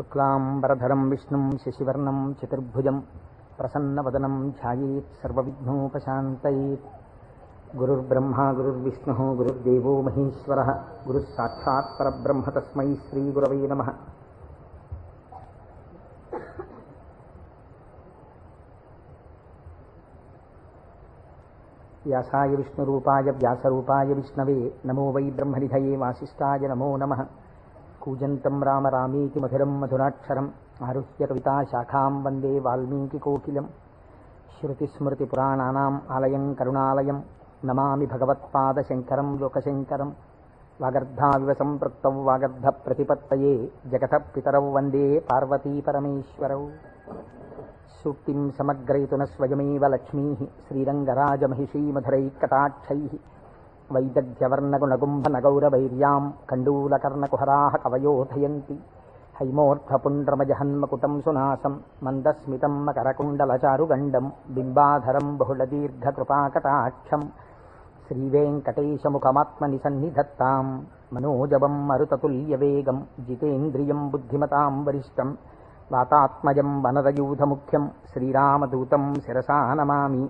శుక్లాంబరధరం విష్ణుం శశివర్ణం చతుర్భుజం ప్రసన్నవదనం ధ్యాయేత్ సర్వవిఘ్నోపశాంతయేత్. గురుర్బ్రహ్మా గురుర్విష్ణుః గురుర్దేవో మహేశ్వరః గురుః సాక్షాత్ పరబ్రహ్మ తస్మై శ్రీగురవే నమః. వ్యాసాయ విష్ణురూపాయ వ్యాసరూపాయ విష్ణవే నమో వై బ్రహ్మనిధయే వాసిష్ఠాయ నమో నమః. కూజంతం రామ రామేతి మధురం మధురాక్షరం ఆరుహ్య కవితాశాఖాం వందే వాల్మీకికోకిలం. శ్రుతిస్మృతిపురాణానాం ఆలయం కరుణాలయం నమామి భగవత్పాదశంకరం లోకశంకరం. వాగర్ధావివ సంపృక్తౌ వాగర్ధప్రతిపత్తయే జగతః పితరౌ వందే పార్వతీపరమేశ్వరౌ. సూక్తిం సమగ్రయతున స్వయమేవ లక్ష్మీః శ్రీరంగరాజమహిషీమధురైకటాక్షైః. వైదగ్ధ్యవర్ణగుణగుంభనగౌరవైర్యాం కండూలకర్ణకుహరాः కవయోధయంతి. హైమోర్ధ్వపుండ్రమజహన్మకుటం సునాసం మందస్మితం మకరకుండలచారుగండం బింబాధరం బహుళదీర్ఘకృపాకటాక్షం. శ్రీవేంకటేశముఖమాత్మని సన్నిధత్తాం మనోజవం మరుతతుల్యవేగం జితేంద్రియం బుద్ధిమతాం వరిష్టం. వాతాత్మజం వనరయూధముఖ్యం శ్రీరామదూతం శిరసా నమామి.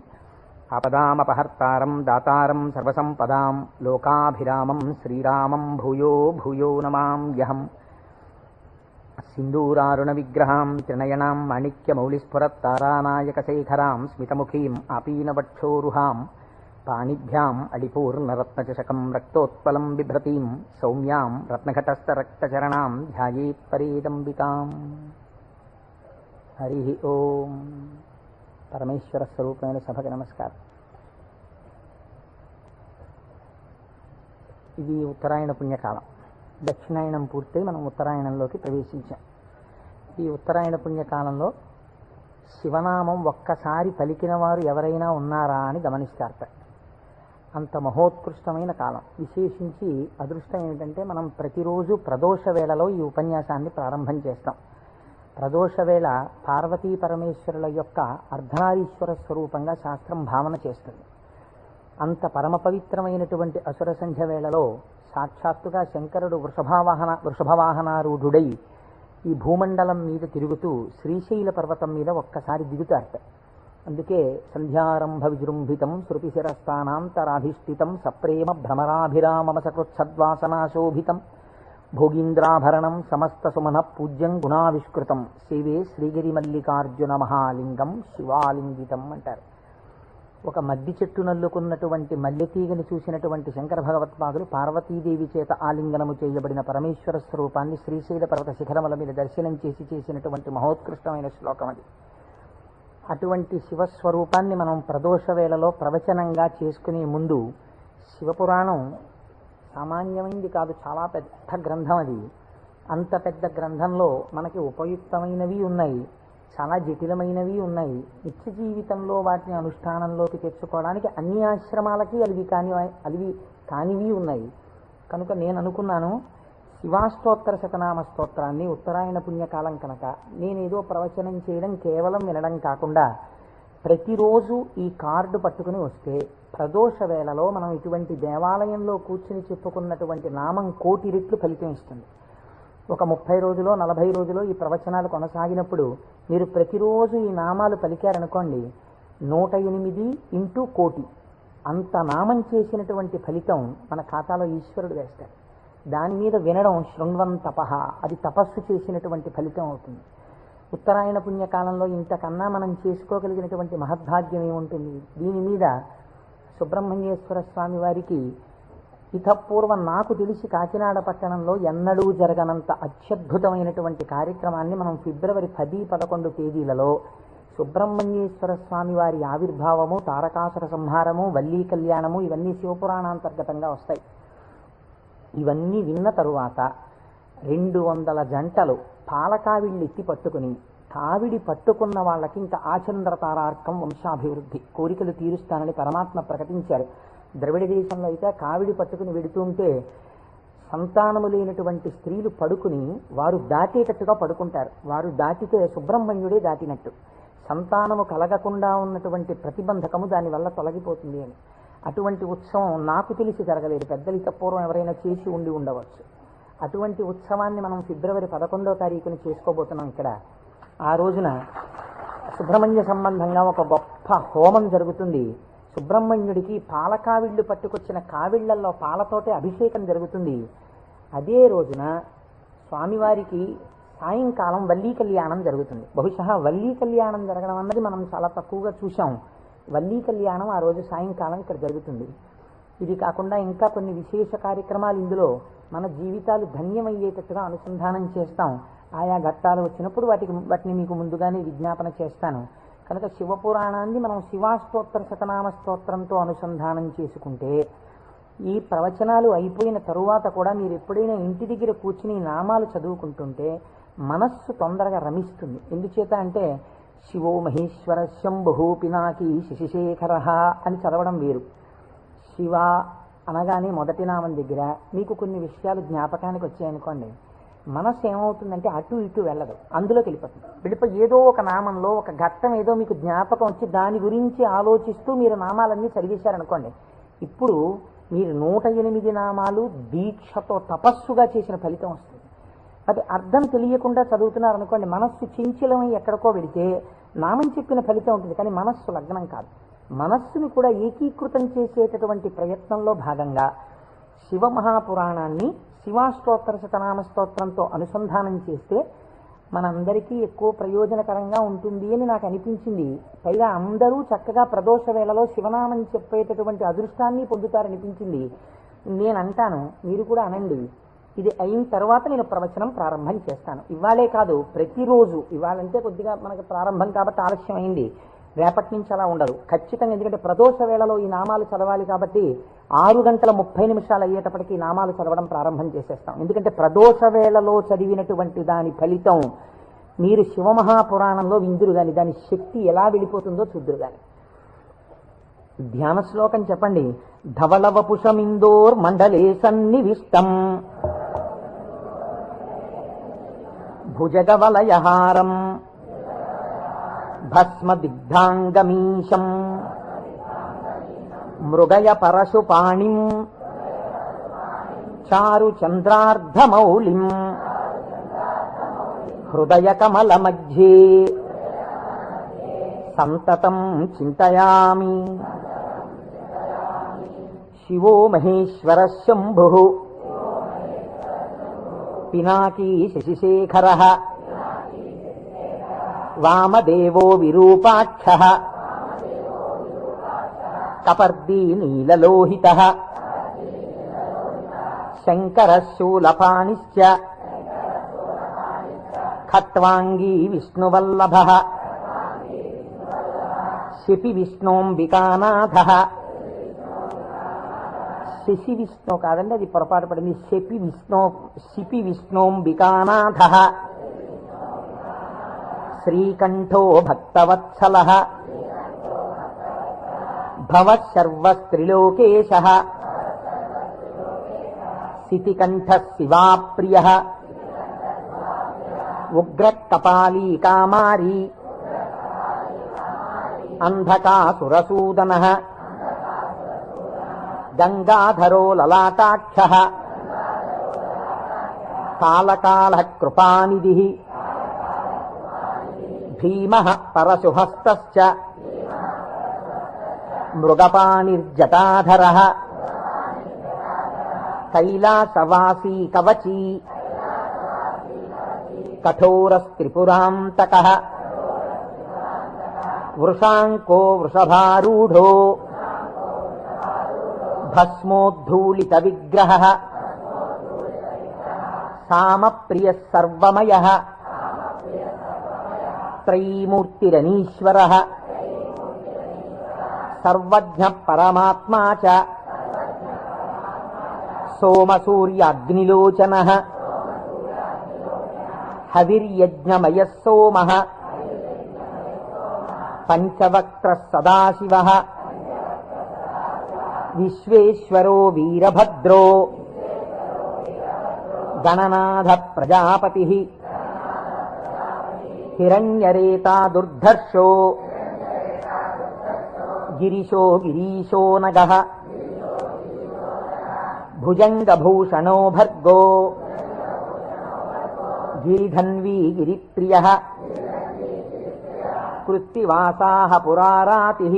ఆపదామపహర్తారం దాతారం సర్వసంపదాం లోకాభిరామం శ్రీరామం భూయో భూయో నమామ్యహం. సింధూరారుణ విగ్రహాం త్రినయనాం మాణిక్యమౌళిస్ఫురత్తారానాయకశేఖరాం స్మితముఖీం ఆపీనవక్షోరుహాం. పాణిభ్యాం అడిపూర్ణరత్నచషకం రక్తోత్పలం బిభ్రతీం సౌమ్యాం రత్నఘటస్థరక్తచరణాం ధ్యాయేత్ పరేదంబికాం. హరి ఓం. పరమేశ్వర స్వరూపమైన సభకి నమస్కారం. ఇది ఉత్తరాయణ పుణ్యకాలం. దక్షిణాయనం పూర్తయి మనం ఉత్తరాయణంలోకి ప్రవేశించాం. ఈ ఉత్తరాయణ పుణ్యకాలంలో శివనామం ఒక్కసారి పలికిన వారు ఎవరైనా ఉన్నారా అని గమనిస్తారట. అంత మహోత్కృష్టమైన కాలం. విశేషించి అదృష్టం ఏమిటంటే మనం ప్రతిరోజు ప్రదోష వేళలో ఈ ఉపన్యాసాన్ని ప్రారంభం చేస్తాం. ప్రదోష వేళ పార్వతీ పరమేశ్వరుల యొక్క అర్ధనారీశ్వర స్వరూపంగా శాస్త్రం భావన చేస్తుంది. అంత పరమ పవిత్రమైనటువంటి అసుర సంధ్య వేళలో సాక్షాత్తుగా శంకరుడు వృషభవాహనారూఢుడై ఈ భూమండలం మీద తిరుగుతూ శ్రీశైల పర్వతం మీద ఒక్కసారి దిగుతారట. అందుకే సంధ్యారంభ విజృంభితం శృతిశిరస్థానాంతరాధిష్ఠితం సప్రేమ భ్రమరాభిరామమసకృత్సద్వాసనాశోభితం భోగీంద్రాభరణం సమస్త సుమన పూజ్యం గుణావిష్కృతం సేవే శ్రీగిరి మల్లికార్జున మహాలింగం శివాలింగితం అంటారు. ఒక మద్ది చెట్టు నల్లుకున్నటువంటి మల్లెతీగని చూసినటువంటి శంకర భగవత్పాదులు పార్వతీదేవి చేత ఆలింగనము చేయబడిన పరమేశ్వర స్వరూపాన్ని శ్రీశైల పర్వత శిఖరముల మీద దర్శనం చేసినటువంటి మహోత్కృష్టమైన శ్లోకం అది. అటువంటి శివస్వరూపాన్ని మనం ప్రదోష వేళలో ప్రవచనంగా చేసుకునే ముందు శివపురాణం సామాన్యమైంది కాదు, చాలా పెద్ద గ్రంథం అది. అంత పెద్ద గ్రంథంలో మనకి ఉపయుక్తమైనవి ఉన్నాయి, చాలా జటిలమైనవి ఉన్నాయి. నిత్య జీవితంలో వాటిని అనుష్ఠానంలోకి తెచ్చుకోవడానికి అన్ని ఆశ్రమాలకి అలివి కానివి ఉన్నాయి. కనుక నేను అనుకున్నాను, శివాష్టోత్తర శతనామ స్తోత్రాన్ని ఉత్తరాయణ పుణ్యకాలం కనుక నేనేదో ప్రవచనం చేయడం కేవలం వినడం కాకుండా ప్రతిరోజు ఈ కార్డు పట్టుకుని వస్తే ప్రదోష వేళలో మనం ఇటువంటి దేవాలయంలో కూర్చుని చెప్పుకున్నటువంటి నామం 1,000,000 రెట్లు ఫలితం ఇస్తుంది. ఒక 30 రోజులో 40 రోజులో ఈ ప్రవచనాలు కొనసాగినప్పుడు మీరు ప్రతిరోజు ఈ నామాలు పలికారనుకోండి, 108 ఇంటూ 1,000,000 అంత నామం చేసినటువంటి ఫలితం మన ఖాతాలో ఈశ్వరుడు వేస్తాడు. దాని మీద వినడం శృణ్వం తపః, అది తపస్సు చేసినటువంటి ఫలితం అవుతుంది. ఉత్తరాయణ పుణ్యకాలంలో ఇంతకన్నా మనం చేసుకోగలిగినటువంటి మహద్భాగ్యం ఏముంటుంది? దీని మీద సుబ్రహ్మణ్యేశ్వర స్వామి వారికి ఇతపూర్వం నాకు తెలిసి కాకినాడ పట్టణంలో ఎన్నడూ జరగనంత అత్యద్భుతమైనటువంటి కార్యక్రమాన్ని మనం ఫిబ్రవరి 10, 11 తేదీలలో సుబ్రహ్మణ్యేశ్వర స్వామి వారి ఆవిర్భావము, తారకాసుర సంహారము, వల్లీ కళ్యాణము ఇవన్నీ శివపురాణాంతర్గతంగా వస్తాయి. ఇవన్నీ విన్న తరువాత 200 జంటలు పాలకావిళ్ళు ఎత్తి పట్టుకుని, కావిడి పట్టుకున్న వాళ్ళకి ఇంకా ఆచంద్రతారార్కం వంశాభివృద్ధి కోరికలు తీరుస్తానని పరమాత్మ ప్రకటించారు. ద్రవిడ దేశంలో అయితే కావిడి పట్టుకుని వెడుతుంటే సంతానము లేనటువంటి స్త్రీలు పడుకుని వారు దాటేటట్టుగా పడుకుంటారు. వారు దాటితే సుబ్రహ్మణ్యుడే దాటినట్టు. సంతానము కలగకుండా ఉన్నటువంటి ప్రతిబంధకము దానివల్ల తొలగిపోతుంది అని. అటువంటి ఉత్సవం నాకు తెలిసి జరగలేదు. పెద్దలు పూర్వం ఎవరైనా చేసి ఉండవచ్చు. అటువంటి ఉత్సవాన్ని మనం ఫిబ్రవరి 11వ తారీఖున చేసుకోబోతున్నాం ఇక్కడ. ఆ రోజున సుబ్రహ్మణ్య సంబంధంగా ఒక గొప్ప హోమం జరుగుతుంది. సుబ్రహ్మణ్యుడికి పాల కావిళ్ళు పట్టుకొచ్చిన కావిళ్లల్లో పాలతోటే అభిషేకం జరుగుతుంది. అదే రోజున స్వామివారికి సాయంకాలం వల్లీ కళ్యాణం జరుగుతుంది. బహుశా వల్లీ కళ్యాణం జరగడం అన్నది మనం చాలా తక్కువగా చూసాం. వల్లీ కళ్యాణం ఆ రోజు సాయంకాలం ఇక్కడ జరుగుతుంది. ఇది కాకుండా ఇంకా కొన్ని విశేష కార్యక్రమాలు ఇందులో మన జీవితాలు ధన్యమయ్యేటట్టుగా అనుసంధానం చేస్తాం. ఆయా ఘట్టాలు వచ్చినప్పుడు వాటిని మీకు ముందుగానే విజ్ఞాపన చేస్తాను. కనుక శివపురాణాన్ని మనం శివాష్టోత్తర శతనామ స్తోత్రంతో అనుసంధానం చేసుకుంటే ఈ ప్రవచనాలు అయిపోయిన తరువాత కూడా మీరు ఎప్పుడైనా ఇంటి దగ్గర కూర్చుని నామాలు చదువుకుంటుంటే మనస్సు తొందరగా రమిస్తుంది. ఎందుచేత అంటే శివో మహేశ్వర శంభు పినాకి శశిశేఖర అని చదవడం వేరు. శివ అనగానే మొదటి నామం దగ్గర మీకు కొన్ని విషయాలు జ్ఞాపకానికి వచ్చాయనుకోండి, మనస్సు ఏమవుతుందంటే అటు ఇటు వెళ్ళదు, అందులోకి వెళ్ళిపోయి ఏదో ఒక నామంలో ఒక ఘట్టం ఏదో మీకు జ్ఞాపకం వచ్చి దాని గురించి ఆలోచిస్తూ మీరు నామాలన్నీ చదివేశారనుకోండి, ఇప్పుడు మీరు 108 నామాలు దీక్షతో తపస్సుగా చేసిన ఫలితం వస్తుంది. అది అర్థం తెలియకుండా చదువుతున్నారనుకోండి, మనస్సు చించలమై ఎక్కడికో వెళితే నామం చెప్పిన ఫలితం ఉంటుంది, కానీ మనస్సు లగ్నం కాదు. మనస్సుని కూడా ఏకీకృతం చేసేటటువంటి ప్రయత్నంలో భాగంగా శివమహాపురాణాన్ని శివాష్టోత్తర శతనామ స్తోత్రంతో అనుసంధానం చేస్తే మనందరికీ ఎక్కువ ప్రయోజనకరంగా ఉంటుంది అని నాకు అనిపించింది. పైగా అందరూ చక్కగా ప్రదోష వేళలో శివనామం చెప్పేటటువంటి అదృష్టాన్ని పొందుతారనిపించింది. నేను అంటాను, మీరు కూడా అనండి. ఇది అయిన తర్వాత నేను ప్రవచనం ప్రారంభం చేస్తాను. ఇవాళే కాదు, ప్రతిరోజు. ఇవాళంటే కొద్దిగా మనకు ప్రారంభం కాబట్టి ఆలస్యం అయింది, రేపటి నుంచి అలా ఉండదు ఖచ్చితంగా. ఎందుకంటే ప్రదోష వేళలో ఈ నామాలు చదవాలి కాబట్టి 6:30 అయ్యేటప్పటికి ఈ నామాలు చదవడం ప్రారంభం చేసేస్తాం. ఎందుకంటే ప్రదోష వేళలో చదివినటువంటి దాని ఫలితం మీరు శివమహాపురాణంలో విందురు గాని దాని శక్తి ఎలా వెళ్ళిపోతుందో చూద్దురు గాని. ధ్యాన శ్లోకం చెప్పండి. ధవలవపుషమిందోర్ మండలే సన్నివిష్టం భుజగవలయహారం భస్మదిగ్ధాంగమీశం మృగయ పరశుపాణిం చారు చంద్రార్ధమౌళిం హృదయ కమల మధ్యే సంతతం చింతయామి. శివో మహేశ్వర శంభు పినాకీ శశిశేఖర వామదేవో విరూపాక్ష కపర్దీ నీలలోహిత శంకర శూలపాణిశ్చ ఖట్వాంగీ విష్ణువల్లభ శిపి విష్ణోంబికానాథ. శశి విష్ణు కాదండి, అది పొరపాటు పడింది. శిపి విష్ణోంబికానాథ శ్రీకంఠో భక్తవత్సల భవశర్వస్త్రిలోకేశ సితికంఠ శివాప్రియ ఉగ్రకపాలీ కామారీ అంధకాసురసూదన గంగాధరో లలాటాక్ష కాళకాళ కృపానిధి భీమః పరశుహస్తశ్చ మృగపాణిర్జటాధరః కైలాసవాసీ కవచీ కఠోరస్త్రిపురాంతకః వృషాంకో వృషభారూఢో భస్మోద్ధూళిత విగ్రహః సామప్రియః సర్వమయః త్రైమూర్తిరనీశ్వరః సర్వజ్ఞ పరమాత్మా చ సోమసూర్యాగ్నిలోచనః హవిర్యజ్ఞమయః సోమః పంచవక్త్రః సదాశివః విశ్వేశ్వరో వీరభద్రో గణనాథ ప్రజాపతిః హిరణ్యరేతా దుర్ధర్షో గిరిశో గిరీశో నగః భుజంగభూషణో భర్గో గిరిధన్వీ గిరిప్రియ కృత్తివాసాః పురారాతిః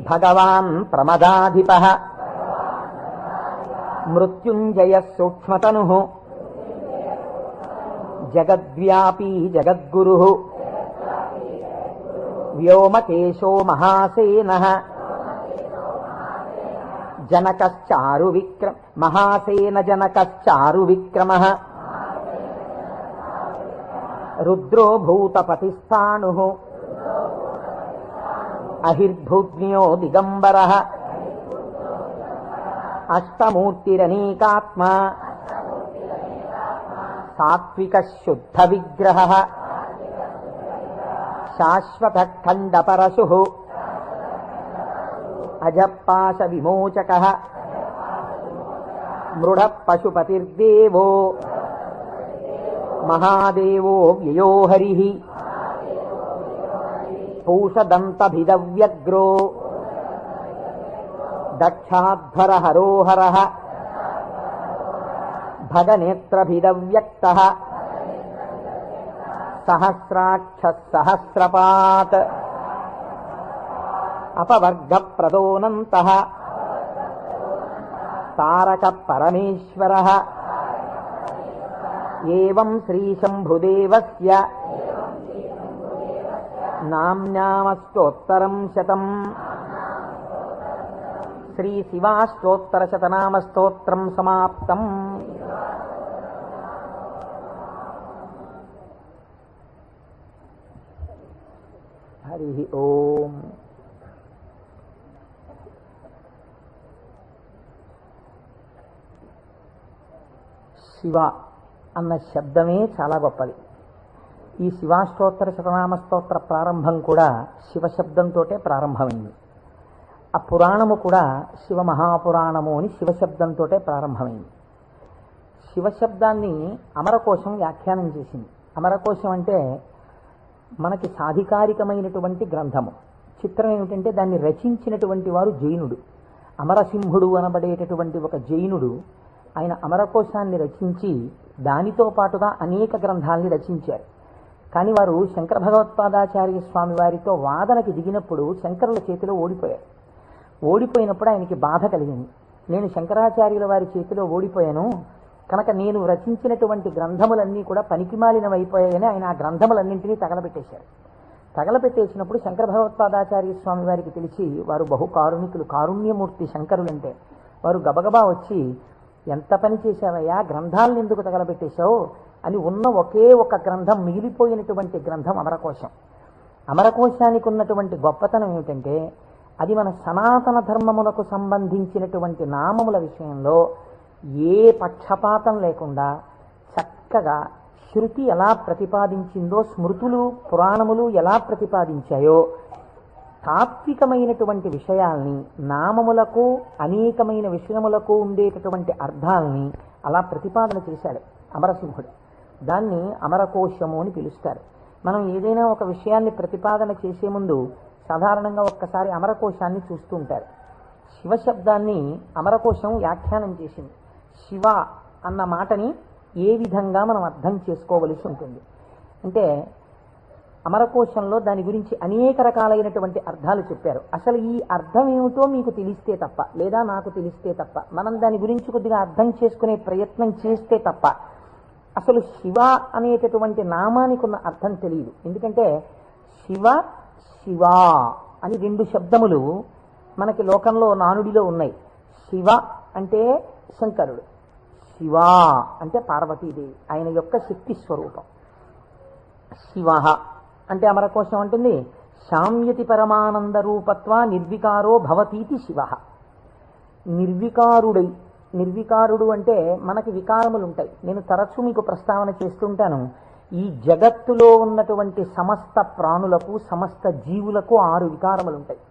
భగవాన్ ప్రమదాధిపః మృత్యుంజయః సూక్ష్మతనుః జగద్వ్యాపీ జగద్గురుః వ్యోమకేశో మహాసేనః జనకశ్చారు విక్రమ మహాసేన జనకశ్చారు విక్రమః రుద్రో భూతపతిస్థాణుః అహిర్భూజ్ఞో దిగంబరః అష్టమూర్తిరనేకాత్మా సాత్విక శుద్ధ విగ్రహః శాశ్వత ఖండపరశుః అజపాశ విమోచకః మృఢ పశుపతిర్దేవో మహాదేవో వ్యయో హరిః పూషదంతభిదవ్యగ్రో దక్షాధ్వర హరోహరః భగనేత్రభిదవ్యక్తః సహస్రాక్ష సహస్రపాత్ అపవర్గప్రదోనంతః తారక పరమేశ్వరః ఏవం శ్రీశంభుదేవస్య నామ్నామస్తోత్తరం శతం. శ్రీ శివాష్టోత్తరశతనామస్తోత్రం సమాప్తం. హరి ఓం. శివ అన్న శబ్దమే చాలా గొప్పది. ఈ శివాష్టోత్తర శతనామ స్తోత్ర ప్రారంభం కూడా శివశబ్దంతో ప్రారంభమైంది. ఆ పురాణము కూడా శివ మహాపురాణము అని శివశబ్దంతో ప్రారంభమైంది. శివశబ్దాన్ని అమరకోశం వ్యాఖ్యానం చేసింది. అమరకోశం అంటే మనకి సాధికారికమైనటువంటి గ్రంథము. చిత్రం ఏమిటంటే దాన్ని రచించినటువంటి వారు జైనుడు. అమరసింహుడు అనబడేటటువంటి ఒక జైనుడు ఆయన అమరకోశాన్ని రచించి దానితో పాటుగా అనేక గ్రంథాలని రచించారు. కానీ వారు శంకర భగవత్పాదాచార్య స్వామి వారితో వాదనకి దిగినప్పుడు శంకరుల చేతిలో ఓడిపోయారు. ఓడిపోయినప్పుడు ఆయనకి బాధ కలిగింది. నేను శంకరాచార్యుల వారి చేతిలో ఓడిపోయాను కనుక నేను రచించినటువంటి గ్రంథములన్నీ కూడా పనికిమాలినవైపోయాయని ఆయన ఆ గ్రంథములన్నింటినీ తగలబెట్టేశారు. తగలబెట్టేసినప్పుడు శంకర భగవత్పాదాచార్య స్వామి వారికి తెలిసి, వారు బహు కారుణికులు, కారుణ్యమూర్తి శంకరులంటే, వారు గబగబా వచ్చి, ఎంత పని చేశావయ్యా, గ్రంథాలను ఎందుకు తగలబెట్టేశావు అని ఉన్న ఒకే ఒక గ్రంథం, మిగిలిపోయినటువంటి గ్రంథం అమరకోశం. అమరకోశానికి ఉన్నటువంటి గొప్పతనం ఏమిటంటే అది మన సనాతన ధర్మములకు సంబంధించినటువంటి నామముల విషయంలో ఏ పక్షపాతం లేకుండా చక్కగా శృతి ఎలా ప్రతిపాదించిందో, స్మృతులు పురాణములు ఎలా ప్రతిపాదించాయో, తాత్వికమైనటువంటి విషయాల్ని, నామములకు అనేకమైన విషయములకు ఉండేటటువంటి అర్థాలని అలా ప్రతిపాదన చేశాడు అమరసింహుడు. దాన్ని అమరకోశము అని పిలుస్తారు. మనం ఏదైనా ఒక విషయాన్ని ప్రతిపాదన చేసే ముందు సాధారణంగా ఒక్కసారి అమరకోశాన్ని చూస్తూ ఉంటారు. శివశబ్దాన్ని అమరకోశం వ్యాఖ్యానం చేసింది. శివ అన్న మాటని ఏ విధంగా మనం అర్థం చేసుకోవలసి ఉంటుంది అంటే, అమరకోశంలో దాని గురించి అనేక రకాలైనటువంటి అర్థాలు చెప్పారు. అసలు ఈ అర్థం ఏమిటో మీకు తెలిస్తే తప్ప, లేదా నాకు తెలిస్తే తప్ప, మనం దాని గురించి కొద్దిగా అర్థం చేసుకునే ప్రయత్నం చేస్తే తప్ప అసలు శివ అనేటటువంటి నామానికి ఉన్న అర్థం తెలియదు. ఎందుకంటే శివ శివ అని రెండు శబ్దములు మనకి లోకంలో నానుడిలో ఉన్నాయి. శివ అంటే శంకరుడు, శివ అంటే పార్వతీదేవి, ఆయన యొక్క శక్తి స్వరూపం. శివ అంటే అమరకోశం అంటుంది, శామ్యతి పరమానంద రూపత్వ నిర్వికారో భవతీతి శివ. నిర్వికారుడై, నిర్వికారుడు అంటే మనకి వికారములు ఉంటాయి. నేను తరచూ మీకు ప్రస్తావన చేస్తుంటాను, ఈ జగత్తులో ఉన్నటువంటి సమస్త ప్రాణులకు, సమస్త జీవులకు 6 వికారములు ఉంటాయి.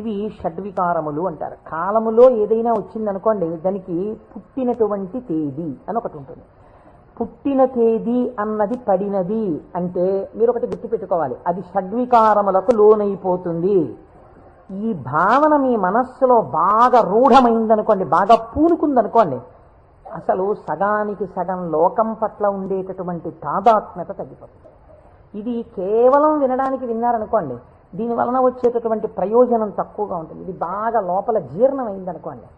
ఇవి షడ్వికారములు అంటారు. కాలములో ఏదైనా వచ్చిందనుకోండి, దానికి పుట్టినటువంటి తేదీ అని ఒకటి ఉంటుంది. పుట్టిన తేదీ అన్నది పడినది అంటే మీరు ఒకటి గుర్తుపెట్టుకోవాలి, అది షడ్వికారములకు లోనైపోతుంది. ఈ భావన మీ మనస్సులో బాగా రూఢమైందనుకోండి, బాగా పూనుకుందనుకోండి, అసలు సగానికి సగం లోకం పట్ల ఉండేటటువంటి తాదాత్మ్యత తగ్గిపోతుంది. ఇది కేవలం వినడానికి విన్నారనుకోండి, దీని వలన వచ్చేటటువంటి ప్రయోజనం తక్కువగా ఉంటుంది. ఇది బాగా లోపల జీర్ణం అయిందనుకోండి,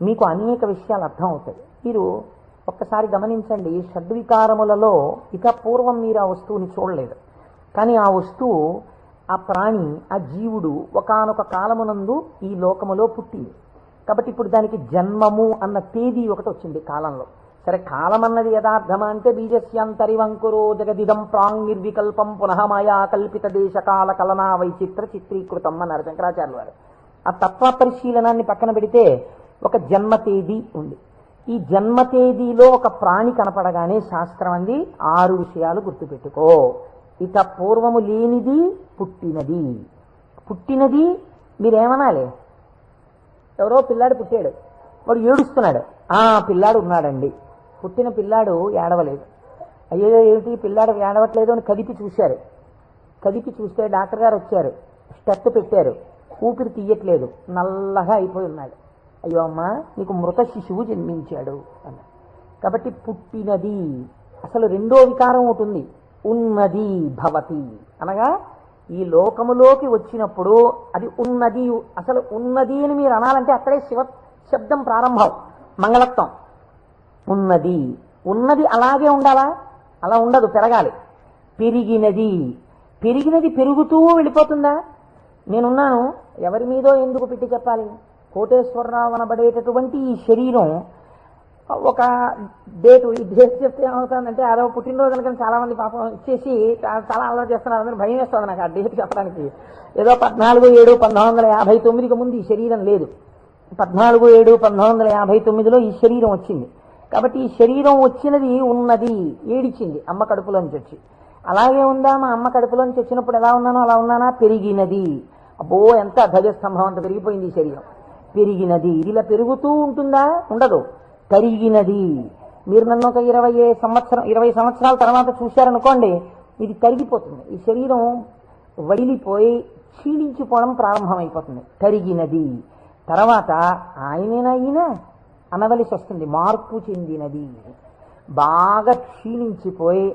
మీకు అనేక విషయాలు అర్థం అవుతాయి. మీరు ఒక్కసారి గమనించండి, షడ్వికారములలో ఇక పూర్వం మీరు ఆ వస్తువుని చూడలేదు, కానీ ఆ వస్తువు, ఆ ప్రాణి, ఆ జీవుడు ఒకానొక కాలమునందు ఈ లోకములో పుట్టింది. కాబట్టి ఇప్పుడు దానికి జన్మము అన్న తేదీ ఒకటి వచ్చింది కాలంలో. సరే, కాలం అన్నది యథార్థమా అంటే బీజస్యాంతరివంకురో జగదిదం ప్రాంగ్ నిర్వికల్పం పునః మాయా కల్పిత దేశకాల కలనా వైచిత్ర చిత్రీకృతం అన్నారు శంకరాచార్యులు వారు. ఆ తత్వ పరిశీలనాన్ని పక్కన పెడితే ఒక జన్మ తేదీ ఉంది. ఈ జన్మ తేదీలో ఒక ప్రాణి కనపడగానే శాస్త్రం అంది 6 విషయాలు గుర్తుపెట్టుకో. ఇక పూర్వము లేనిది పుట్టినది. పుట్టినది మీరేమనాలి? ఎవరో పిల్లాడు పుట్టాడు, వాడు ఏడుస్తున్నాడు, పిల్లాడు ఉన్నాడండి. పుట్టిన పిల్లాడు ఏడవలేదు. అయ్యో ఏమిటి పిల్లాడు ఏడవట్లేదు అని కదిపి చూశారు. కదిపి చూస్తే డాక్టర్ గారు వచ్చారు, స్టెప్ పెట్టారు, ఊపిరి తీయట్లేదు, నల్లగా అయిపోయి ఉన్నాడు. అయ్యో అమ్మ, నీకు మృత శిశువు జన్మించాడు అన్న. కాబట్టి పుట్టినది. అసలు రెండో వికారం ఉంటుంది, ఉన్నది భవతి అనగా ఈ లోకములోకి వచ్చినప్పుడు అది ఉన్నది. అసలు ఉన్నది అని మీరు అనాలంటే అక్కడే శివ శబ్దం ప్రారంభం, మంగళత్వం. ఉన్నది. ఉన్నది అలాగే ఉండాలా? అలా ఉండదు, పెరగాలి. పెరిగినది. పెరిగినది పెరుగుతూ వెళ్ళిపోతుందా? నేనున్నాను, ఎవరి మీదో ఎందుకు పెట్టి చెప్పాలి? కోటేశ్వరరావు అనబడేటటువంటి ఈ శరీరం ఒక డేటు, ఈ డేట్ చెప్తే ఏమవుతుందంటే అదో పుట్టినరోజు కనుక చాలా మంది పాపం ఇచ్చేసి చాలా అలవాటు చేస్తున్నారు. అందరూ భయం వేస్తుంది నాకు ఆ డేట్ చెప్పడానికి. ఏదో 14/7/1959కి ముందు ఈ శరీరం లేదు. 14/7/1959లో ఈ శరీరం వచ్చింది. కాబట్టి ఈ శరీరం వచ్చినది ఉన్నది, ఏడిచింది అమ్మ కడుపులోంచి వచ్చి. అలాగే ఉందా? మా అమ్మ కడుపులోంచి వచ్చినప్పుడు ఎలా ఉన్నానో అలా ఉన్నానా? పెరిగినది. అబ్బో, ఎంత ధ్వజస్తంభం అంత పెరిగిపోయింది ఈ శరీరం. పెరిగినది. ఇది ఇలా పెరుగుతూ ఉంటుందా? ఉండదు. తరిగినది. మీరు నన్ను ఒక 20 సంవత్సరాల తర్వాత చూశారనుకోండి, ఇది తరిగిపోతుంది. ఈ శరీరం వడిలిపోయి క్షీణించిపోవడం ప్రారంభమైపోతుంది. తరిగినది. తర్వాత ఆయనేనా ఈయన అనవలసి వస్తుంది. మార్పు చెందినది. బాగా క్షీణించిపోయి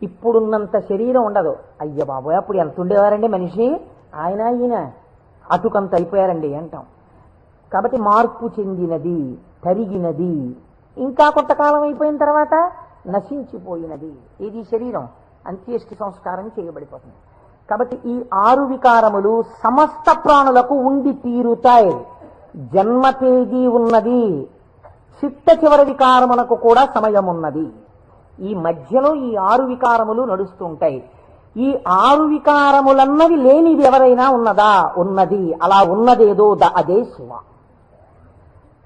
ఇప్పుడున్నంత శరీరం ఉండదు. అయ్య బాబోయ్, అప్పుడు ఎంత ఉండేవారండి మనిషి, ఆయన ఈయన అటుకంత అయిపోయారండి అంటాం. కాబట్టి మార్పు చెందినది, తరిగినది. ఇంకా కొంతకాలం అయిపోయిన తర్వాత నశించిపోయినది. ఇది శరీరం అంత్యేష్టి సంస్కారం చేయబడిపోతుంది. కాబట్టి ఈ 6 వికారములు సమస్త ప్రాణులకు ఉండి తీరుతాయి. జన్మ తేదీ ఉన్నది, చిట్ట చివరి వికారమునకు కూడా సమయం ఉన్నది. ఈ మధ్యలో ఈ 6 వికారములు నడుస్తుంటాయి. ఈ 6 వికారములన్నవి లేనిది ఎవరైనా ఉన్నదా? ఉన్నది. అలా ఉన్నదేదో అదే శివ.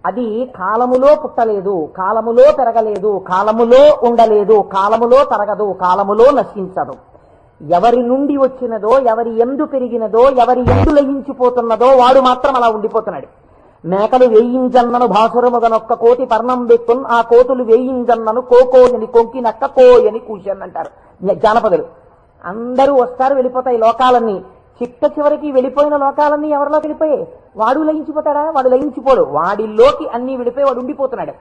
అది కాలములో పుట్టలేదు, కాలములో పెరగలేదు, కాలములో ఉండలేదు, కాలములో తరగదు, కాలములో నశించదు. ఎవరి నుండి వచ్చినదో, ఎవరి ఎందు పెరిగినదో, ఎవరి ఎందు లయించిపోతున్నదో వాడు మాత్రం అలా ఉండిపోతున్నాడు. మేకలు వేయింజన్నను భాసురముగనొక్క కోటి పర్ణం వెక్కున్, ఆ కోతులు వేయింజన్నను కోకోయని కొంకినక్క కోయని కూర్చొని అంటారు జానపదులు. అందరూ వస్తారు, వెళ్ళిపోతాయి లోకాలన్నీ. చిట్ట చివరికి వెళ్ళిపోయిన లోకాలన్నీ ఎవరిలోకి వెళ్ళిపోయాయి? వాడు లయించిపోతాడా? వాడు లయించిపోడు. వాడిలోకి అన్నీ వెళ్ళిపోయి వాడు ఉండిపోతున్నాడు.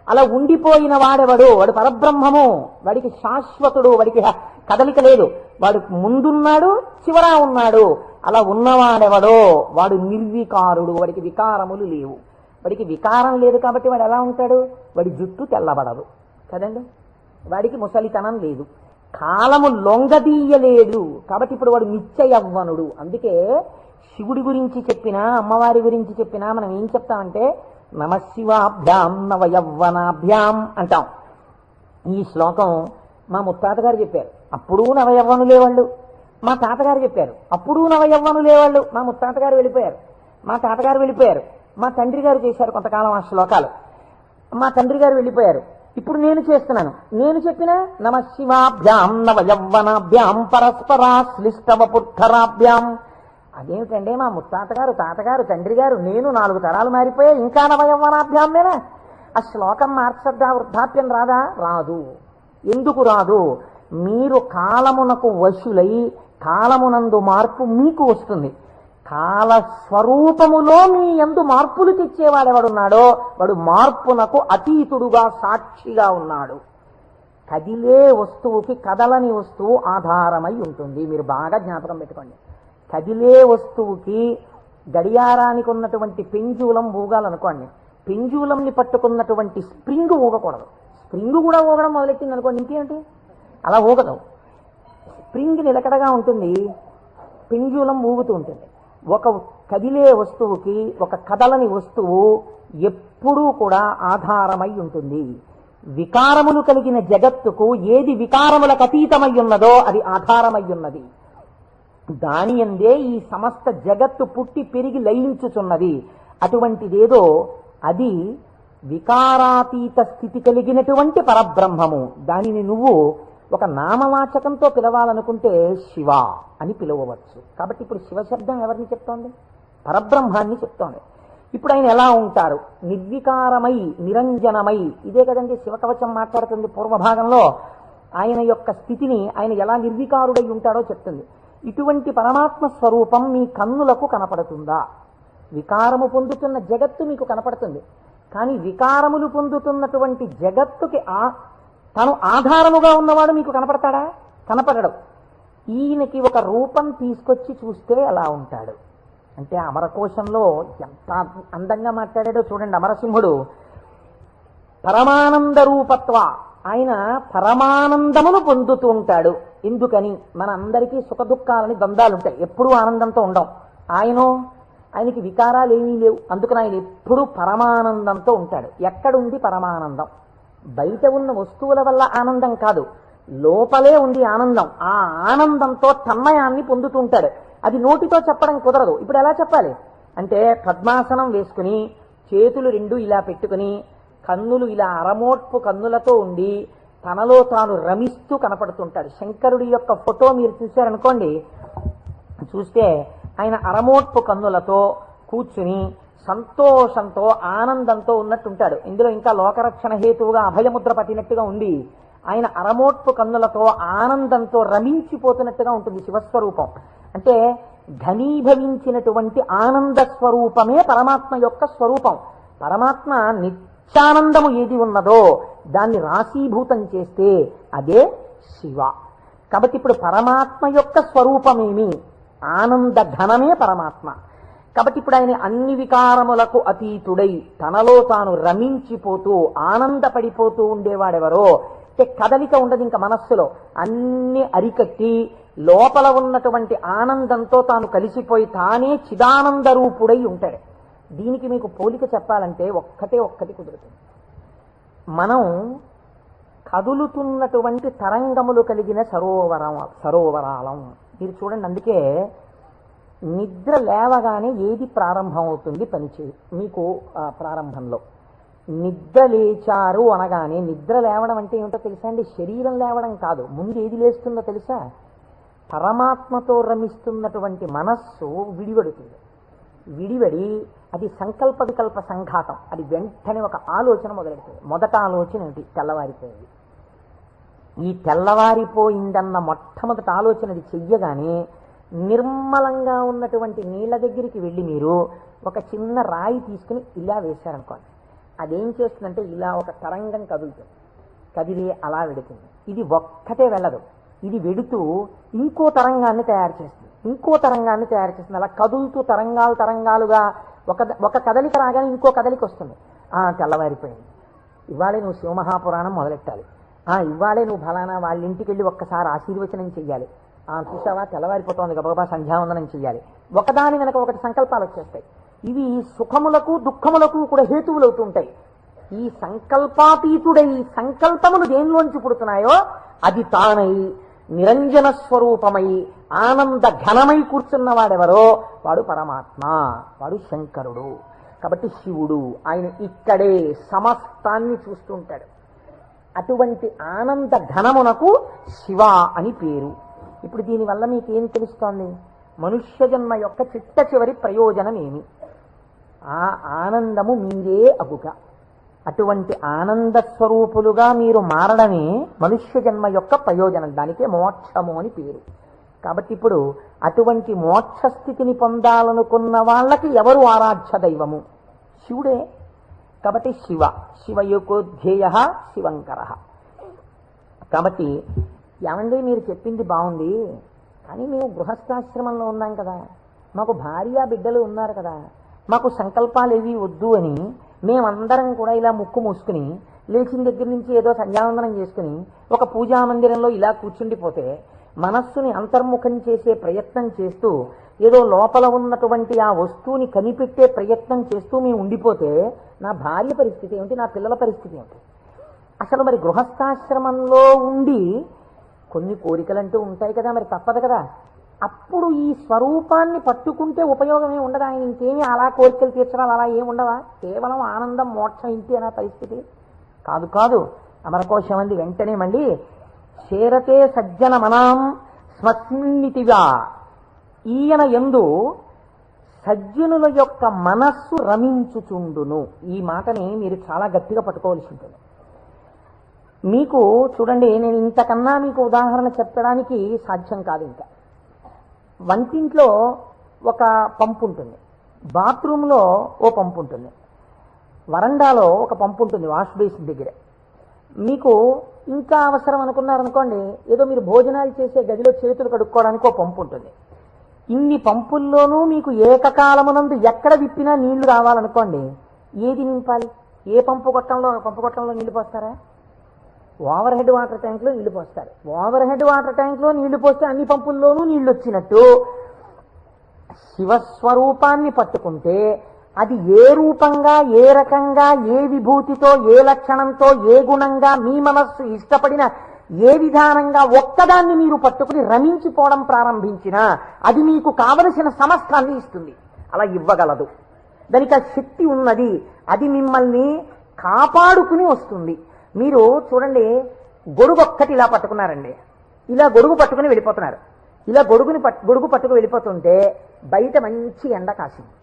అలా ఉండిపోయిన వాడెవడు? వాడు పరబ్రహ్మము. వాడికి శాశ్వతుడు, వాడికి కదలిక లేదు. వాడు ముందున్నాడు, చివరా ఉన్నాడు. అలా ఉన్నవాడెవడో వాడు నిర్వికారుడు. వాడికి వికారములు లేవు. వాడికి వికారం లేదు కాబట్టి వాడు ఎలా ఉంటాడు? వాడి జుట్టు తెల్లబడదు కదండి, వాడికి ముసలితనం లేదు, కాలము లొంగదీయలేడు. కాబట్టి ఇప్పుడు వాడు నిత్య యవ్వనుడు. అందుకే శివుడి గురించి చెప్పినా, అమ్మవారి గురించి చెప్పినా మనం ఏం చెప్తామంటే నమశివాభ్యాం నవయవ్వనాభ్యాం అంటాం. ఈ శ్లోకం మా ముత్తాత గారు చెప్పారు, అప్పుడు నవయవ్వనులే వాళ్ళు. మా తాతగారు చెప్పారు, అప్పుడు నవయవ్వనులే వాళ్ళు. మా ముత్తాత గారు వెళ్ళిపోయారు, మా తాతగారు వెళ్ళిపోయారు, మా తండ్రి గారు చేశారు కొంతకాలం ఆ శ్లోకాలు, మా తండ్రి గారు వెళ్ళిపోయారు. ఇప్పుడు నేను చేస్తున్నాను. నేను చెప్పిన నమశివాభ్యాం నవయవ్వనాభ్యాం పరస్పరాశ్లిష్టవపుద్ధరాభ్యాం. అదేమిటంటే మా ముత్తాతగారు, తాతగారు, తండ్రి గారు, నేను 4 తరాలు మారిపోయా, ఇంకా నవయవ్వనాభ్యామేనా? ఆ శ్లోకం మార్చద్దా? వృద్ధాప్యం రాదా? రాదు. ఎందుకు రాదు? మీరు కాలమునకు వశులై కాలమునందు మార్పు మీకు వస్తుంది. కాలస్వరూపములో మీ యందు మార్పులు తెచ్చేవాడెవడున్నాడో వాడు మార్పునకు అతీతుడుగా సాక్షిగా ఉన్నాడు. కదిలే వస్తువుకి కదలని వస్తువు ఆధారమై ఉంటుంది. మీరు బాగా జ్ఞాపకం పెట్టుకోండి. కదిలే వస్తువుకి గడియారానికి ఉన్నటువంటి పెంజూలం ఊగాలనుకోండి, పెంజూలంని పట్టుకున్నటువంటి స్ప్రింగ్ ఊగకూడదు. స్ప్రింగ్ కూడా ఊగడం మొదలెట్టింది అనుకోండి, ఇంకేంటి అలా ఊగదు. స్ప్రింగ్ నిలకడగా ఉంటుంది, పెంజూలం ఊగుతూ ఉంటుంది. ఒక కదిలే వస్తువుకి ఒక కదలని వస్తువు ఎప్పుడూ కూడా ఆధారమై ఉంటుంది. వికారములు కలిగిన జగత్తుకు ఏది వికారములకు అతీతమై ఉన్నదో అది ఆధారమై ఉన్నది. దాని యందే ఈ సమస్త జగత్తు పుట్టి పెరిగి లయించుచున్నది. అటువంటిదేదో అది వికారాతీత స్థితి కలిగినటువంటి పరబ్రహ్మము. దానిని నువ్వు ఒక నామవాచకంతో పిలవాలనుకుంటే శివ అని పిలవవచ్చు. కాబట్టి ఇప్పుడు శివశబ్దం ఎవరిని చెప్తోంది? పరబ్రహ్మాన్ని చెప్తోంది. ఇప్పుడు ఆయన ఎలా ఉంటారు? నిర్వికారమై నిరంజనమై. ఇదే కదండి శివకవచం మాట్లాడుతుంది పూర్వభాగంలో. ఆయన యొక్క స్థితిని ఆయన ఎలా నిర్వికారుడై ఉంటాడో చెప్తుంది. ఇటువంటి పరమాత్మ స్వరూపం మీ కన్నులకు కనపడుతుందా? వికారము పొందుతున్న జగత్తు మీకు కనపడుతుంది, కానీ వికారములు పొందుతున్నటువంటి జగత్తుకి తను ఆధారముగా ఉన్నవాడు మీకు కనపడతాడా? కనపడడు. ఈయనకి ఒక రూపం తీసుకొచ్చి చూస్తే ఎలా ఉంటాడు అంటే, అమరకోశంలో ఎంత అందంగా మాట్లాడాడో చూడండి. అమరసింహుడు పరమానంద రూపత్వ, ఆయన పరమానందమును పొందుతూ ఉంటాడు. ఎందుకని? మన అందరికీ సుఖ దుఃఖాలని ద్వంద్వాలుంటాయి, ఎప్పుడూ ఆనందంతో ఉండం. ఆయనకి వికారాలు ఏమీ లేవు, అందుకని ఆయన ఎప్పుడూ పరమానందంతో ఉంటాడు. ఎక్కడుంది పరమానందం? బయట ఉన్న వస్తువుల వల్ల ఆనందం కాదు, లోపలే ఉంది ఆనందం. ఆ ఆనందంతో తన్మయాన్ని పొందుతూ ఉంటాడు. అది నోటితో చెప్పడం కుదరదు. ఇప్పుడు ఎలా చెప్పాలి అంటే, పద్మాసనం వేసుకుని చేతులు రెండు ఇలా పెట్టుకుని కన్నులు ఇలా అరమోట్పు కన్నులతో ఉండి తనలో తాను రమిస్తూ కనపడుతుంటాడు. శంకరుడి యొక్క ఫోటో మీరు చూశారనుకోండి, చూస్తే ఆయన అరమోట్పు కన్నులతో కూర్చుని సంతోషంతో ఆనందంతో ఉన్నట్టుంటాడు. ఇందులో ఇంకా లోకరక్షణ హేతువుగా అభయముద్ర పట్టినట్టుగా ఉంది. ఆయన అరమోట్పు కన్నులతో ఆనందంతో రమించిపోతున్నట్టుగా ఉంటుంది శివస్వరూపం. అంటే ఘనీభవించినటువంటి ఆనంద స్వరూపమే పరమాత్మ యొక్క స్వరూపం. పరమాత్మ నిత్యానందము ఏది ఉన్నదో దాన్ని రాశీభూతం చేస్తే అదే శివ. కాబట్టి ఇప్పుడు పరమాత్మ యొక్క స్వరూపమేమి? ఆనంద ఘనమే పరమాత్మ. కాబట్టి ఇప్పుడు ఆయన అన్ని వికారములకు అతీతుడై తనలో తాను రమించిపోతూ ఆనందపడిపోతూ ఉండేవాడెవరో అంటే, కదలిక ఉండదు ఇంకా మనస్సులో, అన్ని అరికట్టి లోపల ఉన్నటువంటి ఆనందంతో తాను కలిసిపోయి తానే చిదానంద రూపుడై ఉంటాడు. దీనికి మీకు పోలిక చెప్పాలంటే ఒక్కటి కుదురుతుంది. మనం కదులుతున్నటువంటి తరంగములు కలిగిన సరోవరాలం. మీరు చూడండి, అందుకే నిద్ర లేవగానే ఏది ప్రారంభం అవుతుంది పనిచేయి మీకు ప్రారంభంలో నిద్ర లేచారు అనగానే, నిద్ర లేవడం అంటే ఏమిటో తెలుసా అండి? శరీరం లేవడం కాదు. ముందు ఏది లేస్తుందో తెలుసా? పరమాత్మతో రమిస్తున్నటువంటి మనస్సు విడివడుతుంది. విడివడి అది సంకల్ప వికల్ప సంఘాతం. అది వెంటనే ఒక ఆలోచన మొదలెడుతుంది. మొదట ఆలోచన ఏమిటి? తెల్లవారిపోయింది. ఈ తెల్లవారిపోయిందన్న మొట్టమొదటి ఆలోచన అది చెయ్యగానే నిర్మలంగా ఉన్నటువంటి నీళ్ళ దగ్గరికి వెళ్ళి మీరు ఒక చిన్న రాయి తీసుకుని ఇలా వేశారనుకోండి, అదేం చేస్తుందంటే ఇలా ఒక తరంగం కదులుతుంది. కదిలి అలా వెడుతుంది. ఇది ఒక్కటే వెళ్ళదు, ఇది వెడుతూ ఇంకో తరంగాన్ని తయారు చేస్తుంది, ఇంకో తరంగాన్ని తయారు చేస్తుంది. అలా కదులుతూ తరంగాలుగా ఒక కదలిక రాగానే ఇంకో కదలిక వస్తుంది. తెల్లవారిపోయింది, ఇవాళే నువ్వు శివమహాపురాణం మొదలెట్టాలి, ఇవాళే నువ్వు ఫలానా వాళ్ళ ఇంటికి వెళ్ళి ఒక్కసారి ఆశీర్వచనం చెయ్యాలి, చూసావా తెల్లవారిపోతుంది గబగబా సంధ్యావందనం చెయ్యాలి. ఒకదాని వెనక ఒకటి సంకల్పాలు వచ్చేస్తాయి. ఇవి సుఖములకు దుఃఖములకు కూడా హేతువులు అవుతుంటాయి. ఈ సంకల్పాతీతుడై సంకల్పములు దేనిలోంచి పుడుతున్నాయో అది తానై నిరంజన స్వరూపమై ఆనంద ఘనమై కూర్చున్నవాడెవరో వాడు పరమాత్మ, వాడు శంకరుడు. కాబట్టి శివుడు ఆయన ఇక్కడే సమస్తాన్ని చూస్తుంటాడు. అటువంటి ఆనంద ఘనమునకు శివ అని పేరు. ఇప్పుడు దీనివల్ల మీకేం తెలుస్తోంది? మనుష్య జన్మ యొక్క చిట్ట చివరి ప్రయోజనం ఏమి? ఆ ఆనందము మీరే అగుక. అటువంటి ఆనంద స్వరూపులుగా మీరు మారడమే మనుష్య జన్మ యొక్క ప్రయోజనం. దానికే మోక్షము అని పేరు. కాబట్టి ఇప్పుడు అటువంటి మోక్షస్థితిని పొందాలనుకున్న వాళ్ళకి ఎవరు ఆరాధ్య దైవము? శివుడే. కాబట్టి శివయోగోధ్యేయ శివంకర. కాబట్టి ఏమండి మీరు చెప్పింది బాగుంది, కానీ మేము గృహస్థాశ్రమంలో ఉన్నాం కదా, మాకు భార్య బిడ్డలు ఉన్నారు కదా, మాకు సంకల్పాలు ఏవి వద్దు అని మేమందరం కూడా ఇలా ముక్కు మూసుకుని లేచిన దగ్గర నుంచి ఏదో సంధ్యావందనం చేసుకుని ఒక పూజా మందిరంలో ఇలా కూర్చుండిపోతే, మనస్సుని అంతర్ముఖం చేసే ప్రయత్నం చేస్తూ ఏదో లోపల ఉన్నటువంటి ఆ వస్తువుని కనిపెట్టే ప్రయత్నం చేస్తూ మేము ఉండిపోతే నా భార్య పరిస్థితి ఏమిటి, నా పిల్లల పరిస్థితి ఏమిటి? అసలు మరి గృహస్థాశ్రమంలో ఉండి కొన్ని కోరికలంటూ ఉంటాయి కదా, మరి తప్పదు కదా. అప్పుడు ఈ స్వరూపాన్ని పట్టుకుంటే ఉపయోగమే ఉండదు. ఆయన ఇంకేమీ అలా కోరికలు తీర్చడాలు అలా ఏమి ఉండవా? కేవలం ఆనందం మోక్షం ఇంటి అనే పరిస్థితి కాదు. కాదు అమరకోశం అంది వెంటనే మళ్ళీ చేరతే సజ్జన మనాం స్మస్మిన్నితిగా. ఈయన యందు సజ్జనుల యొక్క మనస్సు రమించుచుండును. ఈ మాటని మీరు చాలా గట్టిగా పట్టుకోవాల్సి ఉంటుంది. మీకు చూడండి, నేను ఇంతకన్నా మీకు ఉదాహరణ చెప్పడానికి సాధ్యం కాదు. ఇంకా వంటింట్లో ఒక పంపు ఉంటుంది, బాత్రూంలో ఓ పంపు ఉంటుంది, వరండాలో ఒక పంపు ఉంటుంది వాష్ బేసిన్ దగ్గర. మీకు ఇంకా అవసరం అనుకున్నారనుకోండి, ఏదో మీరు భోజనాలు చేసే గదిలో చేతులు కడుక్కోవడానికి ఒక పంపు ఉంటుంది. ఇన్ని పంపుల్లోనూ మీకు ఏకకాలమునందు ఎక్కడ విప్పినా నీళ్లు రావాలనుకోండి, ఏది నింపాలి? ఏ పంపు కొట్టంలో నీళ్లు పోస్తారా? ఓవర్ హెడ్ వాటర్ ట్యాంక్లో నీళ్లు పోస్తారు. ఓవర్ హెడ్ వాటర్ ట్యాంక్లో నీళ్లు పోస్తే అన్ని పంపుల్లోనూ నీళ్లు వచ్చినట్టు శివస్వరూపాన్ని పట్టుకుంటే అది ఏ రూపంగా, ఏ రకంగా, ఏ విభూతితో, ఏ లక్షణంతో, ఏ గుణంగా మీ మనస్సు ఇష్టపడిన ఏ విధానంగా ఒక్కదాన్ని మీరు పట్టుకుని రమించిపోవడం ప్రారంభించినా అది మీకు కావలసిన సమస్తాన్ని ఇస్తుంది. అలా ఇవ్వగలదు. దానికి ఆ శక్తి ఉన్నది. అది మిమ్మల్ని కాపాడుకుని వస్తుంది. మీరు చూడండి, గొడుగు ఒక్కటి ఇలా పట్టుకున్నారండి, ఇలా గొడుగు పట్టుకుని వెళ్ళిపోతున్నారు. ఇలా గొడుగు పట్టుకు వెళ్ళిపోతుంటే బయట మంచి ఎండ కాసింది.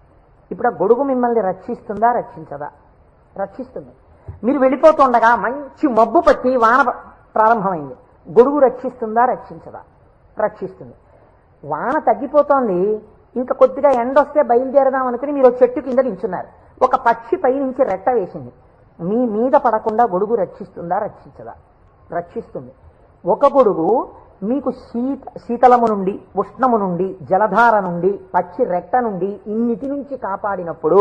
ఇప్పుడు ఆ గొడుగు మిమ్మల్ని రక్షిస్తుందా, రక్షించదా? రక్షిస్తుంది. మీరు వెళ్ళిపోతుండగా మంచి మబ్బు పట్టి వాన ప్రారంభమైంది. గొడుగు రక్షిస్తుందా, రక్షించదా? రక్షిస్తుంది. వాన తగ్గిపోతోంది, ఇంకా కొద్దిగా ఎండ వస్తే బయలుదేరదాం అనుకుని మీరు చెట్టు కింద నించున్నారు. ఒక పక్షి పై నుంచి రెట్ట వేసింది. మీ మీద పడకుండా గొడుగు రక్షిస్తుందా, రక్షించదా? రక్షిస్తుంది. ఒక గొడుగు మీకు శీతలము నుండి, ఉష్ణము నుండి, జలధార నుండి, పక్షి రెట్ట నుండి ఇన్నిటి నుంచి కాపాడినప్పుడు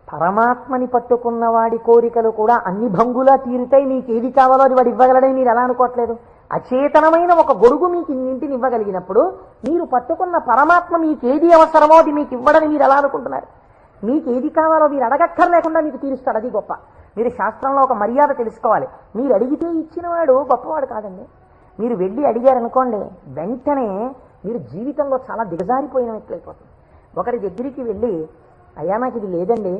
పరమాత్మని పట్టుకున్న వాడి కోరికలు కూడా అన్ని భంగులా తీరుతాయి. మీకు ఏది కావాలో అది వాడు ఇవ్వగలడని మీరు ఎలా అనుకోవట్లేదు? అచేతనమైన ఒక గొడుగు మీకు ఇన్నింటిని ఇవ్వగలిగినప్పుడు మీరు పట్టుకున్న పరమాత్మ మీకు ఏది అవసరమో అది మీకు ఇవ్వడని మీరు ఎలా అనుకుంటున్నారు? మీకు ఏది కావాలో మీరు అడగక్కర్లేకుండా మీకు తీరుస్తాడు. అది గొప్ప. మీరు శాస్త్రంలో ఒక మర్యాద తెలుసుకోవాలి. మీరు అడిగితే ఇచ్చినవాడు గొప్పవాడు కాదండి. మీరు వెళ్ళి అడిగారనుకోండి, వెంటనే మీరు జీవితంలో చాలా దిగజారిపోయినట్లయిపోతుంది. ఒకరి దగ్గరికి వెళ్ళి, అయ్యా నాకు ఇది లేదండి,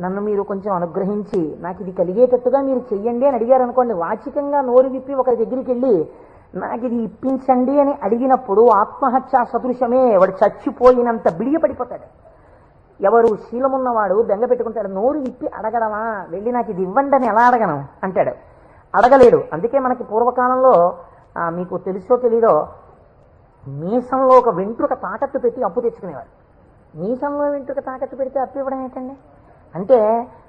నన్ను మీరు కొంచెం అనుగ్రహించి నాకు ఇది కలిగేటట్టుగా మీరు చెయ్యండి అని అడిగారనుకోండి, వాచికంగా నోరు విప్పి ఒకరి దగ్గరికి వెళ్ళి నాకు ఇది ఇప్పించండి అని అడిగినప్పుడు ఆత్మహత్యా సదృశమే. వాడు చచ్చిపోయినంత బిడియపడిపోతాడు. ఎవరు శీలమున్నవాడు బెంగ పెట్టుకుంటాడు. నోరు విప్పి అడగడమా, వెళ్ళి నాకు ఇది ఇవ్వండి అని ఎలా అడగను అంటాడు. అడగలేడు. అందుకే మనకి పూర్వకాలంలో మీకు తెలుసో తెలీదో, మీసంలో ఒక వెంట్రుక తాకట్టు పెట్టి అప్పు తెచ్చుకునేవారు. మీసంలో వెంట్రుక తాకట్టు పెడితే అప్పు ఇవ్వడం ఏంటండి? అంటే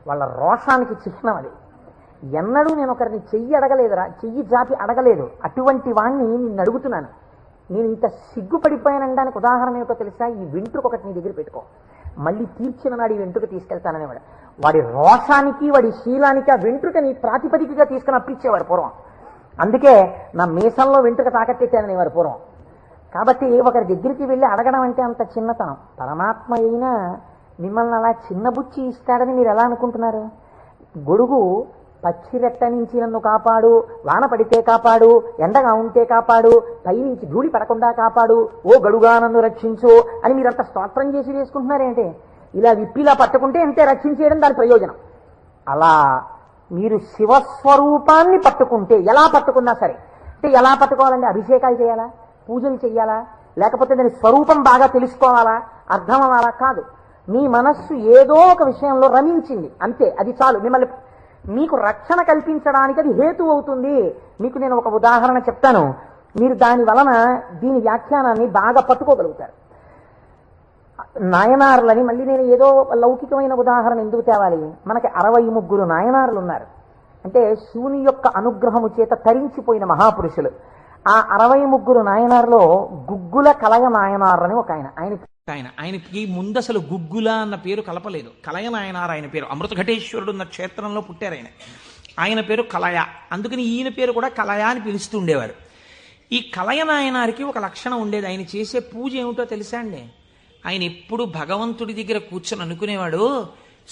వాళ్ళ రోషానికి చిహ్నం అది. ఎన్నడూ నేను ఒకరిని చెయ్యి అడగలేదురా, చెయ్యి జాపి అడగలేదు. అటువంటి వాణ్ణి నిన్ను అడుగుతున్నాను. నేను ఇంత సిగ్గుపడిపోయానడానికి ఉదాహరణ ఏమిటో తెలుసా? ఈ వెంట్రుక ఒకటి నీ దగ్గర పెట్టుకో, మళ్ళీ తీర్చిన నాడు ఈ వెంట్రుక తీసుకెళ్తాననేవాడు. వాడి రోషానికి, వాడి శీలానికి ఆ వెంట్రుకని ప్రాతిపదికగా తీసుకుని అప్పిచ్చేవారు పూర్వం. అందుకే నా మీసంలో వెంట్రుక తాకట్టేశాననేవారు పూర్వం. కాబట్టి ఒకరి దగ్గరికి వెళ్ళి అడగడం అంటే అంత చిన్నతనం. పరమాత్మ అయినా మిమ్మల్ని అలా చిన్నబుచ్చి ఇస్తాడని మీరు ఎలా అనుకుంటున్నారు? గొడుగు పచ్చి రెట్ట నుంచి నన్ను కాపాడు, వాన పడితే కాపాడు, ఎండగా ఉంటే కాపాడు, పైనుంచి ధూళి పడకుండా కాపాడు, ఓ గడుగా నన్ను రక్షించు అని మీరంత స్తోత్రం చేసి వేసుకుంటున్నారేంటి? ఇలా విప్పిలా పట్టుకుంటే ఎంతే రక్షించేయడం దాని ప్రయోజనం. అలా మీరు శివస్వరూపాన్ని పట్టుకుంటే, ఎలా పట్టుకున్నా సరే, అంటే ఎలా పట్టుకోవాలంటే అభిషేకాలు చేయాలా, పూజలు చేయాలా, లేకపోతే దాని స్వరూపం బాగా తెలుసుకోవాలా, అర్థం అవ్వాలా? కాదు. మీ మనస్సు ఏదో ఒక విషయంలో రమించింది అంతే, అది చాలు. మిమ్మల్ని మీకు రక్షణ కల్పించడానికి అది హేతు అవుతుంది. మీకు నేను ఒక ఉదాహరణ చెప్తాను. మీరు దాని వలన దీని వ్యాఖ్యానాన్ని బాగా పట్టుకోగలుగుతారు. నాయనార్లని మళ్ళీ నేను ఏదో లౌకికమైన ఉదాహరణ ఎందుకు తేవాలి, మనకి 63 నాయనార్లు ఉన్నారు. అంటే శివుని యొక్క అనుగ్రహము చేత తరించిపోయిన మహాపురుషులు. ఆ 63 నాయనార్లో గుగ్గుల కలయ నాయనార్ అని ఒక ఆయనకి ముందు అసలు గుగ్గుల అన్న పేరు కలపలేదు. కలయ నాయనార్ ఆయన పేరు. అమృత ఘటేశ్వరుడు ఉన్న క్షేత్రంలో పుట్టారు ఆయన పేరు కలయ. అందుకని ఈయన పేరు కూడా కలయ అని పిలుస్తూ ఉండేవారు. ఈ కలయ నాయనారికి ఒక లక్షణం ఉండేది. ఆయన చేసే పూజ ఏమిటో తెలుసా అండి? ఆయన ఎప్పుడు భగవంతుడి దగ్గర కూర్చొని అనుకునేవాడు,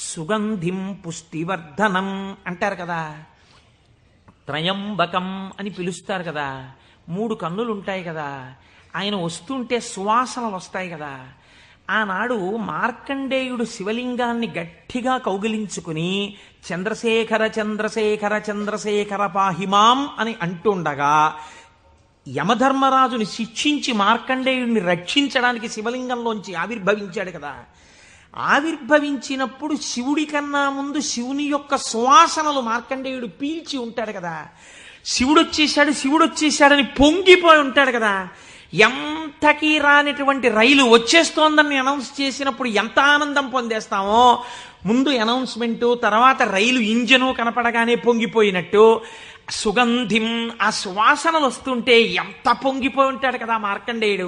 సుగంధిం పుష్టివర్ధనం అంటారు కదా, త్రయంబకం అని పిలుస్తారు కదా, 3 కన్నులు ఉంటాయి కదా, ఆయన వస్తుంటే సువాసనలు వస్తాయి కదా. ఆనాడు మార్కండేయుడు శివలింగాన్ని గట్టిగా కౌగిలించుకుని చంద్రశేఖర చంద్రశేఖర చంద్రశేఖర పాహిమాం అని అంటుండగా యమధర్మరాజుని శిక్షించి మార్కండేయుడిని రక్షించడానికి శివలింగంలోంచి ఆవిర్భవించాడు కదా. ఆవిర్భవించినప్పుడు శివుడి కన్నా ముందు శివుని యొక్క సువాసనలు మార్కండేయుడు పీల్చి ఉంటాడు కదా. శివుడు వచ్చేసాడని పొంగిపోయి ఉంటాడు కదా. ఎంతకీ రానిటువంటి రైలు వచ్చేస్తోందని అనౌన్స్ చేసినప్పుడు ఎంత ఆనందం పొందేస్తామో, ముందు అనౌన్స్మెంటు, తర్వాత రైలు ఇంజను కనపడగానే పొంగిపోయినట్టు సుగంధిం, ఆ సువాసనలు వస్తుంటే ఎంత పొంగిపోయి ఉంటాడు కదా మార్కండేయుడు.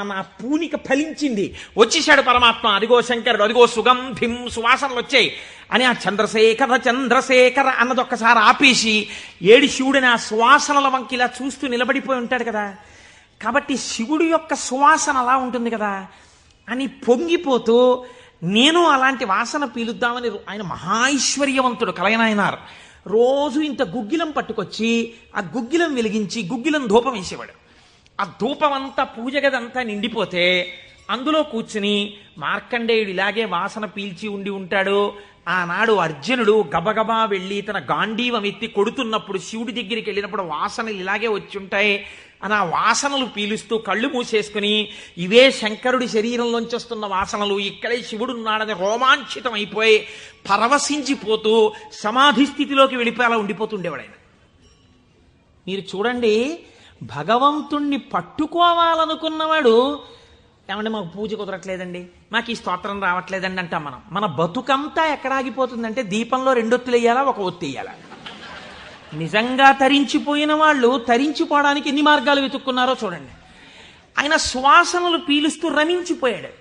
నా పూనిక ఫలించింది, వచ్చేశాడు పరమాత్మ, అదిగో శంకరుడు, అదిగో సుగంధిం, సువాసనలు వచ్చాయి అని ఆ చంద్రశేఖర చంద్రశేఖర అన్నది ఒక్కసారి ఆపేసి ఏడి శివుడిని ఆ సువాసనల వంకి ఇలా చూస్తూ నిలబడిపోయి ఉంటాడు కదా. కాబట్టి శివుడి యొక్క సువాసన అలా ఉంటుంది కదా అని పొంగిపోతూ నేను అలాంటి వాసన పీలుద్దామని, ఆయన మహాైశ్వర్యవంతుడు కలయనాయనార్. రోజు ఇంత గుగ్గిలం పట్టుకొచ్చి ఆ గుగ్గిలం వెలిగించి గుగ్గిలం ధూపం వేసేవాడు. ఆ ధూపం అంతా పూజ గదంతా నిండిపోతే అందులో కూర్చుని మార్కండేయుడు ఇలాగే వాసన పీల్చి ఉండి ఉంటాడు. ఆనాడు అర్జునుడు గబగబా వెళ్ళి తన గాంధీవం ఎత్తి కొడుతున్నప్పుడు శివుడి దగ్గరికి వెళ్ళినప్పుడు వాసనలు ఇలాగే వచ్చి ఉంటాయి అని ఆ వాసనలు పీలుస్తూ కళ్ళు మూసేసుకుని ఇవే శంకరుడి శరీరంలోంచి వస్తున్న వాసనలు, ఇక్కడే శివుడు ఉన్నాడని రోమాంచితం అయిపోయి పరవశించిపోతూ సమాధి స్థితిలోకి వెళ్ళిపోయేలా ఉండిపోతుండేవాడు ఆయన. మీరు చూడండి, భగవంతుణ్ణి పట్టుకోవాలనుకున్నవాడు ఏమంటే మాకు పూజ కుదరట్లేదండి, మాకు ఈ స్తోత్రం రావట్లేదండి అంటాం మనం. మన బతుకంతా ఎక్కడ ఆగిపోతుందంటే దీపంలో 2 ఒత్తులు వేయాలా, 1 ఒత్తి వేయాలా. నిజంగా తరించిపోయిన వాళ్ళు తరించిపోవడానికి ఎన్ని మార్గాలు వెతుక్కున్నారో చూడండి. ఆయన సువాసనలు పీలుస్తూ రమించిపోయాడు.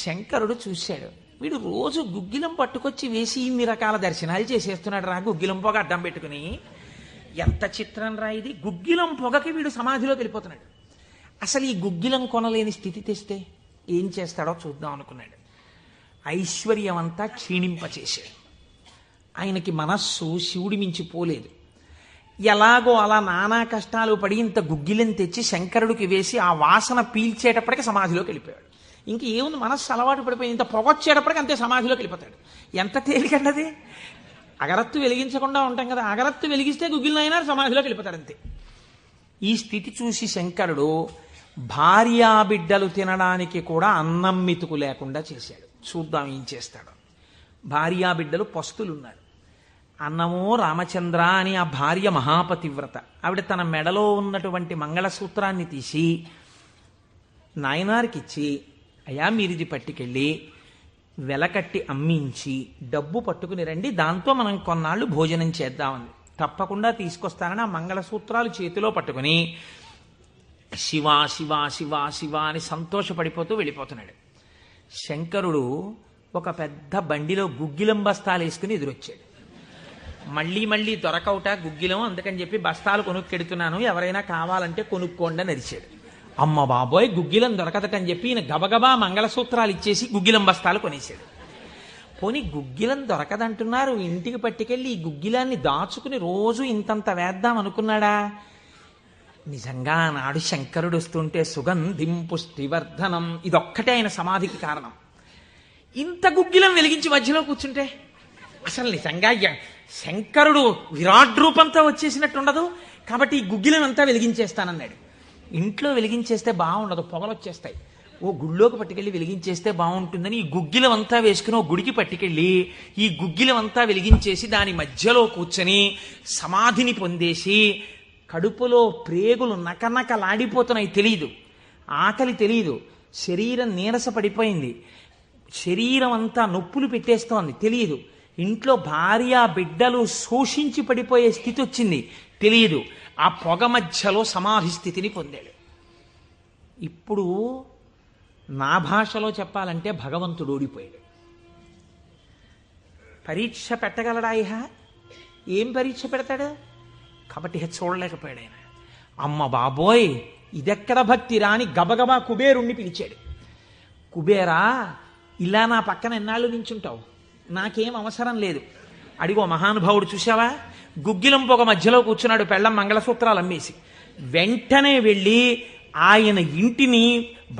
శంకరుడు చూశాడు, వీడు రోజు గుగ్గిలం పట్టుకొచ్చి వేసి ఇన్ని రకాల దర్శనాలు చేసేస్తున్నాడు రా, గుగ్గిలం పొగ అడ్డం పెట్టుకుని. ఎంత చిత్రం రా ఇది, గుగ్గిలం పొగకి వీడు సమాధిలోకి వెళ్ళిపోతున్నాడు. అసలు ఈ గుగ్గిలం కొనలేని స్థితి తెస్తే ఏం చేస్తాడో చూద్దాం అనుకున్నాడు. ఐశ్వర్యం అంతా క్షీణింపచేశాడు. ఆయనకి మనస్సు శివుడి మించి పోలేదు. ఎలాగో అలా నానా కష్టాలు పడి ఇంత గుగ్గిలం తెచ్చి శంకరుడికి వేసి ఆ వాసన పీల్చేటప్పటికి సమాధిలోకి వెళ్ళిపోయాడు. ఇంక ఏముంది, మనస్సు అలవాటు పడిపోయి ఇంత పొగొచ్చేటప్పటికి అంతే సమాధిలోకి వెళ్ళిపోతాడు. ఎంత తేలికండి. అగరత్తు వెలిగించకుండా ఉంటాం కదా, అగరత్తు వెలిగిస్తే గుగ్గిలం అయినా సమాధిలోకి వెళ్ళిపోతాడు అంతే. ఈ స్థితి చూసి శంకరుడు భార్యాబిడ్డలు తినడానికి కూడా అన్నం మెతుకు లేకుండా చేశాడు. చూద్దాం ఏం చేస్తాడు. భార్యాబిడ్డలు పస్తులున్నారు. అన్నమో రామచంద్ర అని ఆ భార్య మహాపతివ్రత. ఆవిడ తన మెడలో ఉన్నటువంటి మంగళసూత్రాన్ని తీసి నాయనారికిచ్చి, అయ్యా మీరిది పట్టుకెళ్ళి వెలకట్టి అమ్మించి డబ్బు పట్టుకుని రండి, దాంతో మనం కొన్నాళ్ళు భోజనం చేద్దామని. తప్పకుండా తీసుకొస్తానని ఆ మంగళసూత్రాలు చేతిలో పట్టుకుని శివ శివ శివ శివ అని సంతోషపడిపోతూ వెళ్ళిపోతున్నాడు. శంకరుడు ఒక పెద్ద బండిలో గుగ్గిలం బస్తాలు వేసుకుని ఎదురొచ్చాడు. మళ్ళీ దొరకవుట గుగ్గిలం, అందుకని చెప్పి బస్తాలు కొనుక్కెడుతున్నాను, ఎవరైనా కావాలంటే కొనుక్కోండి అని అరిచాడు. అమ్మ బాబోయ్, గుగ్గిలం దొరకదటని చెప్పి ఈయన గబగబా మంగళసూత్రాలు ఇచ్చేసి గుగ్గిలం బస్తాలు కొనేశాడు. పోనీ గుగ్గిలం దొరకదంటున్నారు, ఇంటికి పట్టుకెళ్ళి ఈ గుగ్గిలాన్ని దాచుకుని రోజు ఇంతంత వేద్దాం అనుకున్నాడా? నిజంగా నాడు శంకరుడు వస్తుంటే సుగంధిం పుష్టివర్ధనం, ఇదొక్కటే ఆయన సమాధికి కారణం. ఇంత గుగ్గిలం వెలిగించి మధ్యలో కూర్చుంటే అసలు నిజంగా శంకరుడు విరాట్ రూపంతో వచ్చేసినట్టుండదు. కాబట్టి ఈ గుగ్గిలం అంతా వెలిగించేస్తానన్నాడు. ఇంట్లో వెలిగించేస్తే బాగుండదు, పొగలు వచ్చేస్తాయి. ఓ గుళ్ళోకి పట్టుకెళ్ళి వెలిగించేస్తే బాగుంటుందని ఈ గుగ్గిలం అంతా వేసుకుని ఓ గుడికి పట్టుకెళ్ళి ఈ గుగ్గిలం అంతా వెలిగించేసి దాని మధ్యలో కూర్చొని సమాధిని పొందేసి కడుపులో ప్రేగులు నకనకలాడిపోతున్నాయి, తెలియదు. ఆకలి తెలియదు. శరీరం నీరస పడిపోయింది. శరీరం అంతా నొప్పులు పెట్టేస్తోంది, తెలియదు. ఇంట్లో భార్య బిడ్డలు శోషించి పడిపోయే స్థితి వచ్చింది, తెలియదు. ఆ పొగ మధ్యలో సమాధి స్థితిని పొందాడు. ఇప్పుడు నా భాషలో చెప్పాలంటే భగవంతుడు ఓడిపోయాడు. పరీక్ష పెట్టగలడా? ఏం పరీక్ష పెడతాడు? కాబట్టి చూడలేకపోయాడు ఆయన. అమ్మ బాబోయ్, ఇదెక్కడ భక్తిరా అని గబగబా కుబేరుణ్ణి పిలిచాడు. కుబేరా, ఇలా నా పక్కన ఎన్నాళ్ళు నించుంటావు? నాకేం అవసరం లేదు. అడిగో మహానుభావుడు చూసావా, గుగ్గిలం పొగ మధ్యలో కూర్చున్నాడు, పెళ్ళం మంగళసూత్రాలు అమ్మేసి. వెంటనే వెళ్ళి ఆయన ఇంటిని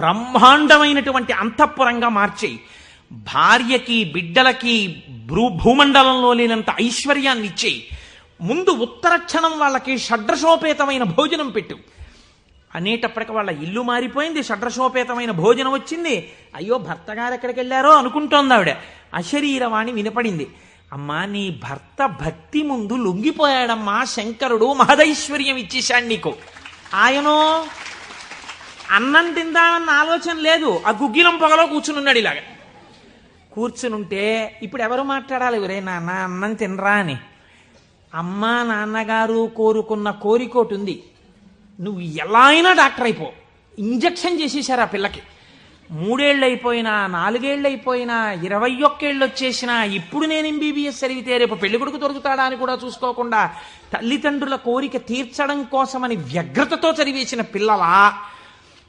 బ్రహ్మాండమైనటువంటి అంతఃపురంగా మార్చేయి. భార్యకి బిడ్డలకి భూమండలంలో లేనంత ఐశ్వర్యాన్ని ఇచ్చేయి. ముందు ఉత్తర క్షణం వాళ్ళకి షడ్రసోపేతమైన భోజనం పెట్టు అనేటప్పటికి వాళ్ళ ఇల్లు మారిపోయింది. షడ్రసోపేతమైన భోజనం వచ్చింది. అయ్యో భర్త గారు ఎక్కడికి వెళ్ళారో అనుకుంటోంది ఆవిడ. అశరీరవాణి వినపడింది. అమ్మా, నీ భర్త భక్తి ముందు లొంగిపోయాడమ్మా. శంకరుడు మహదైశ్వర్యం ఇచ్చేశాడు నీకు. ఆయనో అన్నం తిందామన్న ఆలోచన లేదు. ఆ గుగ్గిలం పొగలో కూర్చునున్నాడు. ఇలాగా కూర్చునుంటే ఇప్పుడు ఎవరు మాట్లాడాలి? ఒరే నాన్న అన్నం తినరా అని. అమ్మా నాన్నగారు కోరుకున్న కోరికోటి ఉంది. నువ్వు ఎలా అయినా డాక్టర్ అయిపో. ఇంజక్షన్ చేసేశారు ఆ పిల్లకి. 3 ఏళ్ళు అయిపోయినా, 4 ఏళ్ళు అయిపోయినా, 21 ఏళ్ళు వచ్చేసినా, ఇప్పుడు నేను ఎంబీబీఎస్ చదివితే రేపు పెళ్లి కొడుకు దొరుకుతాడా అని కూడా చూసుకోకుండా తల్లిదండ్రుల కోరిక తీర్చడం కోసమని వ్యగ్రతతో చదివేసిన పిల్లలా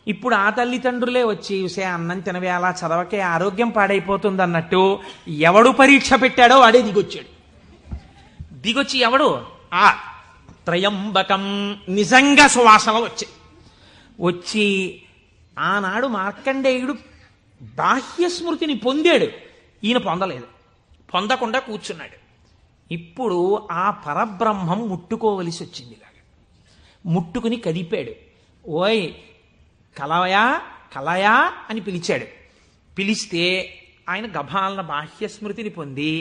ఇప్పుడు ఆ తల్లిదండ్రులే వచ్చి చూసే అన్నం తినవే, అలా చదవకే, ఆరోగ్యం పాడైపోతుంది అన్నట్టు ఎవడు పరీక్ష పెట్టాడో వాడే దిగొచ్చాడు. దిగొచ్చి ఎవడు ఆ త్రయంబకం నిజంగా సువాసనలు వచ్చి ఆనాడు మార్కండేయుడు బాహ్య స్మృతిని పొందాడు. ఈయన పొందలేదు. పొందకుండా కూర్చున్నాడు. ఇప్పుడు ఆ పరబ్రహ్మం ముట్టుకోవలసి వచ్చింది. ఇలాగా ముట్టుకుని కదిపాడు. ఓయ్ కలయా కలయా అని పిలిచాడు. పిలిస్తే ఆయన గభాలన బాహ్య స్మృతిని పొంది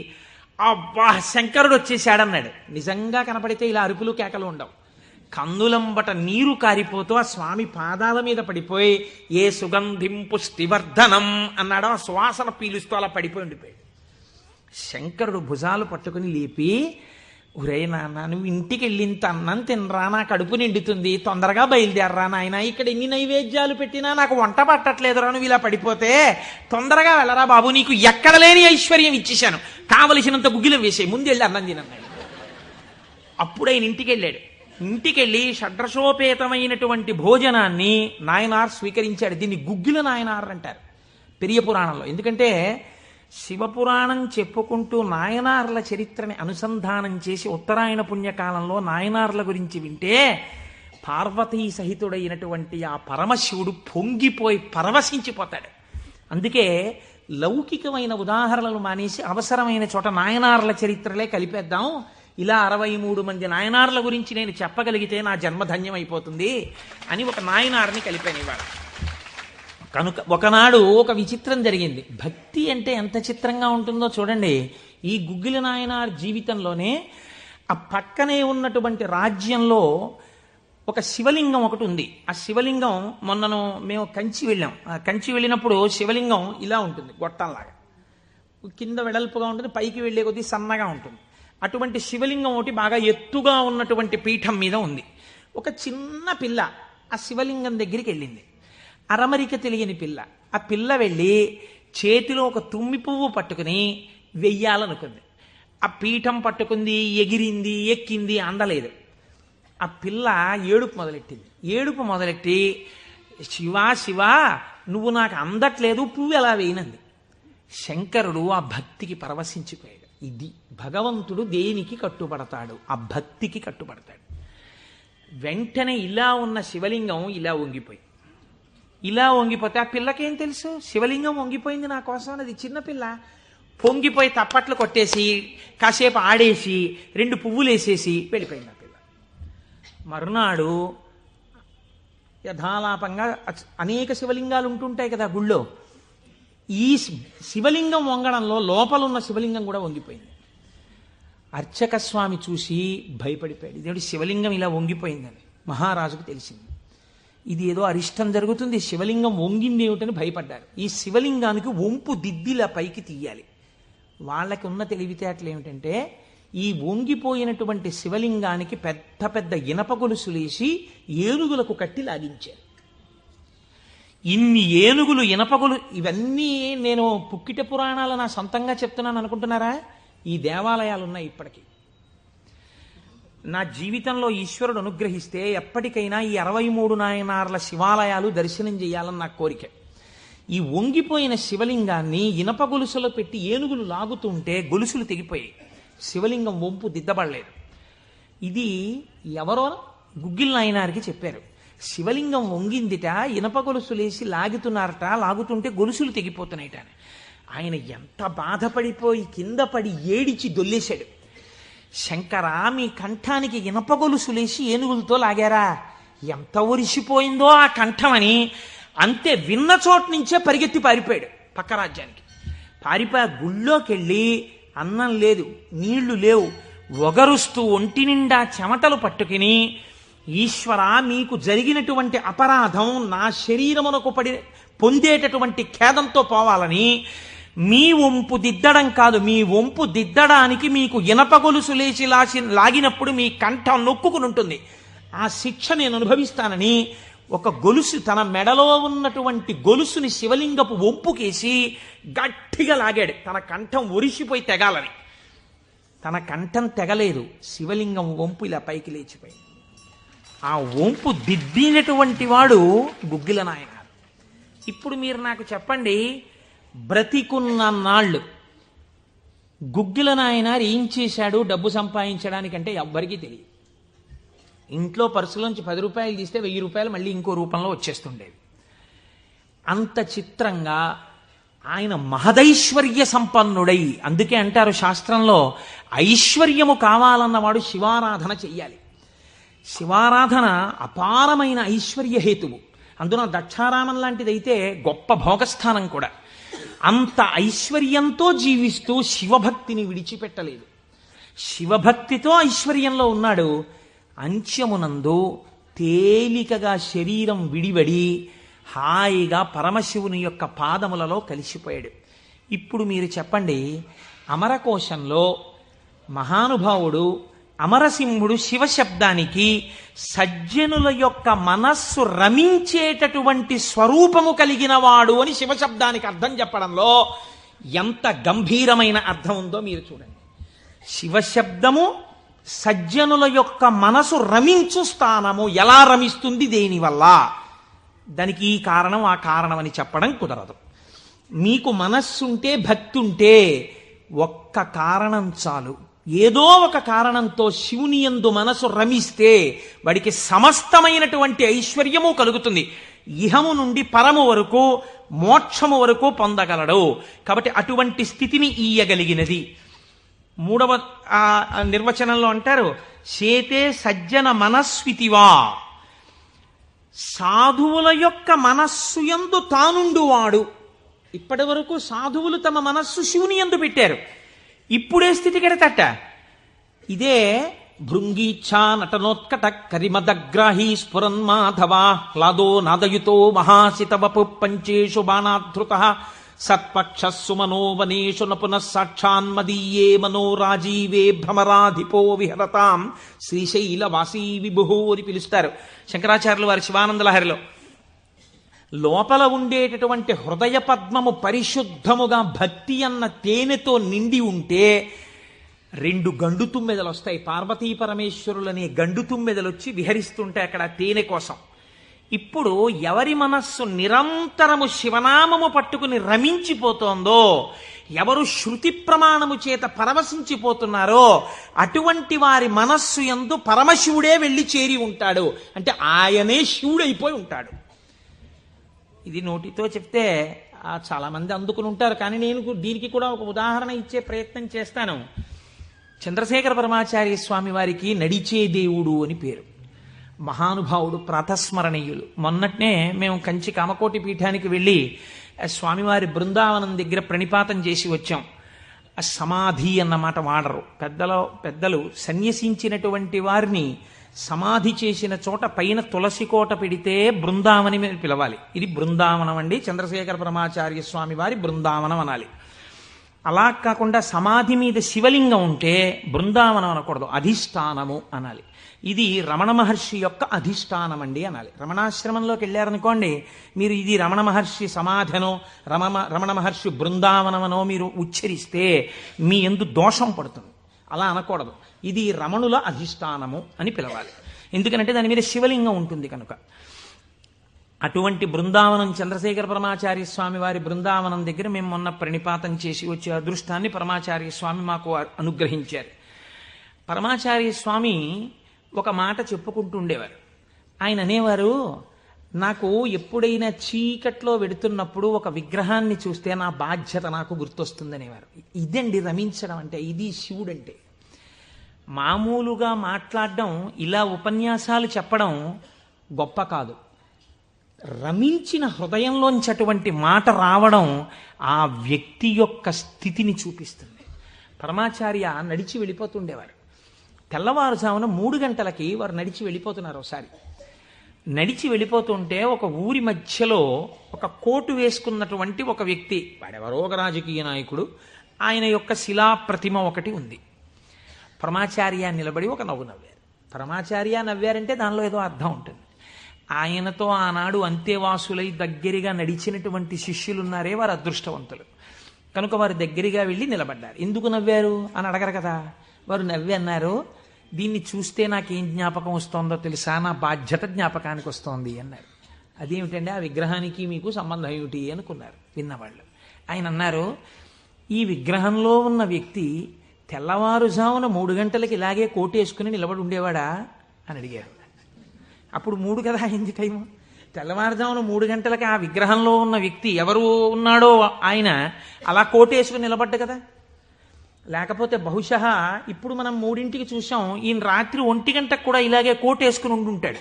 అబ్బా శంకరుడు వచ్చేసాడన్నాడు. నిజంగా కనపడితే ఇలా అరుపులు కేకలు ఉండవు. కందులంబట నీరు కారిపోతూ ఆ స్వామి పాదాల మీద పడిపోయి ఏ సుగంధిం పుష్టివర్ధనం అన్నాడో ఆ సువాసన పీలుస్తూ అలా పడిపోయి ఉండిపోయాడు. శంకరుడు భుజాలు పట్టుకుని లేపి, ఒరే నాన్న, నువ్వు ఇంటికి వెళ్ళింత అన్నం తినరా, నా కడుపు నిండుతుంది, తొందరగా బయలుదేరరా నాయన, ఇక్కడ ఎన్ని నైవేద్యాలు పెట్టినా నాకు వంట పట్టట్లేదురా, నువ్వు ఇలా పడిపోతే తొందరగా వెళ్ళరా బాబు, నీకు ఎక్కడ లేని ఐశ్వర్యం ఇచ్చేశాను, కావలసినంత గుగ్గిలం వేసే, ముందు వెళ్ళి అన్నం తినన్నాడు. అప్పుడు ఆయన ఇంటికి వెళ్ళాడు. ఇంటికెళ్ళి షడ్రసోపేతమైనటువంటి భోజనాన్ని నాయనార్ స్వీకరించాడు. దీన్ని గుగ్గిల నాయనార్ అంటారు పెరియ పురాణంలో. ఎందుకంటే శివపురాణం చెప్పుకుంటూ నాయనార్ల చరిత్రని అనుసంధానం చేసి ఉత్తరాయణ పుణ్యకాలంలో నాయనార్ల గురించి వింటే పార్వతీ సహితుడైనటువంటి ఆ పరమశివుడు పొంగిపోయి పరవశించిపోతాడు. అందుకే లౌకికమైన ఉదాహరణలు మానేసి అవసరమైన చోట నాయనార్ల చరిత్రలే కలిపేద్దాం. ఇలా 63 మంది నాయనార్ల గురించి నేను చెప్పగలిగితే నా జన్మధన్యం అయిపోతుంది అని ఒక నాయనార్ని కలిపాను ఇవాళ. కనుక ఒకనాడు ఒక విచిత్రం జరిగింది. భక్తి అంటే ఎంత చిత్రంగా ఉంటుందో చూడండి. ఈ గుగ్గిల నాయనార్ జీవితంలోనే ఆ పక్కనే ఉన్నటువంటి రాజ్యంలో ఒక శివలింగం ఒకటి ఉంది. ఆ శివలింగం మొన్నను మేము కంచి వెళ్ళాం. ఆ కంచి వెళ్ళినప్పుడు శివలింగం ఇలా ఉంటుంది, గొట్టంలాగా కింద వెడల్పుగా ఉంటుంది, పైకి వెళ్ళే కొద్దీ సన్నగా ఉంటుంది. అటువంటి శివలింగం ఒకటి బాగా ఎత్తుగా ఉన్నటువంటి పీఠం మీద ఉంది. ఒక చిన్న పిల్ల ఆ శివలింగం దగ్గరికి వెళ్ళింది. అరమరిక తెలియని పిల్ల. ఆ పిల్ల వెళ్ళి చేతిలో ఒక తుమ్మి పువ్వు పట్టుకుని వెయ్యాలనుకుంది. ఆ పీఠం పట్టుకుంది, ఎగిరింది, ఎక్కింది, అందలేదు. ఆ పిల్ల ఏడుపు మొదలెట్టింది. ఏడుపు మొదలెట్టి శివా శివా నువ్వు నాకు అందట్లేదు, పువ్వు ఎలా వేయనంది. శంకరుడు ఆ భక్తికి పరవశించిపోయాడు. ఇది భగవంతుడు దేనికి కట్టుబడతాడు? ఆ భక్తికి కట్టుబడతాడు. వెంటనే ఇలా ఉన్న శివలింగం ఇలా వంగిపోతే ఆ పిల్లకేం తెలుసు? శివలింగం వంగిపోయింది నా కోసం అన్నది. చిన్నపిల్ల పొంగిపోయి తప్పట్లు కొట్టేసి కాసేపు ఆడేసి 2 పువ్వులు వేసేసి వెళ్ళిపోయింది ఆ పిల్ల. మరునాడు యథాలాపంగా అనేక శివలింగాలు ఉంటుంటాయి కదా గుళ్ళో. ఈ శివలింగం వంగడంలో లోపలున్న శివలింగం కూడా వంగిపోయింది. అర్చక స్వామి చూసి భయపడిపోయాడు. ఇదేంటి శివలింగం ఇలా వంగిపోయిందని. మహారాజుకు తెలిసింది. ఇది ఏదో అరిష్టం జరుగుతుంది, శివలింగం వంగింది ఏమిటని భయపడ్డారు. ఈ శివలింగానికి వంపు దిద్దిలా పైకి తీయాలి. వాళ్ళకి ఉన్న తెలివితేటలు ఏమిటంటే ఈ వంగిపోయినటువంటి శివలింగానికి పెద్ద పెద్ద ఇనప గొలుసులేసి ఏనుగులకు కట్టి లాగించారు. ఇన్ని ఏనుగులు ఇనపగొలు, ఇవన్నీ నేను పుక్కిట పురాణాలు నా సొంతంగా చెప్తున్నాను అనుకుంటున్నారా? ఈ దేవాలయాలు ఉన్నాయి ఇప్పటికీ. నా జీవితంలో ఈశ్వరుడు అనుగ్రహిస్తే ఎప్పటికైనా ఈ 63 నాయనార్ల శివాలయాలు దర్శనం చేయాలని నా కోరిక. ఈ వంగిపోయిన శివలింగాన్ని ఇనప గొలుసులో పెట్టి ఏనుగులు లాగుతుంటే గొలుసులు తెగిపోయాయి, శివలింగం వంపు దిద్దబడలేదు. ఇది ఎవరో గుగ్గిల్ నాయనారికి చెప్పారు. శివలింగం వంగిందిట, ఇనప గొలుసులేసి లాగుతున్నారట, లాగుతుంటే గొలుసులు తెగిపోతున్నాయిట. ఆయన ఎంత బాధపడిపోయి కింద పడి ఏడిచి దొల్లేశాడు. శంకరా, మీ కంఠానికి ఇనప గొలుసులేసి ఏనుగులతో లాగారా? ఎంత ఒరిసిపోయిందో ఆ కంఠమని. అంతే, విన్న చోటు నుంచే పరిగెత్తి పారిపోయాడు పక్క రాజ్యానికి. పారిపోయి గుళ్ళోకి వెళ్ళి అన్నం లేదు, నీళ్లు లేవు, ఒగరుస్తూ ఒంటి నిండా చెమటలు పట్టుకుని, ఈశ్వర, మీకు జరిగినటువంటి అపరాధం నా శరీరమునకు పొందేటటువంటి ఖేదంతో పోవాలని మీ వంపు దిద్దడం కాదు, మీ వంపు దిద్దడానికి మీకు ఇనప గొలుసు లేచి లాగినప్పుడు మీ కంఠం నొక్కుకుని ఉంటుంది, ఆ శిక్ష నేను అనుభవిస్తానని ఒక గొలుసు, తన మెడలో ఉన్నటువంటి గొలుసుని శివలింగపు వంపుకేసి గట్టిగా లాగాడు, తన కంఠం ఒరిసిపోయి తెగాలని. తన కంఠం తెగలేదు, శివలింగం వంపు ఇలా పైకి లేచిపోయింది. ఆ వంపు దిద్దినటువంటి వాడు గుగ్గిల నాయన. ఇప్పుడు మీరు నాకు చెప్పండి, బ్రతికున్న నాళ్ళు గుగ్గిల నాయనారు ఏం చేశాడు డబ్బు సంపాదించడానికంటే ఎవ్వరికీ తెలియదు. ఇంట్లో పర్సులోంచి 10 రూపాయలు తీస్తే 1000 రూపాయలు మళ్ళీ ఇంకో రూపంలో వచ్చేస్తుండేవి. అంత చిత్రంగా ఆయన మహదైశ్వర్య సంపన్నుడై, అందుకే అంటారు శాస్త్రంలో, ఐశ్వర్యము కావాలన్నవాడు శివారాధన చెయ్యాలి. శివారాధన అపారమైన ఐశ్వర్య హేతువు. అందున దక్షారామం లాంటిదైతే గొప్ప భోగస్థానం కూడా. అంత ఐశ్వర్యంతో జీవిస్తూ శివభక్తిని విడిచిపెట్టలేదు. శివభక్తితో ఐశ్వర్యంలో ఉన్నాడు. అంత్యమునందు తేలికగా శరీరం విడివడి హాయిగా పరమశివుని యొక్క పాదములలో కలిసిపోయాడు. ఇప్పుడు మీరు చెప్పండి, అమరకోశంలో మహానుభావుడు అమరసింహుడు శివశబ్దానికి సజ్జనుల యొక్క మనస్సు రమించేటటువంటి స్వరూపము కలిగిన వాడు అని శివశబ్దానికి అర్థం చెప్పడంలో ఎంత గంభీరమైన అర్థం ఉందో మీరు చూడండి. శివశబ్దము సజ్జనుల యొక్క మనసు రమించు స్థానము. ఎలా రమిస్తుంది, దేనివల్ల? దానికి ఈ కారణం ఆ కారణం అని చెప్పడం కుదరదు. మీకు మనస్సుంటే, భక్తి ఉంటే ఒక్క కారణం చాలు. ఏదో ఒక కారణంతో శివుని యందు మనసు రమిస్తే వాడికి సమస్తమైనటువంటి ఐశ్వర్యము కలుగుతుంది. ఇహము నుండి పరము వరకు, మోక్షము వరకు పొందగలడు. కాబట్టి అటువంటి స్థితిని ఇయ్యగలిగినది. 3వ నిర్వచనంలో అంటారు, చేతే సజ్జన మనస్వితివా. సాధువుల యొక్క మనస్సు యందు తానుండువాడు. ఇప్పటి వరకు సాధువులు తమ మనస్సు శివుని యందు పెట్టారు. ఇప్పుడే స్థితి కెడతట. ఇదే భృంగీచ్ఛా నటనోత్కట కరిమదగ్రాహీ స్ఫురన్మాధవ హ్లాదో నాదయుతో మహాసితవపు పంచేషు బాణాధృత సత్పక్ష సుమనోవనేషు నపునః సాక్షాన్మదీయే మనోరాజీవే భ్రమరాధిపో విహరతాం శ్రీశైలవాసీ విభుః అని పిలుస్తారు శంకరాచార్యులు వారి శివానందలహరిలో. లోపల ఉండేటటువంటి హృదయ పద్మము పరిశుద్ధముగా భక్తి అన్న తేనెతో నిండి ఉంటే 2 గండు తుమ్మెదలు వస్తాయి. పార్వతీ పరమేశ్వరులనే గండు తుమ్మెదలు వచ్చి విహరిస్తుంటే అక్కడ తేనె కోసం. ఇప్పుడు ఎవరి మనస్సు నిరంతరము శివనామము పట్టుకుని రమించిపోతోందో, ఎవరు శృతి ప్రమాణము చేత పరవశించిపోతున్నారో అటువంటి వారి మనస్సు యందు పరమశివుడే వెళ్ళి చేరి ఉంటాడు. అంటే ఆయనే శివుడైపోయి ఉంటాడు. ఇది నోటితో చెప్తే చాలామంది అందుకుని ఉంటారు, కానీ నేను దీనికి కూడా ఒక ఉదాహరణ ఇచ్చే ప్రయత్నం చేస్తాను. చంద్రశేఖర పరమాచార్య స్వామి వారికి నడిచే దేవుడు అని పేరు. మహానుభావుడు, ప్రాతస్మరణీయులు. మొన్నట్నే మేము కంచి కామకోటి పీఠానికి వెళ్ళి స్వామివారి బృందావనం దగ్గర ప్రణిపాతం చేసి వచ్చాం. సమాధి అన్నమాట వాడరు పెద్దలు. సన్యసించినటువంటి వారిని సమాధి చేసిన చోట పైన తులసి కోట పెడితే బృందావని మీరు పిలవాలి. ఇది బృందావనం అండి, చంద్రశేఖర పరమాచార్య స్వామి వారి బృందావనం అనాలి. అలా కాకుండా సమాధి మీద శివలింగం ఉంటే బృందావనం అనకూడదు, అధిష్టానము అనాలి. ఇది రమణ మహర్షి యొక్క అధిష్టానం అండి అనాలి. రమణాశ్రమంలోకి వెళ్ళారనుకోండి, మీరు ఇది రమణ మహర్షి సమాధనో రమణ మహర్షి బృందావనమనో మీరు ఉచ్చరిస్తే మీ యందు దోషం పడుతుంది. అలా అనకూడదు. ఇది రమణుల అధిష్టానము అని పిలవాలి. ఎందుకంటే దాని మీద శివలింగం ఉంటుంది కనుక. అటువంటి బృందావనం చంద్రశేఖర పరమాచార్య స్వామి వారి బృందావనం దగ్గర మేము మొన్న ప్రణిపాతం చేసి వచ్చే అదృష్టాన్ని పరమాచార్య స్వామి మాకు అనుగ్రహించారు. పరమాచార్య స్వామి ఒక మాట చెప్పుకుంటూ ఉండేవారు. ఆయన అనేవారు, నాకు ఎప్పుడైనా చీకట్లో వెడుతున్నప్పుడు ఒక విగ్రహాన్ని చూస్తే నా బాధ్యత నాకు గుర్తొస్తుందనేవారు. ఇదండి రమించడం అంటే, ఇది శివుడంటే. మామూలుగా మాట్లాడడం, ఇలా ఉపన్యాసాలు చెప్పడం గొప్ప కాదు. రమించిన హృదయంలోంచి అటువంటి మాట రావడం ఆ వ్యక్తి యొక్క స్థితిని చూపిస్తుంది. పరమాచార్య నడిచి వెళ్ళిపోతుండేవారు. తెల్లవారుజామున 3 గంటలకి వారు నడిచి వెళ్ళిపోతున్నారు. ఒకసారి నడిచి వెళ్ళిపోతుంటే ఒక ఊరి మధ్యలో ఒక కోటు వేసుకున్నటువంటి ఒక వ్యక్తి, వాడెవరో ఒక రాజకీయ నాయకుడు, ఆయన యొక్క శిలా ప్రతిమ ఒకటి ఉంది. పరమాచార్య నిలబడి ఒక నవ్వు నవ్వారు. పరమాచార్య నవ్వారంటే దానిలో ఏదో అర్థం ఉంటుంది. ఆయనతో ఆనాడు అంతేవాసులై దగ్గరగా నడిచినటువంటి శిష్యులున్నారే, వారు అదృష్టవంతులు కనుక వారు దగ్గరగా వెళ్ళి నిలబడ్డారు. ఎందుకు నవ్వారు అని అడగరు కదా. వారు నవ్వి అన్నారు, దీన్ని చూస్తే నాకేం జ్ఞాపకం వస్తోందో తెలుసా, నా బాధ్యత జ్ఞాపకానికి వస్తోంది అన్నారు. అదేమిటండి, ఆ విగ్రహానికి మీకు సంబంధం ఏమిటి అనుకున్నారు విన్నవాళ్ళు. ఆయన అన్నారు, ఈ విగ్రహంలో ఉన్న వ్యక్తి తెల్లవారుజామున 3 గంటలకి ఇలాగే కోటేసుకుని నిలబడి ఉండేవాడా అని అడిగారు. అప్పుడు 3 కదా అయింది టైము. తెల్లవారుజామున 3 గంటలకి ఆ విగ్రహంలో ఉన్న వ్యక్తి ఎవరు ఉన్నాడో ఆయన అలా కోటేసుకుని నిలబడ్డ కదా. లేకపోతే బహుశా ఇప్పుడు మనం 3ంటికి చూసాం, ఈయన రాత్రి 1 గంటకు కూడా ఇలాగే కోటేసుకుని ఉండుంటాడు.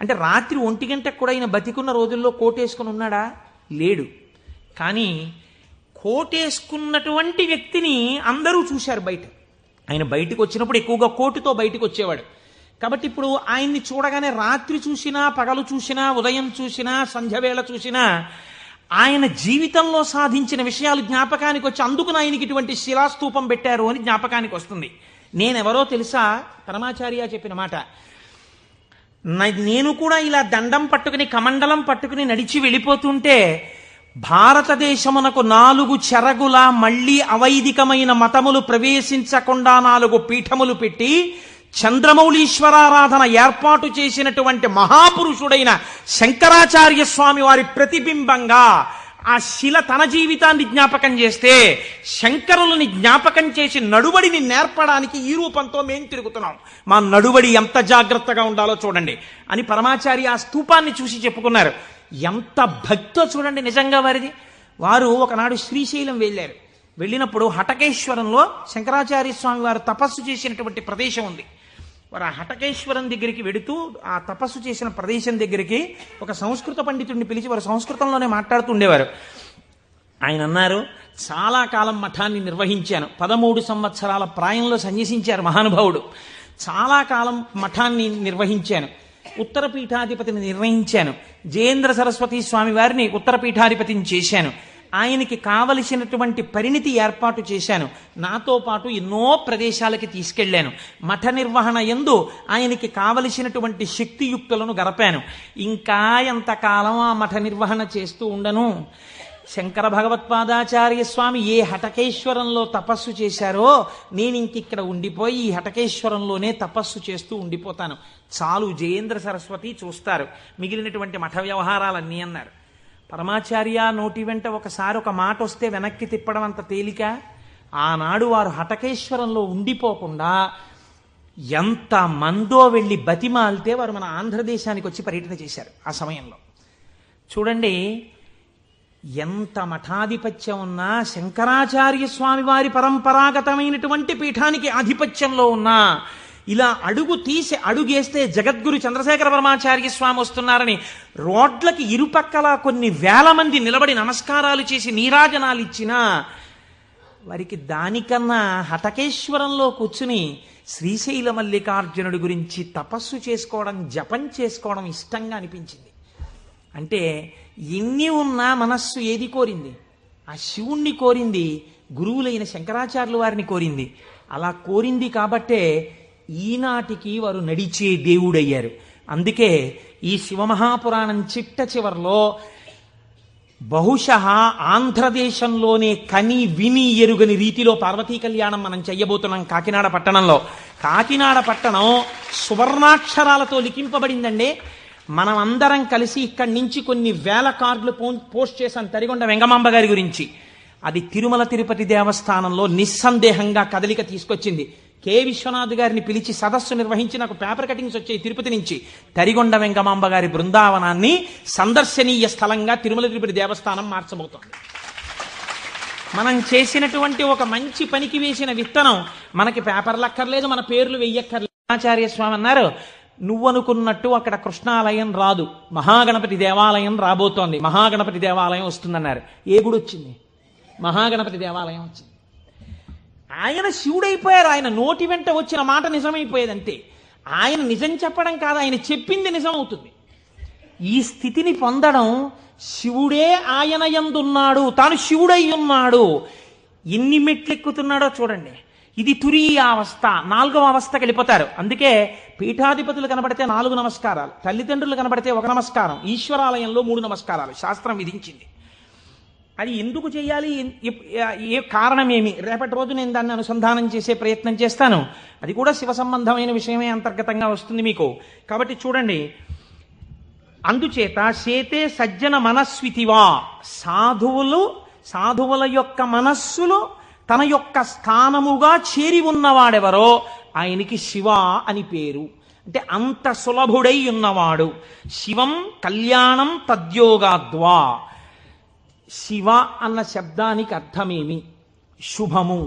అంటే రాత్రి 1 గంటకు కూడా ఈయన బతికున్న రోజుల్లో కోటేసుకుని ఉన్నాడా? లేడు. కానీ కోటేసుకున్నటువంటి వ్యక్తిని అందరూ చూశారు బయట. ఆయన బయటకు వచ్చినప్పుడు ఎక్కువగా కోటుతో బయటకు వచ్చేవాడు. కాబట్టి ఇప్పుడు ఆయన్ని చూడగానే రాత్రి చూసినా, పగలు చూసినా, ఉదయం చూసినా, సంధ్యవేళ చూసినా ఆయన జీవితంలో సాధించిన విషయాలు జ్ఞాపకానికి వచ్చి, అందుకు ఆయనకి ఇటువంటి శిలాస్తూపం పెట్టారు అని జ్ఞాపకానికి వస్తుంది. నేనెవరో తెలుసా? పరమాచార్య చెప్పిన మాట. నేను కూడా ఇలా దండం పట్టుకుని కమండలం పట్టుకుని నడిచి వెళ్ళిపోతుంటే భారతదేశమునకు 4 చెరగుల మళ్లీ అవైదికమైన మతములు ప్రవేశించకుండా 4 పీఠములు పెట్టి చంద్రమౌళీశ్వరారాధన ఏర్పాటు చేసినటువంటి మహాపురుషుడైన శంకరాచార్య స్వామి వారి ప్రతిబింబంగా ఆ శిల తన జీవితాన్ని జ్ఞాపకం చేస్తే, శంకరులని జ్ఞాపకం చేసి నడువడిని నేర్పడానికి ఈ రూపంతో మేం తిరుగుతున్నాం. మా నడువడి ఎంత జాగ్రత్తగా ఉండాలో చూడండి అని పరమాచార్య ఆ స్తూపాన్ని చూసి చెప్పుకున్నారు. ఎంత భక్తో చూడండి నిజంగా వారిది. వారు ఒకనాడు శ్రీశైలం వెళ్ళారు. వెళ్ళినప్పుడు హటకేశ్వరంలో శంకరాచార్య స్వామి వారు తపస్సు చేసినటువంటి ప్రదేశం ఉంది. వారు ఆ హటకేశ్వరం దగ్గరికి వెడుతూ ఆ తపస్సు చేసిన ప్రదేశం దగ్గరికి ఒక సంస్కృత పండితుడిని పిలిచి వారు సంస్కృతంలోనే మాట్లాడుతూ ఉండేవారు. ఆయన అన్నారు, చాలా కాలం మఠాన్ని నిర్వహించాను. 13 సంవత్సరాల ప్రాయంలో సన్యసించారు మహానుభావుడు. చాలా కాలం మఠాన్ని నిర్వహించాను. ఉత్తర పీఠాధిపతిని నిర్ణయించాను. జయేంద్ర సరస్వతి స్వామి వారిని ఉత్తర పీఠాధిపతిని చేశాను. ఆయనకి కావలసినటువంటి పరిణితి ఏర్పాటు చేశాను. నాతో పాటు ఎన్నో ప్రదేశాలకి తీసుకెళ్లాను. మఠ నిర్వహణ యందు ఆయనకి కావలసినటువంటి శక్తియుక్తులను గరపాను. ఇంకా ఎంతకాలం ఆ మఠ నిర్వహణ చేస్తూ ఉండను? శంకర భగవత్పాదాచార్య స్వామి ఏ హటకేశ్వరంలో తపస్సు చేశారో నేను ఇంకిక్కడ ఉండిపోయి ఈ హటకేశ్వరంలోనే తపస్సు చేస్తూ ఉండిపోతాను. చాలు, జయేంద్ర సరస్వతి చూస్తారు మిగిలినటువంటి మఠ వ్యవహారాలన్నీ అన్నారు. పరమాచార్య నోటి వెంట ఒకసారి ఒక మాట వస్తే వెనక్కి తిప్పడం అంత తేలిక. ఆనాడు వారు హటకేశ్వరంలో ఉండిపోకుండా ఎంత మందో వెళ్ళి బతిమాలితే వారు మన ఆంధ్రదేశానికి వచ్చి పర్యటన చేశారు. ఆ సమయంలో చూడండి, ఎంత మఠాధిపత్యం ఉన్నా, శంకరాచార్య స్వామి వారి పరంపరాగతమైనటువంటి పీఠానికి ఆధిపత్యంలో ఉన్నా, ఇలా అడుగు తీసి అడుగేస్తే జగద్గురు చంద్రశేఖర పరమాచార్య స్వామి వస్తున్నారని రోడ్లకి ఇరుపక్కల కొన్ని వేల మంది నిలబడి నమస్కారాలు చేసి నీరాజనాలు ఇచ్చినా వారికి దానికన్నా హటకేశ్వరంలో కూర్చుని శ్రీశైల మల్లికార్జునుడి గురించి తపస్సు చేసుకోవడం, జపం చేసుకోవడం ఇష్టంగా అనిపించింది. అంటే ఎన్ని ఉన్నా మనస్సు ఏది కోరింది? ఆ శివుణ్ణి కోరింది, గురువులైన శంకరాచార్యుల వారిని కోరింది. అలా కోరింది కాబట్టే ఈనాటికి వారు నడిచే దేవుడయ్యారు. అందుకే ఈ శివమహాపురాణం చిట్ట చివరిలో బహుశః ఆంధ్రదేశంలోనే కని విని ఎరుగని రీతిలో పార్వతీ కళ్యాణం మనం చెయ్యబోతున్నాం కాకినాడ పట్టణంలో. కాకినాడ పట్టణం సువర్ణాక్షరాలతో లిఖింపబడిందండి. మనం అందరం కలిసి ఇక్కడి నుంచి కొన్ని వేల కార్డులు పోస్ట్ చేశాం తరిగొండ వెంగమాంబ గారి గురించి. అది తిరుమల తిరుపతి దేవస్థానంలో నిస్సందేహంగా కదలిక తీసుకొచ్చింది. కె విశ్వనాథ్ గారిని పిలిచి సదస్సు నిర్వహించి నాకు పేపర్ కటింగ్స్ వచ్చాయి తిరుపతి నుంచి. తరిగొండ వెంగమాంబ గారి బృందావనాన్ని సందర్శనీయ స్థలంగా తిరుమల తిరుపతి దేవస్థానం మార్చబోతోంది. మనం చేసినటువంటి ఒక మంచి పనికి వేసిన విత్తనం మనకి పేపర్లు అక్కర్లేదు, మన పేర్లు వెయ్యక్కర్లేదు. ఆచార్య స్వామి అన్నారు, నువ్వనుకున్నట్టు అక్కడ కృష్ణాలయం రాదు, మహాగణపతి దేవాలయం రాబోతోంది, మహాగణపతి దేవాలయం వస్తుందన్నారు. ఏ గుడి వచ్చింది? మహాగణపతి దేవాలయం వచ్చింది. ఆయన శివుడైపోయారు. ఆయన నోటి వెంట వచ్చిన మాట నిజమైపోయేది అంతే. ఆయన నిజం చెప్పడం కాదు, ఆయన చెప్పింది నిజం అవుతుంది. ఈ స్థితిని పొందడం, శివుడే ఆయన యందున్నాడు, తాను శివుడై ఉన్నాడు. ఎన్ని మెట్లెక్కుతున్నాడో చూడండి. ఇది తురీయావస్థ, 4వ అవస్థకి వెళ్ళిపోతారు. అందుకే పీఠాధిపతులు కనబడితే 4 నమస్కారాలు, తల్లిదండ్రులు కనబడితే 1 నమస్కారం, ఈశ్వరాలయంలో 3 నమస్కారాలు శాస్త్రం విధించింది. అది ఎందుకు చేయాలి, ఏ కారణమేమి, రేపటి రోజు నేను దాన్ని అనుసంధానం చేసే ప్రయత్నం చేస్తాను. అది కూడా శివ సంబంధమైన విషయమే అంతర్గతంగా వస్తుంది మీకు. కాబట్టి చూడండి, అందుచేత చేతే సజ్జన మనస్వితివా, సాధువుల యొక్క మనస్సులు తన యొక్క స్థానముగా చేరి ఉన్నవాడెవరో ఆయనకి శివ అని పేరు. అంటే అంత సులభుడై ఉన్నవాడు. శివం కళ్యాణం తద్యోగాద్వా. శివ అన్న శబ్దానికి అర్థమేమి? శుభము,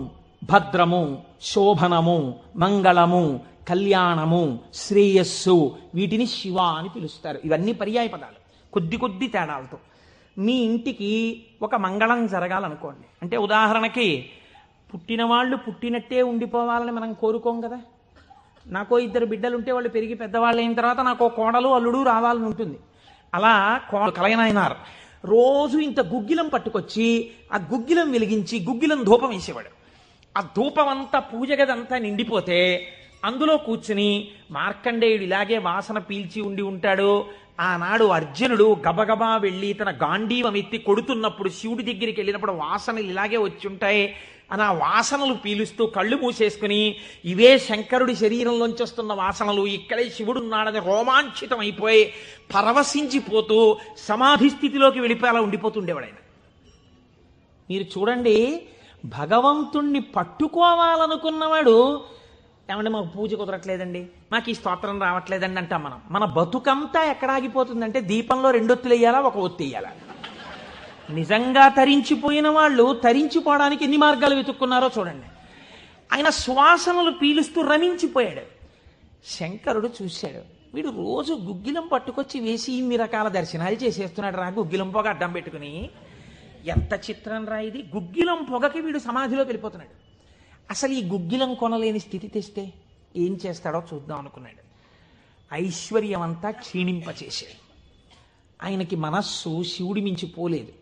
భద్రము, శోభనము, మంగళము, కళ్యాణము, శ్రేయస్సు, వీటిని శివ అని పిలుస్తారు. ఇవన్నీ పర్యాయ పదాలు, కొద్ది తేడాలతో. మీ ఇంటికి ఒక మంగళం జరగాలనుకోండి, అంటే ఉదాహరణకి పుట్టిన వాళ్ళు పుట్టినట్టే ఉండిపోవాలని మనం కోరుకోం కదా. నాకో 2 బిడ్డలు ఉంటే వాళ్ళు పెరిగి పెద్దవాళ్ళు అయిన తర్వాత నాకో కోడలు అల్లుడు రావాలని ఉంటుంది. అలా కలయనాయనారు రోజు ఇంత గుగ్గిలం పట్టుకొచ్చి ఆ గుగ్గిలం వెలిగించి గుగ్గిలం ధూపం వేసేవాడు. ఆ ధూపం అంతా పూజ గదంతా నిండిపోతే అందులో కూర్చుని మార్కండేయుడు ఇలాగే వాసన పీల్చి ఉండి ఉంటాడు. ఆనాడు అర్జునుడు గబగబా వెళ్ళి తన గాంధీవం ఎత్తి కొడుతున్నప్పుడు శివుడి దగ్గరికి వెళ్ళినప్పుడు వాసనలు ఇలాగే వచ్చి ఉంటాయి అని ఆ వాసనలు పీలుస్తూ కళ్ళు మూసేసుకుని, ఇవే శంకరుడి శరీరంలోంచి వస్తున్న వాసనలు, ఇక్కడే శివుడున్నాడని రోమాంచితం అయిపోయి పరవశించిపోతూ సమాధి స్థితిలోకి వెళ్ళిపోయేలా ఉండిపోతుండేవాడు ఆయన. మీరు చూడండి, భగవంతుణ్ణి పట్టుకోవాలనుకున్నవాడు, ఏమంటే మాకు పూజ కుదరట్లేదండి, మాకు ఈ స్తోత్రం రావట్లేదండి అంటాం మనం. మన బతుకంతా ఎక్కడ ఆగిపోతుందంటే దీపంలో 2 ఒత్తులు వేయాలా, 1 ఒత్తి వేయాలా. నిజంగా తరించిపోయిన వాళ్ళు తరించిపోవడానికి ఎన్ని మార్గాలు వెతుక్కున్నారో చూడండి. ఆయన శ్వాసనలు పీలుస్తూ రమించిపోయాడు. శంకరుడు చూశాడు, వీడు రోజు గుగ్గిలం పట్టుకొచ్చి వేసి ఇన్ని రకాల దర్శనాలు చేసేస్తున్నాడు రా, గుగ్గిలం పొగ అడ్డం పెట్టుకుని. ఎంత చిత్రం రా ఇది. గుగ్గిలం పొగకి వీడు సమాధిలోకి వెళ్ళిపోతున్నాడు. అసలు ఈ గుగ్గిలం కొనలేని స్థితి తెస్తే ఏం చేస్తాడో చూద్దాం అనుకున్నాడు. ఐశ్వర్యం అంతా క్షీణింపచేశాడు. ఆయనకి మనస్సు శివుడి మించి పోలేదు.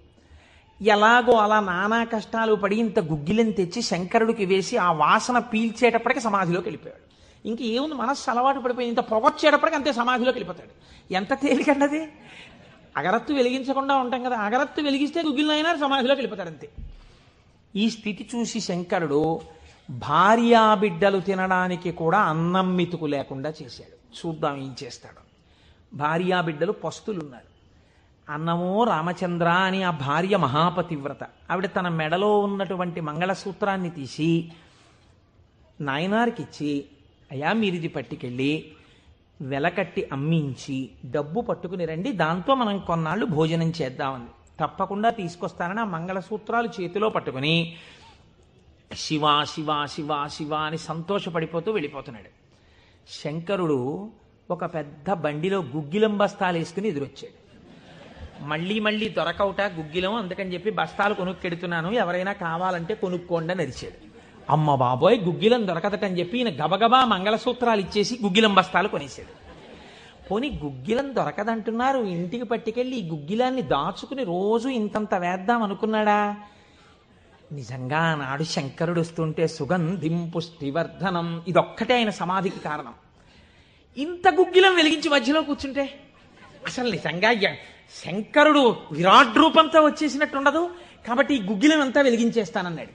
ఎలాగో అలా నానా కష్టాలు పడి ఇంత గుగ్గిలం తెచ్చి శంకరుడికి వేసి ఆ వాసన పీల్చేటప్పటికి సమాధిలోకి వెళ్ళిపోయాడు. ఇంక ఏముంది, మనస్సు అలవాటు పడిపోయింది. ఇంత పొగొచ్చేటప్పటికి అంతే సమాధిలోకి వెళ్ళిపోతాడు. ఎంత తేలికండది. అగరత్తు వెలిగించకుండా ఉంటాం కదా, అగరత్తు వెలిగిస్తే గుగ్గిలం అయినా సమాధిలోకి వెళ్ళిపోతాడు అంతే. ఈ స్థితి చూసి శంకరుడు భార్యాబిడ్డలు తినడానికి కూడా అన్నం మెతుకు లేకుండా చేశాడు. చూద్దాం ఏం చేస్తాడు. భార్యాబిడ్డలు పస్తులున్నారు. అన్నమో రామచంద్ర అని ఆ భార్య మహాపతివ్రత. ఆవిడ తన మెడలో ఉన్నటువంటి మంగళసూత్రాన్ని తీసి నాయనారికి ఇచ్చి, అయ్యా మీరిది పట్టుకెళ్ళి వెలకట్టి అమ్మించి డబ్బు పట్టుకుని రండి, దాంతో మనం కొన్నాళ్ళు భోజనం చేద్దామని. తప్పకుండా తీసుకొస్తానని ఆ మంగళసూత్రాలు చేతిలో పట్టుకుని శివ శివ శివ శివ అని సంతోషపడిపోతూ వెళ్ళిపోతున్నాడు. శంకరుడు ఒక పెద్ద బండిలో గుగ్గిలం బస్తాలు వేసుకుని ఎదురొచ్చాడు. మళ్ళీ మళ్ళీ దొరకవుట గుగ్గిలం, అందుకని చెప్పి బస్తాలు కొనుక్కెడుతున్నాను, ఎవరైనా కావాలంటే కొనుక్కోండి అని అరిచాడు. అమ్మ బాబోయ్, గుగ్గిలం దొరకదటని చెప్పి ఈయన గబగబా మంగళసూత్రాలు ఇచ్చేసి గుగ్గిలం బస్తాలు కొనేసాడు. పోనీ గుగ్గిలం దొరకదంటున్నారు, ఇంటికి పట్టుకెళ్ళి ఈ గుగ్గిలాన్ని దాచుకుని రోజు ఇంతంత వేద్దాం అనుకున్నాడా? నిజంగా నాడు శంకరుడు వస్తుంటే సుగంధిం పుష్టివర్ధనం, ఇదొక్కటే ఆయన సమాధికి కారణం. ఇంత గుగ్గిలం వెలిగించి మధ్యలో కూర్చుంటే అసలు నిజంగా శంకరుడు విరాట్ రూపంతో వచ్చేసినట్టు ఉండదు. కాబట్టి ఈ గుగ్గిలం అంతా వెలిగించేస్తానన్నాడు.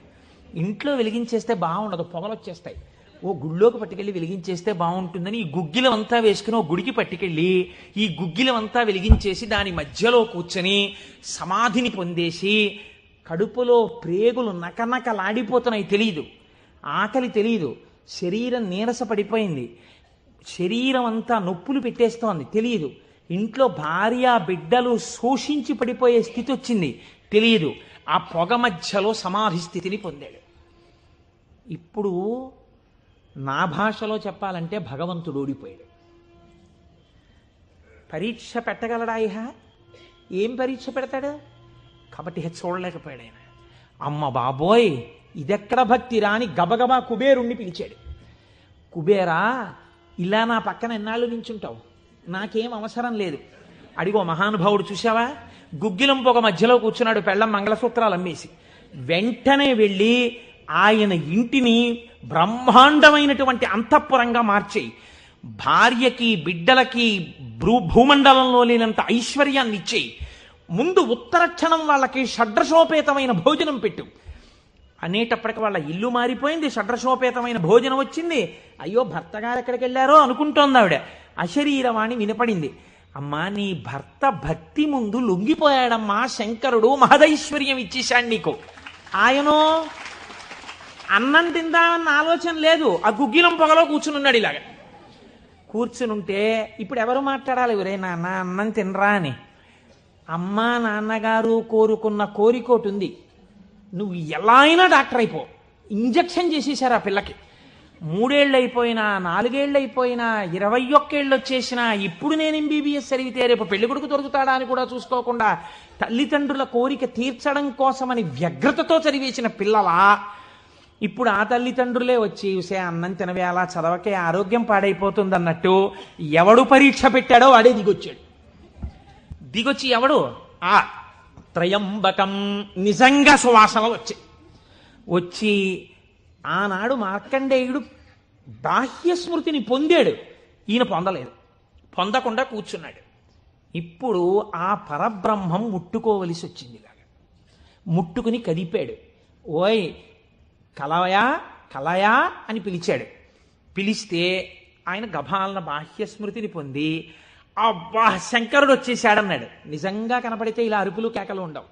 ఇంట్లో వెలిగించేస్తే బాగుండదు, పొగలు వచ్చేస్తాయి. ఓ గుళ్ళోకి పట్టుకెళ్ళి వెలిగించేస్తే బాగుంటుందని ఈ గుగ్గిలం అంతా వేసుకుని ఓ గుడికి పట్టుకెళ్ళి ఈ గుగ్గిలం అంతా వెలిగించేసి దాని మధ్యలో కూర్చొని సమాధిని పొందేసి, కడుపులో ప్రేగులు నకనకలాడిపోతున్నాయి, తెలియదు, ఆకలి తెలియదు, శరీరం నీరస పడిపోయింది, శరీరం అంతా నొప్పులు పెట్టేస్తోంది, తెలియదు, ఇంట్లో భార్య బిడ్డలు శోషించి పడిపోయే స్థితి వచ్చింది, తెలియదు. ఆ పొగ మధ్యలో సమాధి స్థితిని పొందాడు. ఇప్పుడు నా భాషలో చెప్పాలంటే భగవంతుడు ఓడిపోయాడు. పరీక్ష పెట్టగలడా? ఏం పరీక్ష పెడతాడు? కాబట్టి చూడలేకపోయాడు ఆయన. అమ్మ బాబోయ్, ఇదెక్కడ భక్తి రాని గబగబా కుబేరుణ్ణి పిలిచాడు. కుబేరా, ఇలా నా పక్కన ఎన్నాళ్ళు నించుంటావు, నాకేం అవసరం లేదు. అడిగో మహానుభావుడు చూసావా, గుగ్గిలం పొగ మధ్యలో కూర్చున్నాడు, పెళ్ళం మంగళసూత్రాలు అమ్మేసి. వెంటనే వెళ్ళి ఆయన ఇంటిని బ్రహ్మాండమైనటువంటి అంతఃపురంగా మార్చేయి, భార్యకి బిడ్డలకి భూమండలంలో లేనంత ఐశ్వర్యాన్ని ఇచ్చేయి, ముందు ఉత్తర క్షణం వాళ్ళకి షడ్రసోపేతమైన భోజనం పెట్టు అనేటప్పటికి వాళ్ళ ఇల్లు మారిపోయింది, షడ్రసోపేతమైన భోజనం వచ్చింది. అయ్యో భర్త గారు ఎక్కడికి వెళ్ళారో అనుకుంటోంది ఆవిడ. అశరీరవాణి వినపడింది. అమ్మా, నీ భర్త భక్తి ముందు లొంగిపోయాడమ్మా, శంకరుడు మహదైశ్వర్యం ఇచ్చేశాడు నీకు. ఆయనో అన్నం తిందామన్న ఆలోచన లేదు, ఆ గుగ్గిలం పొగలో కూర్చునున్నాడు. ఇలాగ కూర్చునుంటే ఇప్పుడు ఎవరు మాట్లాడాలి? ఒరే నాన్న అన్నం తినరా అని. అమ్మా నాన్నగారు కోరుకున్న కోరికోటి ఉంది, నువ్వు ఎలా అయినా డాక్టర్ అయిపో. ఇంజక్షన్ చేసేశారు ఆ పిల్లకి. 3 ఏళ్ళు అయిపోయినా, 4 ఏళ్ళు అయిపోయినా, 21 ఏళ్ళు వచ్చేసినా, ఇప్పుడు నేను ఎంబీబీఎస్ చదివితే రేపు పెళ్లి కొడుకు దొరుకుతాడా అని కూడా చూసుకోకుండా తల్లిదండ్రుల కోరిక తీర్చడం కోసమని వ్యగ్రతతో చదివేసిన పిల్లలా ఇప్పుడు ఆ తల్లిదండ్రులే వచ్చి ఉసే అన్నం తినవే, అలా చదవకే ఆరోగ్యం పాడైపోతుంది అన్నట్టు ఎవడు పరీక్ష పెట్టాడో వాడే దిగొచ్చాడు. దిగొచ్చి ఎవడు ఆ త్రయంబకం నిజంగా సువాసనలు వచ్చి ఆనాడు మార్కండేయుడు బాహ్య స్మృతిని పొందాడు, ఈయన పొందలేదు, పొందకుండా కూర్చున్నాడు. ఇప్పుడు ఆ పరబ్రహ్మం ముట్టుకోవలసి వచ్చింది. ఇలాగా ముట్టుకుని కదిపాడు. ఓయ్ కలయా కలయా అని పిలిచాడు. పిలిస్తే ఆయన గభాలన బాహ్య స్మృతిని పొంది అబ్బా శంకరుడు వచ్చేసాడన్నాడు. నిజంగా కనపడితే ఇలా అరుపులు కేకలు ఉండవు.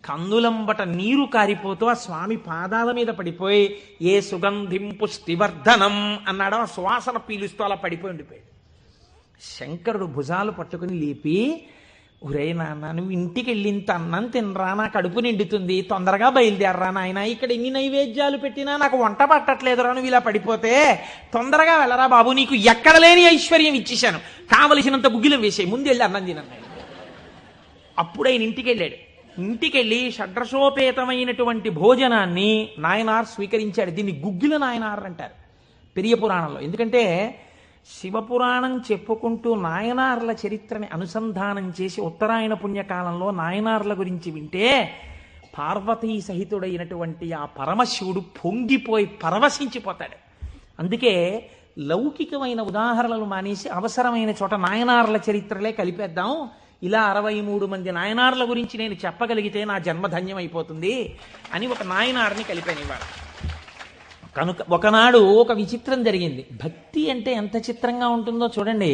కన్నులంబట నీరు కారిపోతూ ఆ స్వామి పాదాల మీద పడిపోయి ఏ సుగంధిం పుష్టివర్ధనం అన్నాడో ఆ సువాసన పీలుస్తూ అలా పడిపోయి ఉండిపోయాడు. శంకరుడు భుజాలు పట్టుకుని లేపి, ఒరే నాన్న, నువ్వు ఇంటికి వెళ్ళి ఇంత అన్నం తినరా, నా కడుపు నిండుతుంది, తొందరగా బయలుదేరరా నాయన, ఇక్కడ ఎన్ని నైవేద్యాలు పెట్టినా నాకు వంట పట్టట్లేదురా, నువ్వు ఇలా పడిపోతే తొందరగా వెళ్ళరా బాబు, నీకు ఎక్కడ లేని ఐశ్వర్యం ఇచ్చేశాను, కావలసినంత గుగ్గిలం వేసాయి, ముందు వెళ్ళి అన్నం తినన్నాడు. అప్పుడు ఆయన ఇంటికి వెళ్ళాడు. ఇంటికెళ్ళి షడ్రసోపేతమైనటువంటి భోజనాన్ని నాయనార్ స్వీకరించాడు. దీన్ని గుగ్గిల నాయనార్ అంటారు పెరియ పురాణంలో. ఎందుకంటే శివపురాణం చెప్పుకుంటూ నాయనార్ల చరిత్రని అనుసంధానం చేసి ఉత్తరాయణ పుణ్యకాలంలో నాయనార్ల గురించి వింటే పార్వతీ సహితుడైనటువంటి ఆ పరమశివుడు పొంగిపోయి పరవశించిపోతాడు. అందుకే లౌకికమైన ఉదాహరణలు మానేసి అవసరమైన చోట నాయనార్ల చరిత్రలే కలిపేద్దాం. ఇలా 63 మంది నాయనార్ల గురించి నేను చెప్పగలిగితే నా జన్మధన్యం అయిపోతుంది అని ఒక నాయనార్ని కలిపానివ్వాలి. కనుక ఒకనాడు ఒక విచిత్రం జరిగింది. భక్తి అంటే ఎంత చిత్రంగా ఉంటుందో చూడండి.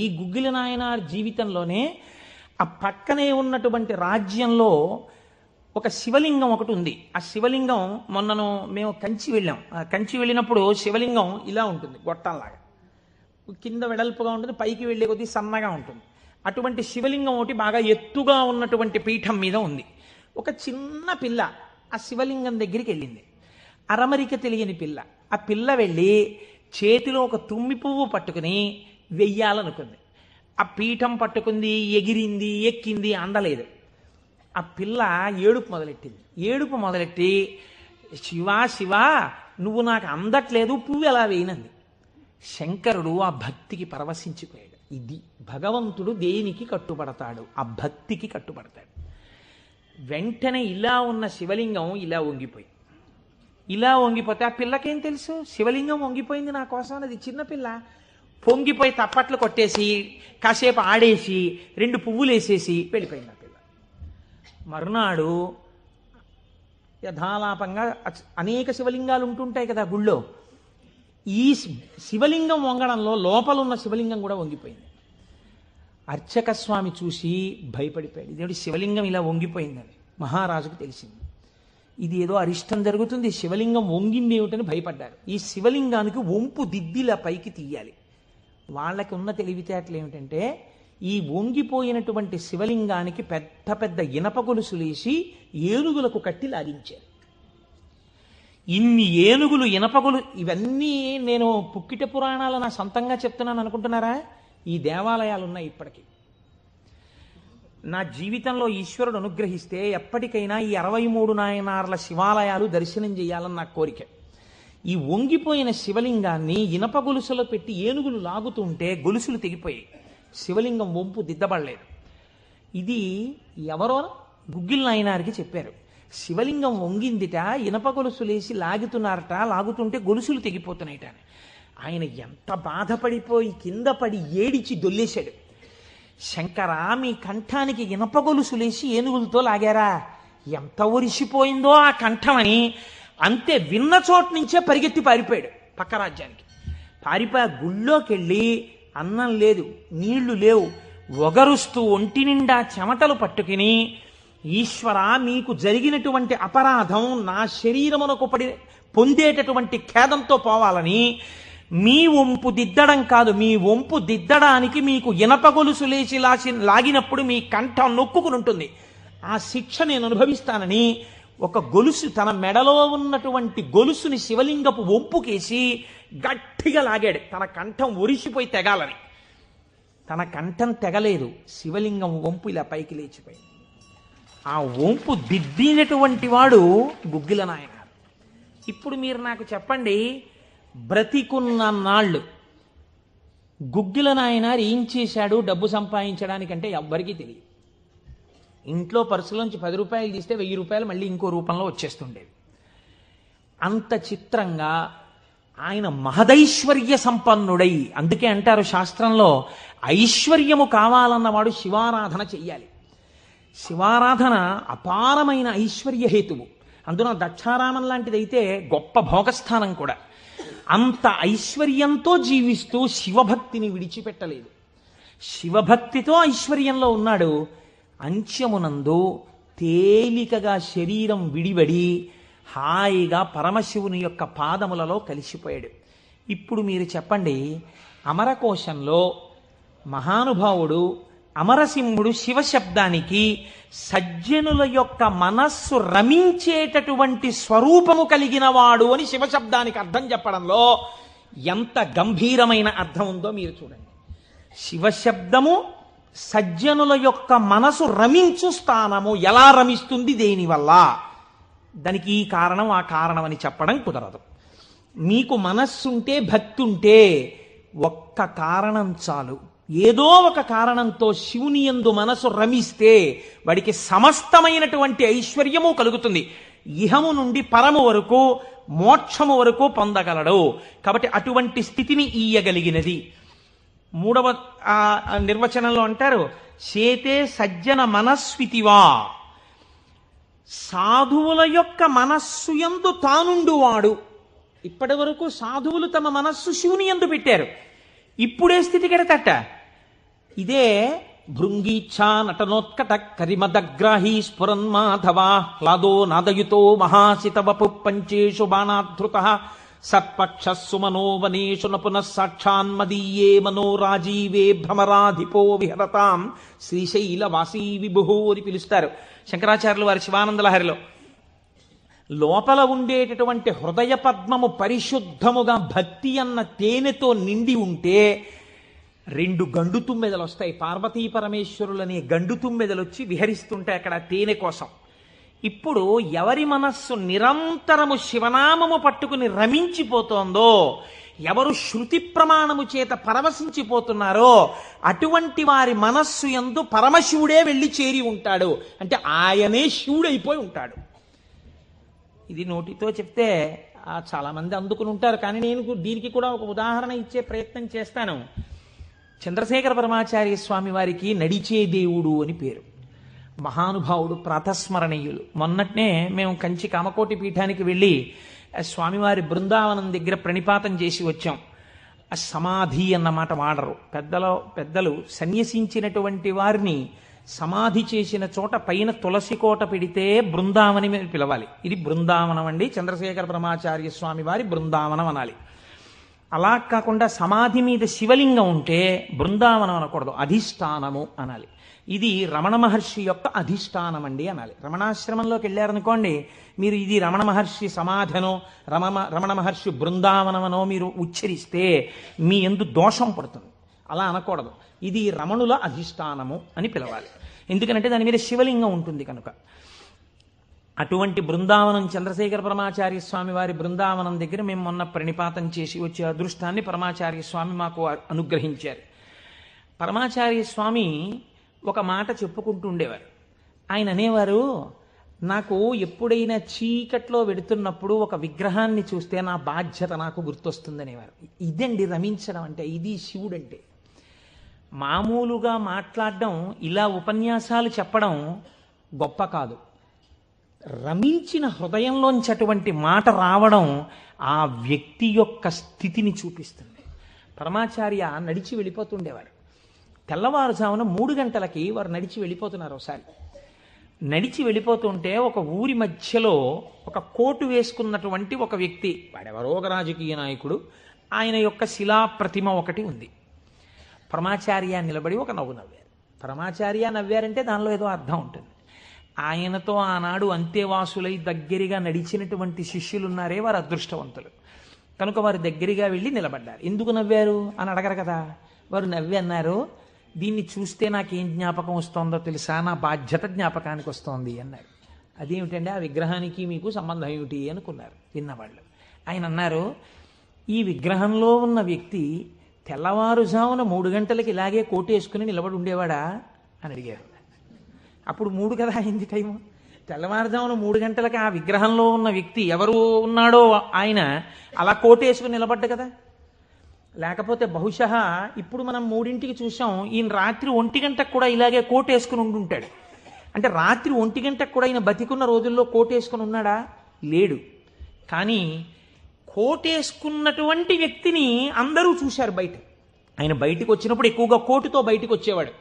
ఈ గుగ్గిల నాయనార్ జీవితంలోనే ఆ పక్కనే ఉన్నటువంటి రాజ్యంలో ఒక శివలింగం ఒకటి ఉంది. ఆ శివలింగం మొన్నను మేము కంచి వెళ్ళాం. ఆ కంచి వెళ్ళినప్పుడు శివలింగం ఇలా ఉంటుంది, గొట్టంలాగా కింద వెడల్పుగా ఉంటుంది, పైకి వెళ్ళే కొద్దీ సన్నగా ఉంటుంది. అటువంటి శివలింగం ఒకటి బాగా ఎత్తుగా ఉన్నటువంటి పీఠం మీద ఉంది. ఒక చిన్న పిల్ల ఆ శివలింగం దగ్గరికి వెళ్ళింది. అరమరిక తెలియని పిల్ల. ఆ పిల్ల వెళ్ళి చేతిలో ఒక తుమ్మి పువ్వు పట్టుకుని వెయ్యాలనుకుంది. ఆ పీఠం పట్టుకుంది, ఎగిరింది, ఎక్కింది, అందలేదు. ఆ పిల్ల ఏడుపు మొదలెట్టింది. ఏడుపు మొదలెట్టి, శివా శివా నువ్వు నాకు అందట్లేదు, పువ్వు ఎలా వేయనంది. శంకరుడు ఆ భక్తికి పరవశించిపోయాడు. ఇది భగవంతుడు దేనికి కట్టుబడతాడు? ఆ భక్తికి కట్టుబడతాడు. వెంటనే ఇలా ఉన్న శివలింగం ఇలా వంగిపోయి, ఇలా వంగిపోతే ఆ పిల్లకేం తెలుసు? శివలింగం వంగిపోయింది నా కోసం. అది చిన్నపిల్ల పొంగిపోయి తప్పట్లు కొట్టేసి కాసేపు ఆడేసి 2 పువ్వులు వేసేసి వెళ్ళిపోయింది ఆ పిల్ల. మరునాడు యథాలాపంగా అనేక శివలింగాలు ఉంటుంటాయి కదా గుళ్ళో. ఈ శివలింగం వంగడంలో లోపల ఉన్న శివలింగం కూడా వంగిపోయింది. అర్చక స్వామి చూసి భయపడిపోయాడు. ఇదేంటి శివలింగం ఇలా వంగిపోయిందని మహారాజుకు తెలిసింది. ఇది ఏదో అరిష్టం జరుగుతుంది, శివలింగం వంగింది ఏమిటని భయపడ్డారు. ఈ శివలింగానికి వంపు దిద్దిలా పైకి తీయాలి. వాళ్ళకి ఉన్న తెలివితేటలు ఏమిటంటే ఈ వంగిపోయినటువంటి శివలింగానికి పెద్ద పెద్ద ఇనప గొలుసులేసి ఏనుగులకు కట్టి లాగించారు. ఇన్ని ఏనుగులు, ఇనపగొలు, ఇవన్నీ నేను పుక్కిట పురాణాలు నా సొంతంగా చెప్తున్నాను అనుకుంటున్నారా? ఈ దేవాలయాలు ఉన్నాయి ఇప్పటికీ. నా జీవితంలో ఈశ్వరుడు అనుగ్రహిస్తే ఎప్పటికైనా ఈ 63 నాయనార్ల శివాలయాలు దర్శనం చేయాలని నా కోరిక. ఈ వంగిపోయిన శివలింగాన్ని ఇనప గొలుసులో పెట్టి ఏనుగులు లాగుతుంటే గొలుసులు తెగిపోయాయి. శివలింగం వంపు దిద్దబడలేదు. ఇది ఎవరో గుగ్గిల్ నాయనారికి చెప్పారు. శివలింగం వంగిందిట, ఇనప గొలుసులేసి లాగుతున్నారట, లాగుతుంటే గొలుసులు తెగిపోతున్నాయిట. ఆయన ఎంత బాధపడిపోయి కింద పడి ఏడిచి దొల్లేశాడు. శంకరా, మీ కంఠానికి ఇనప గొలుసులేసి ఏనుగులతో లాగారా? ఎంత ఒరిసిపోయిందో ఆ కంఠం అని. అంతే, విన్న చోటు నుంచే పరిగెత్తి పారిపోయాడు పక్క రాజ్యానికి. పారిపోయి గుళ్ళోకి వెళ్ళి అన్నం లేదు, నీళ్లు లేవు, ఒగరుస్తూ ఒంటి నిండా చెమటలు పట్టుకుని, ఈశ్వర మీకు జరిగినటువంటి అపరాధం నా శరీరమునకు పొందేటటువంటి ఖేదంతో పోవాలని మీ వంపు దిద్దడం కాదు, మీ వంపు దిద్దడానికి మీకు ఇనప గొలుసు లేచి లాగినప్పుడు మీ కంఠం నొక్కుకుని ఉంటుంది, ఆ శిక్ష నేను అనుభవిస్తానని ఒక గొలుసు, తన మెడలో ఉన్నటువంటి గొలుసుని శివలింగపు వంపుకేసి గట్టిగా లాగాడు. తన కంఠం ఒరిసిపోయి తెగాలని. తన కంఠం తెగలేదు, శివలింగం వంపు ఇలా పైకి లేచిపోయింది. ఆ వంపు దిద్దినటువంటి వాడు గుగ్గిల నాయనారు. ఇప్పుడు మీరు నాకు చెప్పండి, బ్రతికున్న నాళ్ళు గుగ్గిల నాయనారు ఏం చేశాడు డబ్బు సంపాదించడానికంటే ఎవ్వరికీ తెలియదు. ఇంట్లో పర్సులోంచి 10 రూపాయలు తీస్తే 1000 రూపాయలు మళ్ళీ ఇంకో రూపంలో వచ్చేస్తుండేవి. అంత చిత్రంగా ఆయన మహదైశ్వర్య సంపన్నుడై, అందుకే అంటారు శాస్త్రంలో, ఐశ్వర్యము కావాలన్నవాడు శివారాధన చెయ్యాలి. శివారాధన అపారమైన ఐశ్వర్య హేతువు. అందున దక్షారామం లాంటిదైతే గొప్ప భోగస్థానం కూడా. అంత ఐశ్వర్యంతో జీవిస్తూ శివభక్తిని విడిచిపెట్టలేదు. శివభక్తితో ఐశ్వర్యంలో ఉన్నాడు. అంత్యమునందు తేలికగా శరీరం విడివడి హాయిగా పరమశివుని యొక్క పాదములలో కలిసిపోయాడు. ఇప్పుడు మీరు చెప్పండి, అమరకోశంలో మహానుభావుడు అమరసింహుడు శివశబ్దానికి సజ్జనుల యొక్క మనస్సు రమించేటటువంటి స్వరూపము కలిగిన వాడు అని శివశబ్దానికి అర్థం చెప్పడంలో ఎంత గంభీరమైన అర్థం ఉందో మీరు చూడండి. శివశబ్దము సజ్జనుల యొక్క మనసు రమించు స్థానము. ఎలా రమిస్తుంది, దేనివల్ల? దానికి ఈ కారణం ఆ కారణం అని చెప్పడం కుదరదు. మీకు మనస్సుంటే, భక్తి ఉంటే ఒక్క కారణం చాలు. ఏదో ఒక కారణంతో శివుని యందు మనసు రమిస్తే వాడికి సమస్తమైనటువంటి ఐశ్వర్యము కలుగుతుంది. ఇహము నుండి పరము వరకు, మోక్షము వరకు పొందగలడు. కాబట్టి అటువంటి స్థితిని ఇయ్యగలిగినది. 3వ నిర్వచనంలో అంటారు, చేతే సజ్జన మనస్వితివా. సాధువుల యొక్క మనస్సు యందు తానుండువాడు. ఇప్పటి వరకు సాధువులు తమ మనస్సు శివుని యందు పెట్టారు. ఇప్పుడే స్థితి కెడతట. ఇదే భృంగీచ్ఛా నటనోత్కట కరిమదగ్రాహీ స్ఫురన్మాధవా హ్లాదో నాదయుతో మహాసితవపు పంచేషు బాణాధృత సత్పక్ష సుమనోవనేషు నపునః సాక్షాన్మదీయే మనోరాజీవే భ్రమరాధిపో విహరతాం శ్రీశైలవాసీ విభుః అని పిలుస్తారు శంకరాచార్యులు వారి శివానందలహరిలో. లోపల ఉండేటటువంటి హృదయ పద్మము పరిశుద్ధముగా భక్తి అన్న తేనెతో నిండి ఉంటే 2 గండు తుమ్మెదలు వస్తాయి. పార్వతీ పరమేశ్వరులనే గండు తుమ్మెదలు వచ్చి విహరిస్తుంటాయి అక్కడ తేనె కోసం. ఇప్పుడు ఎవరి మనస్సు నిరంతరము శివనామము పట్టుకుని రమించిపోతోందో, ఎవరు శృతి ప్రమాణము చేత పరవశించిపోతున్నారో అటువంటి వారి మనస్సు యందు పరమశివుడే వెళ్ళి చేరి ఉంటాడు. అంటే ఆయనే శివుడైపోయి ఉంటాడు. ఇది నోటితో చెప్తే చాలామంది అందుకుని ఉంటారు, కానీ నేను దీనికి కూడా ఒక ఉదాహరణ ఇచ్చే ప్రయత్నం చేస్తాను. చంద్రశేఖర పరమాచార్య స్వామి వారికి నడిచే దేవుడు అని పేరు. మహానుభావుడు, ప్రాతస్మరణీయులు. మొన్నట్నే మేము కంచి కామకోటి పీఠానికి వెళ్ళి స్వామివారి బృందావనం దగ్గర ప్రణిపాతం చేసి వచ్చాం. ఆ సమాధి అన్నమాట వాడరు పెద్దలు సన్యసించినటువంటి వారిని సమాధి చేసిన చోట పైన తులసి కోట పెడితే బృందావని మీద పిలవాలి. ఇది బృందావనం అండి, చంద్రశేఖర పరమాచార్య స్వామి వారి బృందావనం అనాలి. అలా కాకుండా సమాధి మీద శివలింగం ఉంటే బృందావనం అనకూడదు, అధిష్టానము అనాలి. ఇది రమణ మహర్షి యొక్క అధిష్టానం అండి అనాలి. రమణాశ్రమంలోకి వెళ్ళారనుకోండి, మీరు ఇది రమణ మహర్షి సమాధనో రమణ మహర్షి బృందావనమనో మీరు ఉచ్చరిస్తే మీ యందు దోషం పడుతుంది. అలా అనకూడదు. ఇది రమణుల అధిష్టానము అని పిలవాలి. ఎందుకంటే దాని మీద శివలింగం ఉంటుంది కనుక. అటువంటి బృందావనం చంద్రశేఖర పరమాచార్య స్వామి వారి బృందావనం దగ్గర మేము మొన్న ప్రణిపాతం చేసి వచ్చే అదృష్టాన్ని పరమాచార్య స్వామి మాకు అనుగ్రహించారు. పరమాచార్య స్వామి ఒక మాట చెప్పుకుంటూ ఉండేవారు. ఆయన అనేవారు, నాకు ఎప్పుడైనా చీకట్లో వెడుతున్నప్పుడు ఒక విగ్రహాన్ని చూస్తే నా బాధ్యత నాకు గుర్తొస్తుందనేవారు. ఇదండి రమించడం అంటే, ఇది శివుడు అంటే. మామూలుగా మాట్లాడడం, ఇలా ఉపన్యాసాలు చెప్పడం గొప్ప కాదు. రమించిన హృదయంలోంచి అటువంటి మాట రావడం ఆ వ్యక్తి యొక్క స్థితిని చూపిస్తుంది. పరమాచార్య నడిచి వెళ్ళిపోతుండేవారు. తెల్లవారుజామున 3 గంటలకి వారు నడిచి వెళ్ళిపోతున్నారు. ఒకసారి నడిచి వెళ్ళిపోతుంటే ఒక ఊరి మధ్యలో ఒక కోటు వేసుకున్నటువంటి ఒక వ్యక్తి, వాడెవరో ఒక రాజకీయ నాయకుడు, ఆయన యొక్క శిలా ప్రతిమ ఒకటి ఉంది. పరమాచార్య నిలబడి ఒక నవ్వు నవ్వారు. పరమాచార్య నవ్వారంటే దానిలో ఏదో అర్థం ఉంటుంది. ఆయనతో ఆనాడు అంతేవాసులై దగ్గరగా నడిచినటువంటి శిష్యులున్నారే, వారు అదృష్టవంతులు కనుక వారు దగ్గరగా వెళ్ళి నిలబడ్డారు. ఎందుకు నవ్వారు అని అడగరు కదా. వారు నవ్వి అన్నారు, దీన్ని చూస్తే నాకేం జ్ఞాపకం వస్తుందో తెలుసా, నా బాధ్యత జ్ఞాపకానికి వస్తోంది అన్నారు. అదేమిటండి, ఆ విగ్రహానికి మీకు సంబంధం ఏమిటి అనుకున్నారు విన్నవాళ్ళు. ఆయన అన్నారు, ఈ విగ్రహంలో ఉన్న వ్యక్తి తెల్లవారుజామున 3 గంటలకి ఇలాగే కోటేసుకుని నిలబడి ఉండేవాడా అని అడిగారు. అప్పుడు 3 కదా అయింది టైము. తెల్లవారుజామున 3 గంటలకి ఆ విగ్రహంలో ఉన్న వ్యక్తి ఎవరు ఉన్నాడో ఆయన అలా కోటేసుకుని నిలబడ్డ కదా. లేకపోతే బహుశः ఇప్పుడు మనం 3ంటికి చూసాం, ఈయన రాత్రి 1 గంటకు కూడా ఇలాగే కోటేసుకుని ఉండుంటాడు. అంటే రాత్రి 1 గంటకు కూడా ఆయన బతికున్న రోజుల్లో కోటేసుకుని ఉన్నాడా? లేడు. కానీ కోటేసుకున్నటువంటి వ్యక్తిని అందరూ చూశారు బయట. ఆయన బయటికి వచ్చినప్పుడు ఎక్కువగా కోటుతో బయటికి వచ్చేవాడు.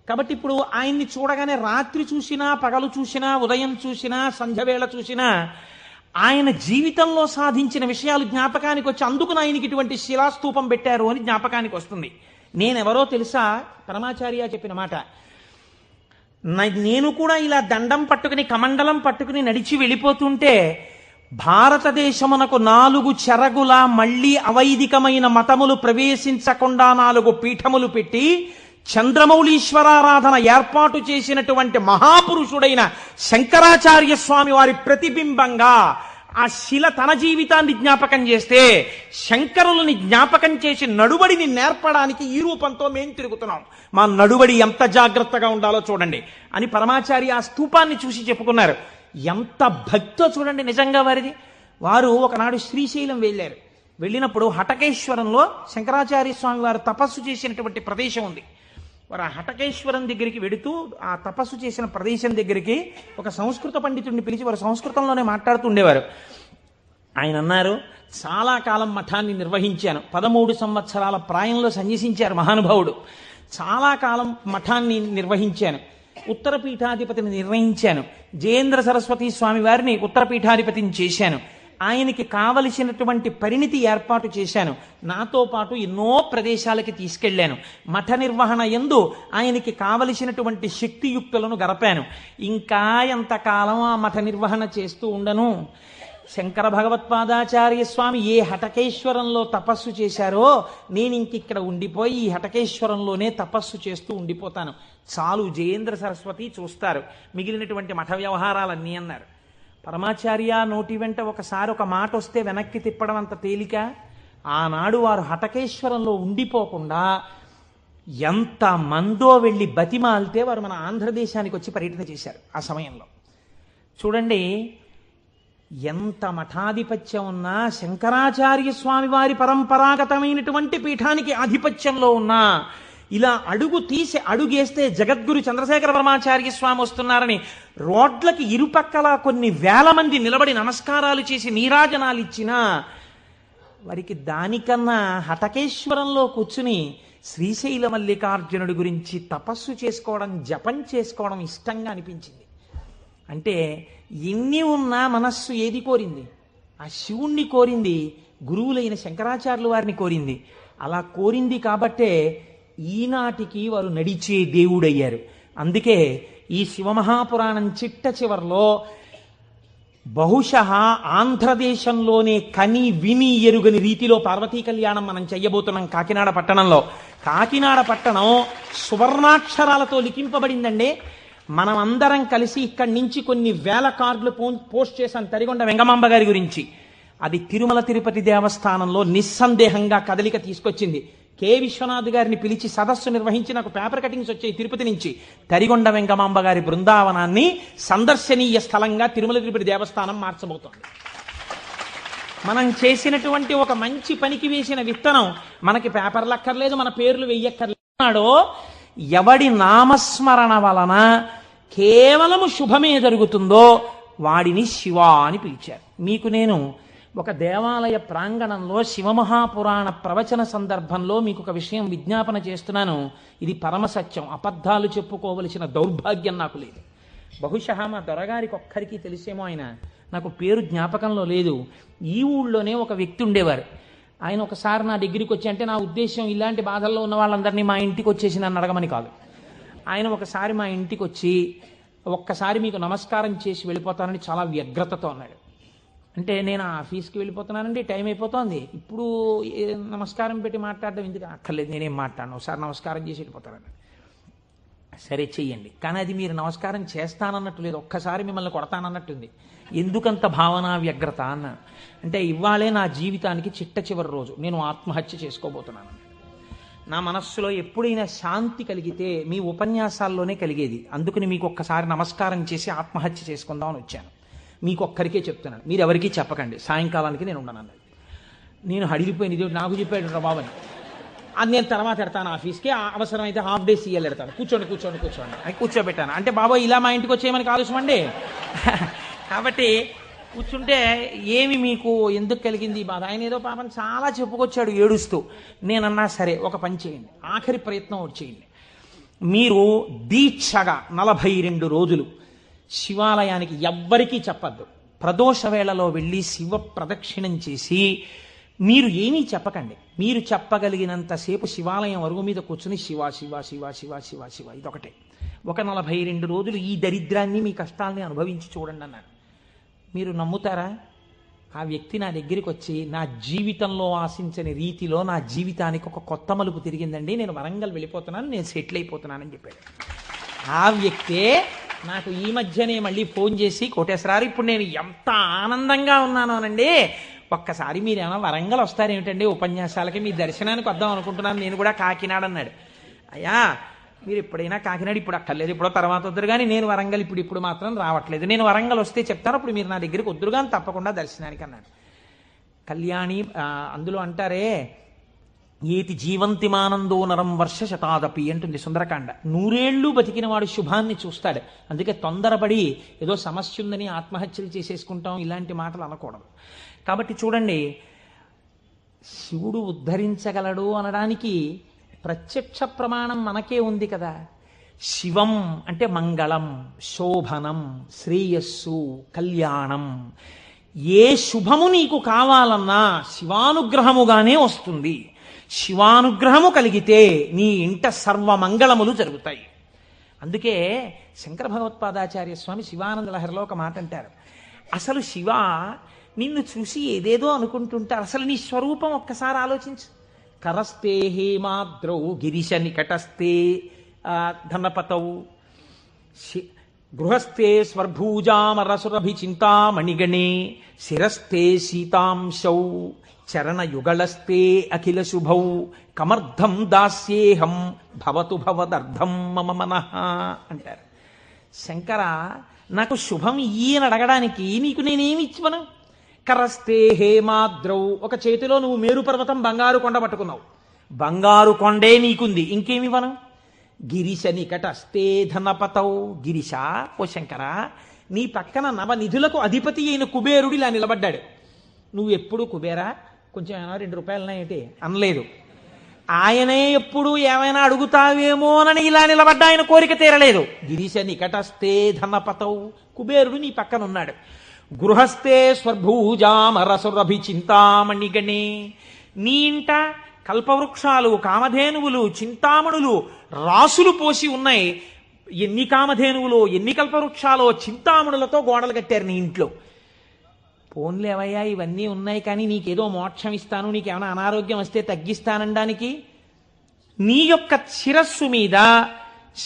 కాబట్టి ఇప్పుడు ఆయన్ని చూడగానే రాత్రి చూసినా, పగలు చూసినా, ఉదయం చూసినా, సంధ్యవేళ చూసినా ఆయన జీవితంలో సాధించిన విషయాలు జ్ఞాపకానికి వచ్చి అందుకు ఆయనకి ఇటువంటి శిలాస్తూపం పెట్టారు అని జ్ఞాపకానికి వస్తుంది. నేనెవరో తెలుసా? పరమాచార్య చెప్పిన మాట. నేను కూడా ఇలా దండం పట్టుకుని కమండలం పట్టుకుని నడిచి వెళ్ళిపోతుంటే భారతదేశమునకు 4 చెరగుల మళ్లీ అవైదికమైన మతములు ప్రవేశించకుండా 4 పీఠములు పెట్టి చంద్రమౌళీశ్వరారాధన ఏర్పాటు చేసినటువంటి మహాపురుషుడైన శంకరాచార్య స్వామి వారి ప్రతిబింబంగా ఆ శిల తన జీవితాన్ని జ్ఞాపకం చేస్తే శంకరులని జ్ఞాపకం చేసి నడుబడిని నేర్పడానికి ఈ రూపంతో మేం తిరుగుతున్నాం. మా నడుబడి ఎంత జాగ్రత్తగా ఉండాలో చూడండి అని పరమాచార్య ఆ స్తూపాన్ని చూసి చెప్పుకున్నారు. ఎంత భక్తో చూడండి నిజంగా వారిది. వారు ఒకనాడు శ్రీశైలం వెళ్ళారు. వెళ్ళినప్పుడు హటకేశ్వరంలో శంకరాచార్య స్వామి వారు తపస్సు చేసినటువంటి ప్రదేశం ఉంది. వారు ఆ హటకేశ్వరం దగ్గరికి వెడుతూ ఆ తపస్సు చేసిన ప్రదేశం దగ్గరికి ఒక సంస్కృత పండితుడిని పిలిచి వారు సంస్కృతంలోనే మాట్లాడుతుండేవారు. ఆయన అన్నారు, చాలా కాలం మఠాన్ని నిర్వహించాను. 13 సంవత్సరాల ప్రాయంలో సన్యసించారు మహానుభావుడు. చాలా కాలం మఠాన్ని నిర్వహించాను. ఉత్తర పీఠాధిపతిని నిర్ణయించాను. జయేంద్ర సరస్వతి స్వామి వారిని ఉత్తర పీఠాధిపతిని చేశాను. ఆయనకి కావలసినటువంటి పరిణితి ఏర్పాటు చేశాను. నాతో పాటు ఎన్నో ప్రదేశాలకి తీసుకెళ్లాను. మఠ నిర్వహణ యందు ఆయనకి కావలసినటువంటి శక్తియుక్తులను గరపాను. ఇంకా ఎంతకాలం ఆ మఠ నిర్వహణ చేస్తూ ఉండను? శంకర భగవత్పాదాచార్య స్వామి ఏ హటకేశ్వరంలో తపస్సు చేశారో నేను ఇంకిక్కడ ఉండిపోయి ఈ హటకేశ్వరంలోనే తపస్సు చేస్తూ ఉండిపోతాను చాలు, జయేంద్ర సరస్వతి చూస్తారు, మిగిలినటువంటి మఠ వ్యవహారాలన్నీ అన్నారు. పరమాచార్య నోటి వెంట ఒకసారి ఒక మాట వస్తే వెనక్కి తిప్పడం అంత తేలిక. ఆనాడు వారు హటకేశ్వరంలో ఉండిపోకుండా ఎంత మందో వెళ్ళి బతిమాలితే వారు మన ఆంధ్రదేశానికి వచ్చి పర్యటన చేశారు. ఆ సమయంలో చూడండి, ఎంత మఠాధిపత్యం ఉన్నా, శంకరాచార్య స్వామి వారి పరంపరాగతమైనటువంటి పీఠానికి ఆధిపత్యంలో ఉన్నా, ఇలా అడుగు తీసి అడుగేస్తే జగద్గురు చంద్రశేఖర పరమాచార్య స్వామి వస్తున్నారని రోడ్లకి ఇరుపక్కల కొన్ని వేల మంది నిలబడి నమస్కారాలు చేసి నీరాజనాలు ఇచ్చినా వారికి దానికన్నా హటకేశ్వరంలో కూర్చుని శ్రీశైల మల్లికార్జునుడి గురించి తపస్సు చేసుకోవడం, జపం చేసుకోవడం ఇష్టంగా అనిపించింది. అంటే ఎన్ని ఉన్నా మనస్సు ఏది కోరింది? ఆ శివుణ్ణి కోరింది, గురువులైన శంకరాచార్యుల వారిని కోరింది. అలా కోరింది కాబట్టే ఈనాటికి వారు నడిచే దేవుడయ్యారు. అందుకే ఈ శివమహాపురాణం చిట్ట చివర్లో బహుశః ఆంధ్రదేశంలోనే కని విని ఎరుగని రీతిలో పార్వతీ కళ్యాణం మనం చెయ్యబోతున్నాం కాకినాడ పట్టణంలో. కాకినాడ పట్టణం సువర్ణాక్షరాలతో లిఖింపబడిందండి. మనం అందరం కలిసి ఇక్కడి నుంచి కొన్ని వేల కార్డులు పోస్ట్ చేశాం తరిగొండ వెంగమాంబ గారి గురించి. అది తిరుమల తిరుపతి దేవస్థానంలో నిస్సందేహంగా కదలిక తీసుకొచ్చింది. కె విశ్వనాథ్ గారిని పిలిచి సదస్సు నిర్వహించి నాకు పేపర్ కటింగ్స్ వచ్చాయి తిరుపతి నుంచి. తరిగొండ వెంగమాంబ గారి బృందావనాన్ని సందర్శనీయ స్థలంగా తిరుమల తిరుపతి దేవస్థానం మార్చబోతోంది. మనం చేసినటువంటి ఒక మంచి పనికి వేసిన విత్తనం మనకి పేపర్లు అక్కర్లేదు, మన పేర్లు వెయ్యక్కర్లేదో, ఎవడి నామస్మరణ వలన కేవలము శుభమే జరుగుతుందో వాడిని శివ అని పిలిచారు. మీకు నేను ఒక దేవాలయ ప్రాంగణంలో శివమహాపురాణ ప్రవచన సందర్భంలో మీకు ఒక విషయం విజ్ఞాపన చేస్తున్నాను. ఇది పరమసత్యం, అబద్ధాలు చెప్పుకోవలసిన దౌర్భాగ్యం నాకు లేదు. బహుశಃ మా దొరగారికి ఒక్కరికి తెలిసేమో, ఆయన నాకు పేరు జ్ఞాపకంలో లేదు. ఈ ఊళ్ళోనే ఒక వ్యక్తి ఉండేవారు. ఆయన ఒకసారి నా దగ్గరికి వచ్చి, అంటే నా ఉద్దేశం ఇలాంటి బాధల్లో ఉన్న వాళ్ళందరినీ మా ఇంటికి వచ్చేసి నన్ను అడగమని కాదు. ఆయన ఒకసారి మా ఇంటికి వచ్చి ఒక్కసారి మీకు నమస్కారం చేసి వెళ్ళిపోతానని చాలా వ్యగ్రతతో అన్నాడు. అంటే నేను ఆఫీస్కి వెళ్ళిపోతున్నానండి, టైం అయిపోతుంది, ఇప్పుడు నమస్కారం పెట్టి మాట్లాడడం ఎందుకు? అక్కర్లేదు, నేనేం మాట్లాడను, ఒకసారి నమస్కారం చేసి వెళ్ళిపోతానని. సరే చెయ్యండి, కానీ అది మీరు నమస్కారం చేస్తానన్నట్టు లేదు, ఒక్కసారి మిమ్మల్ని కొడతానన్నట్టుంది. ఎందుకంత భావన వ్యగ్రత అన్నాను. అంటే ఇవాళే నా జీవితానికి చిట్ట చివరి రోజు, నేను ఆత్మహత్య చేసుకోబోతున్నాను. నా మనస్సులో ఎప్పుడైనా శాంతి కలిగితే మీ ఉపన్యాసాల్లోనే కలిగేది. అందుకని మీకు ఒక్కసారి నమస్కారం చేసి ఆత్మహత్య చేసుకుందామని వచ్చాను. మీకు ఒక్కరికే చెప్తున్నాను, మీరు ఎవరికీ చెప్పకండి, సాయంకాలానికి నేను ఉండను అన్నది. నేను హడిలిపోయిన ఇది నాకు చెప్పాడు బాబని. అది నేను తర్వాత ఎడతాను ఆఫీస్కి, అవసరమైతే హాఫ్ డే సీఎల్ ఎడతాను, కూర్చోండి అని కూర్చోబెట్టాను. అంటే బాబోయ్ ఇలా మా ఇంటికి వచ్చేయమని ఆలోచన అండి. కాబట్టి కూర్చుంటే ఏమి మీకు ఎందుకు కలిగింది ఈ బాధ? ఆయన ఏదో పాపం చాలా చెప్పుకొచ్చాడు ఏడుస్తూ. నేనన్నా సరే ఒక పని చేయండి, ఆఖరి ప్రయత్నం ఒకటి చేయండి. మీరు దీక్షగా 42 రోజులు శివాలయానికి ఎవ్వరికీ చెప్పద్దు. ప్రదోష వేళలో వెళ్ళి శివ ప్రదక్షిణం చేసి మీరు ఏమీ చెప్పకండి. మీరు చెప్పగలిగినంతసేపు శివాలయం అరుగు మీద కూర్చుని శివ శివ శివ శివ శివ శివ ఇదొకటే. ఒక 42 రోజులు ఈ దరిద్రాన్ని, మీ కష్టాలని అనుభవించి చూడండి అన్నాను. మీరు నమ్ముతారా? ఆ వ్యక్తి నా దగ్గరికి వచ్చి నా జీవితంలో ఆశించని రీతిలో నా జీవితానికి ఒక కొత్త మలుపు తిరిగిందండి, నేను వరంగల్ వెళ్ళిపోతున్నాను, నేను సెటిల్ అయిపోతున్నానని చెప్పాడు. ఆ వ్యక్తే నాకు ఈ మధ్యనే మళ్ళీ ఫోన్ చేసి, కోటేశ్వరారు ఇప్పుడు నేను ఎంత ఆనందంగా ఉన్నాను అనండి, ఒక్కసారి మీరు ఏమైనా వరంగల్ వస్తారేమిటండి ఉపన్యాసాలకి, మీ దర్శనానికి వద్దాం అనుకుంటున్నాను, నేను కూడా కాకినాడ అన్నాడు. అయ్యా మీరు ఎప్పుడైనా కాకినాడ ఇప్పుడు అక్కర్లేదు, ఇప్పుడో తర్వాత వద్దురు కానీ, నేను వరంగల్ ఇప్పుడు మాత్రం రావట్లేదు, నేను వరంగల్ వస్తే చెప్తాను, అప్పుడు మీరు నా దగ్గరికి వద్దురు కానీ తప్పకుండా దర్శనానికి అన్నాడు. కళ్యాణి అందులో అంటారే, ఏతి జీవంతిమానందో నరం వర్ష శతాదపి అంటుంది సుందరకాండ. 100 ఏళ్ళు బతికిన వాడు శుభాన్ని చూస్తాడు. అందుకే తొందరపడి ఏదో సమస్య ఉందని ఆత్మహత్యలు చేసేసుకుంటాం ఇలాంటి మాటలు అనకూడదు. కాబట్టి చూడండి, శివుడు ఉద్ధరించగలడు అనడానికి ప్రత్యక్ష ప్రమాణం మనకే ఉంది కదా. శివం అంటే మంగళం, శోభనం, శ్రేయస్సు, కళ్యాణం. ఏ శుభము నీకు కావాలన్నా శివానుగ్రహముగానే వస్తుంది. శివానుగ్రహము కలిగితే నీ ఇంట సర్వమంగళములు జరుగుతాయి. అందుకే శంకర భగవత్పాదాచార్య స్వామి శివానంద లహరిలో ఒక మాట అంటారు, అసలు శివ నిన్ను చూసి ఏదేదో అనుకుంటుంటారు. అసలు నీ స్వరూపం ఒక్కసారి ఆలోచించు. కరస్తే హేమాద్రౌ గిరిశ నికటస్తే ధనపతౌ గృహస్థే స్వర్భూజామరసురభిచింతామణిగణే శిరస్థే సీతాంశౌ చరణయుగళస్తే అఖిల శుభౌ కమర్థం దాస్యేహం భవతు భవదర్థం మమ మనః అంటారు. శంకర, నాకు శుభం ఈయన అడగడానికి నీకు నేనేమి ఇచ్చివను? కరస్తే హేమాద్రౌ, ఒక చేతిలో నువ్వు మేరు పర్వతం బంగారు కొండ పట్టుకున్నావు, బంగారు కొండే నీకుంది, ఇంకేమివ్వను? గిరిశ నికటస్తే ధనపతౌ, గిరిశ ఓ శంకర, నీ పక్కన నవనిధులకు అధిపతి అయిన కుబేరుడు ఇలా నిలబడ్డాడు. నువ్వు ఎప్పుడు కుబేరా కొంచెం ఏమైనా 2 రూపాయలనేంటి అనలేదు. ఆయనే ఎప్పుడు ఏమైనా అడుగుతావేమోనని ఇలా నిలబడ్డా, ఆయన కోరిక తీరలేదు. గిరిశ నికటస్తే ధనపతౌ, కుబేరుడు నీ పక్కన ఉన్నాడు. గృహస్థే స్వర్భూజామరసురభి చింతామణిగణే, నీ ఇంట కల్పవృక్షాలు, కామధేనువులు, చింతామణులు రాసులు పోసి ఉన్నాయి. ఎన్ని కామధేనువులో, ఎన్ని కల్పవృక్షాలో, చింతామణులతో గోడలు కట్టారు నీ ఇంట్లో. పోన్లేవయ్యా, ఇవన్నీ ఉన్నాయి, కానీ నీకేదో మోక్షం ఇస్తాను, నీకేమైనా అనారోగ్యం వస్తే తగ్గిస్తానడానికి నీ యొక్క శిరస్సు మీద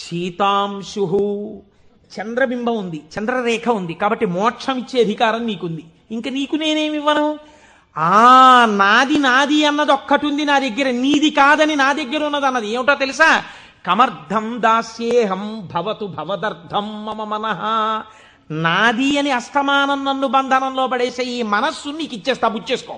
సీతాంశు చంద్రబింబం ఉంది, చంద్రరేఖ ఉంది, కాబట్టి మోక్షం ఇచ్చే అధికారం నీకుంది. ఇంకా నీకు నేనేమివ్వను? నాది నాది అన్నది ఒక్కటి ఉంది నా దగ్గర, నీది కాదని నా దగ్గర ఉన్నది అన్నది ఏమిటో తెలుసా? కమర్థం దాస్యేహం భవతు భవదర్థం మమ మనః. నాది అని అస్తమానం నన్ను బంధనంలో పడేసే ఈ మనస్సు నీకు ఇచ్చేస్తా, బుచ్చేసుకో.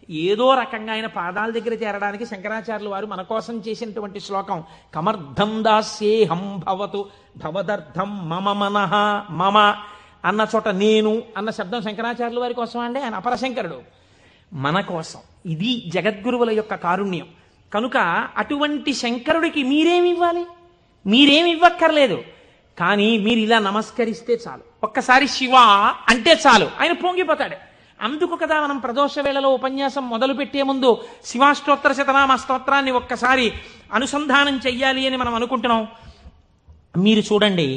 ఏదో రకంగా ఆయన పాదాల దగ్గర చేరడానికి శంకరాచార్యులు వారు మన కోసం చేసినటువంటి శ్లోకం కమర్థం దాస్యేహం భవతు భవదర్థం మమ మనః. మమ అన్న చోట నేను అన్న శబ్దం శంకరాచార్యుల వారి కోసం అండి, ఆయన అపరశంకరుడు, మన కోసం. ఇది జగద్గురువుల యొక్క కారుణ్యం. కనుక అటువంటి శంకరుడికి మీరేమివ్వాలి? మీరేమివ్వక్కర్లేదు, కానీ మీరు ఇలా నమస్కరిస్తే చాలు, ఒక్కసారి శివ అంటే చాలు, ఆయన పొంగిపోతాడు. అందుకు కదా మనం ప్రదోష వేళలో ఉపన్యాసం మొదలు పెట్టే ముందు శివాష్టోత్తర శతనామ స్తోత్రాన్ని ఒక్కసారి అనుసంధానం చెయ్యాలి అని మనం అనుకుంటున్నాం. మీరు చూడండి,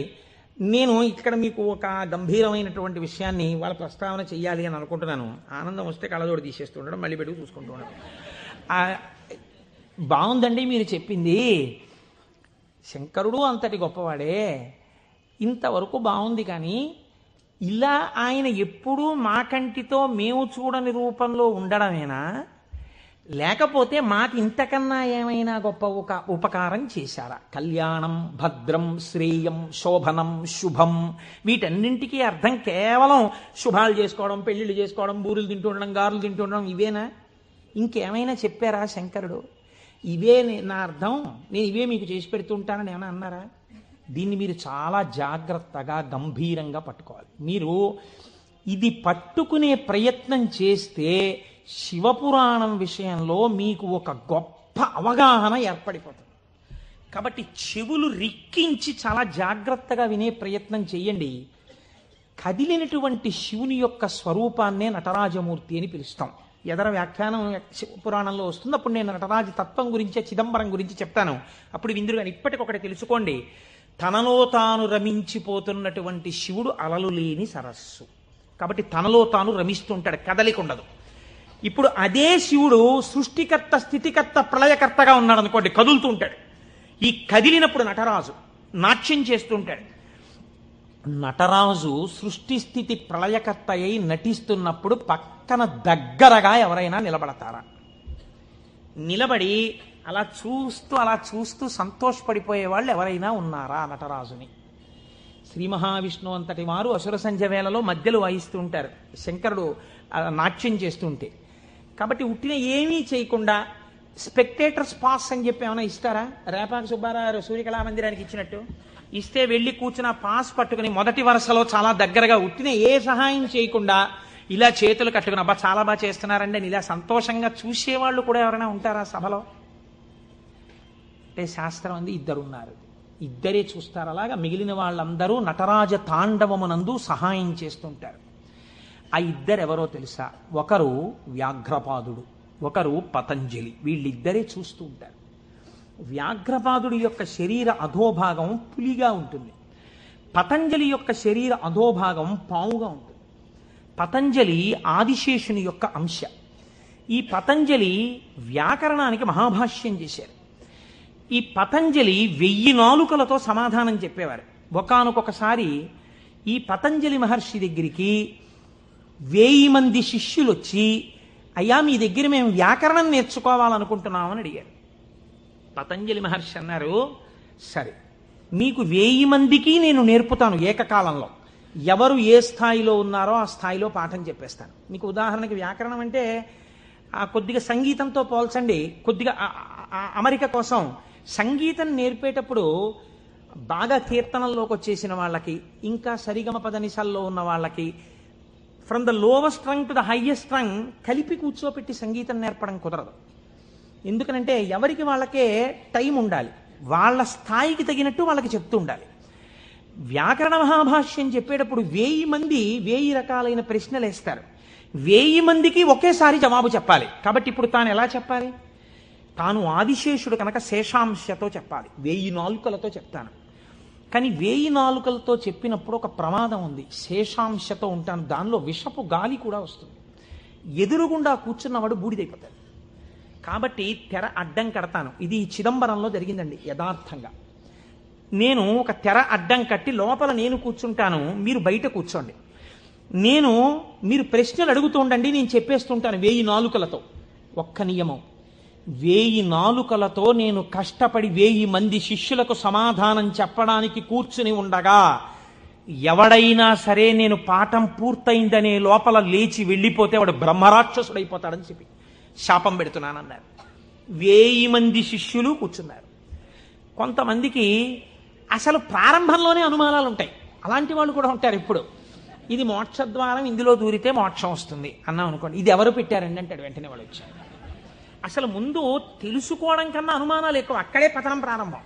నేను ఇక్కడ మీకు ఒక గంభీరమైనటువంటి విషయాన్ని వాళ్ళ ప్రస్తావన చెయ్యాలి అని అనుకుంటున్నాను. ఆనందం వస్తే కళ్ళజోడు తీసేస్తూ ఉండడం, మళ్ళీ పెట్టుకు చూసుకుంటూ ఉండడం. బాగుందండి మీరు చెప్పింది, శంకరుడు అంతటి గొప్పవాడే, ఇంతవరకు బాగుంది. కానీ ఇలా ఆయన ఎప్పుడూ మా కంటితో మేము చూడని రూపంలో ఉండడమేనా, లేకపోతే మాకు ఇంతకన్నా ఏమైనా గొప్ప ఉపకారం చేశారా? కళ్యాణం, భద్రం, శ్రేయం, శోభనం, శుభం, వీటన్నింటికీ అర్థం కేవలం శుభాలు చేసుకోవడం, పెళ్లిళ్ళు చేసుకోవడం, బూరులు తింటుండడం, గారులు తింటుండడం, ఇవేనా? ఇంకేమైనా చెప్పారా శంకరుడు? ఇవే నా అర్థం, నేను ఇవే మీకు చేసి పెడుతుంటానని ఏమైనా అన్నారా? దీన్ని మీరు చాలా జాగ్రత్తగా గంభీరంగా పట్టుకోవాలి. మీరు ఇది పట్టుకునే ప్రయత్నం చేస్తే శివపురాణం విషయంలో మీకు ఒక గొప్ప అవగాహన ఏర్పడిపోతుంది. కాబట్టి చెవులు రిక్కించి చాలా జాగ్రత్తగా వినే ప్రయత్నం చేయండి. కదిలినటువంటి శివుని యొక్క స్వరూపాన్నే నటరాజమూర్తి అని పిలుస్తాం. ఎదర వ్యాఖ్యానం పురాణంలో వస్తుంది, అప్పుడు నేను నటరాజ తత్వం గురించి, చిదంబరం గురించి చెప్తాను, అప్పుడు విందురు. కానీ ఇప్పటికొకటి తెలుసుకోండి, తనలో తాను రమించిపోతున్నటువంటి శివుడు అలలు లేని సరస్సు, కాబట్టి తనలో తాను రమిస్తుంటాడు, కదలిక ఉండదు. ఇప్పుడు అదే శివుడు సృష్టికర్త, స్థితికర్త, ప్రళయకర్తగా ఉన్నాడు అనుకోండి, కదులుతూ ఉంటాడు. ఈ కదిలినప్పుడు నటరాజు నాట్యం చేస్తుంటాడు. నటరాజు సృష్టి స్థితి ప్రళయకర్త అయి నటిస్తున్నప్పుడు పక్కన దగ్గరగా ఎవరైనా నిలబడతారా? నిలబడి అలా చూస్తూ సంతోషపడిపోయే వాళ్ళు ఎవరైనా ఉన్నారా నటరాజుని? శ్రీ మహావిష్ణువు అంతటి వారు అసుర సంధ్య వేళలో మధ్యలో వాయిస్తూ ఉంటారు, శంకరుడు నాట్యం చేస్తుంటే. కాబట్టి ఉట్టిన ఏమీ చేయకుండా స్పెక్టేటర్స్ పాస్ అని చెప్పి ఏమైనా ఇస్తారా? రేపాక సుబ్బారావు సూర్యకళామందిరానికి ఇచ్చినట్టు ఇస్తే వెళ్ళి కూర్చున్న పాస్ పట్టుకుని మొదటి వరుసలో చాలా దగ్గరగా ఉట్టిన ఏ సహాయం చేయకుండా ఇలా చేతులు కట్టుకుని అబ్బా చాలా బాగా చేస్తున్నారండి అని ఇలా సంతోషంగా చూసేవాళ్ళు కూడా ఎవరైనా ఉంటారా సభలో? అంటే శాస్త్రం అంది ఇద్దరున్నారు, ఇద్దరే చూస్తారు. అలాగా మిగిలిన వాళ్ళందరూ నటరాజ తాండవమునందు సహాయం చేస్తుంటారు. ఆ ఇద్దరెవరో తెలుసా? ఒకరు వ్యాఘ్రపాదుడు, ఒకరు పతంజలి. వీళ్ళిద్దరే చూస్తూ ఉంటారు. వ్యాఘ్రపాదుడి యొక్క శరీర అధోభాగం పులిగా ఉంటుంది, పతంజలి యొక్క శరీర అధోభాగం పావుగా ఉంటుంది. పతంజలి ఆదిశేషుని యొక్క అంశ. ఈ పతంజలి వ్యాకరణానికి మహాభాష్యం చేశారు. ఈ పతంజలి 1000 నాలుకలతో సమాధానం చెప్పేవారు. ఒకానొకసారి ఈ పతంజలి మహర్షి దగ్గరికి 1000 మంది శిష్యులు వచ్చి, అయ్యా మీ దగ్గర మేము వ్యాకరణం నేర్చుకోవాలనుకుంటున్నామని అడిగారు. పతంజలి మహర్షి అన్నారు, సరే మీకు 1000 మందికి నేను నేర్పుతాను ఏకకాలంలో. ఎవరు ఏ స్థాయిలో ఉన్నారో ఆ స్థాయిలో పాఠం చెప్పేస్తాను. మీకు ఉదాహరణకి వ్యాకరణం అంటే కొద్దిగా సంగీతంతో పోల్చండి. కొద్దిగా అమరిక కోసం సంగీతం నేర్పేటప్పుడు బాగా కీర్తనల్లోకి వచ్చేసిన వాళ్ళకి, ఇంకా సరిగమ పదనిసల్లో ఉన్న వాళ్ళకి, from the lowest string to the highest string కలిపి కూర్చోపెట్టి సంగీతం నేర్పడం కుదరదు. ఎందుకనంటే ఎవరికి వాళ్ళకే టైం ఉండాలి, వాళ్ళ స్థాయికి తగినట్టు వాళ్ళకి చెప్తూ ఉండాలి. వ్యాకరణ మహాభాష్యం చెప్పేటప్పుడు 1000 మంది 1000 రకాలైన ప్రశ్నలు వేస్తారు. 1000 మందికి ఒకేసారి జవాబు చెప్పాలి. కాబట్టి ఇప్పుడు తాను ఎలా చెప్పాలి? తాను ఆదిశేషుడు కనుక శేషాంశతో చెప్పాలి. 1000 నాలుకలతో చెప్తాను. కానీ 1000 నాలుకలతో చెప్పినప్పుడు ఒక ప్రమాదం ఉంది. శేషాంశతో ఉంటాను, దానిలో విషపు గాలి కూడా వస్తుంది. ఎదురుగుండా కూర్చున్నవాడు బూడిదైపోతాడు. కాబట్టి తెర అడ్డం కడతాను. ఇది చిదంబరంలో జరిగిందండి యథార్థంగా. నేను ఒక తెర అడ్డం కట్టి లోపల నేను కూర్చుంటాను, మీరు బయట కూర్చోండి. మీరు ప్రశ్నలు అడుగుతూ ఉండండి, నేను చెప్పేస్తుంటాను 1000 నాలుకలతో. ఒక్క నియమం, 1000 నాలుకలతో నేను కష్టపడి 1000 మంది శిష్యులకు సమాధానం చెప్పడానికి కూర్చుని ఉండగా ఎవడైనా సరే నేను పాఠం పూర్తయిందనే లోపల లేచి వెళ్ళిపోతే వాడు బ్రహ్మరాక్షసుడైపోతాడని చెప్పి శాపం పెడుతున్నానన్నారు. 1000 మంది శిష్యులు కూర్చున్నారు. కొంతమందికి అసలు ప్రారంభంలోనే అనుమానాలు ఉంటాయి. అలాంటి వాళ్ళు కూడా ఉంటారు. ఇప్పుడు ఇది మోక్షద్వారం, ఇందులో దూరితే మోక్షం వస్తుంది అన్నాం అనుకోండి, ఇది ఎవరు పెట్టారండి అంటాడు. వెంటనే వాళ్ళు వచ్చారు. అసలు ముందు తెలుసుకోవడం కన్నా అనుమానాలు ఎక్కువ. అక్కడే పతనం ప్రారంభం.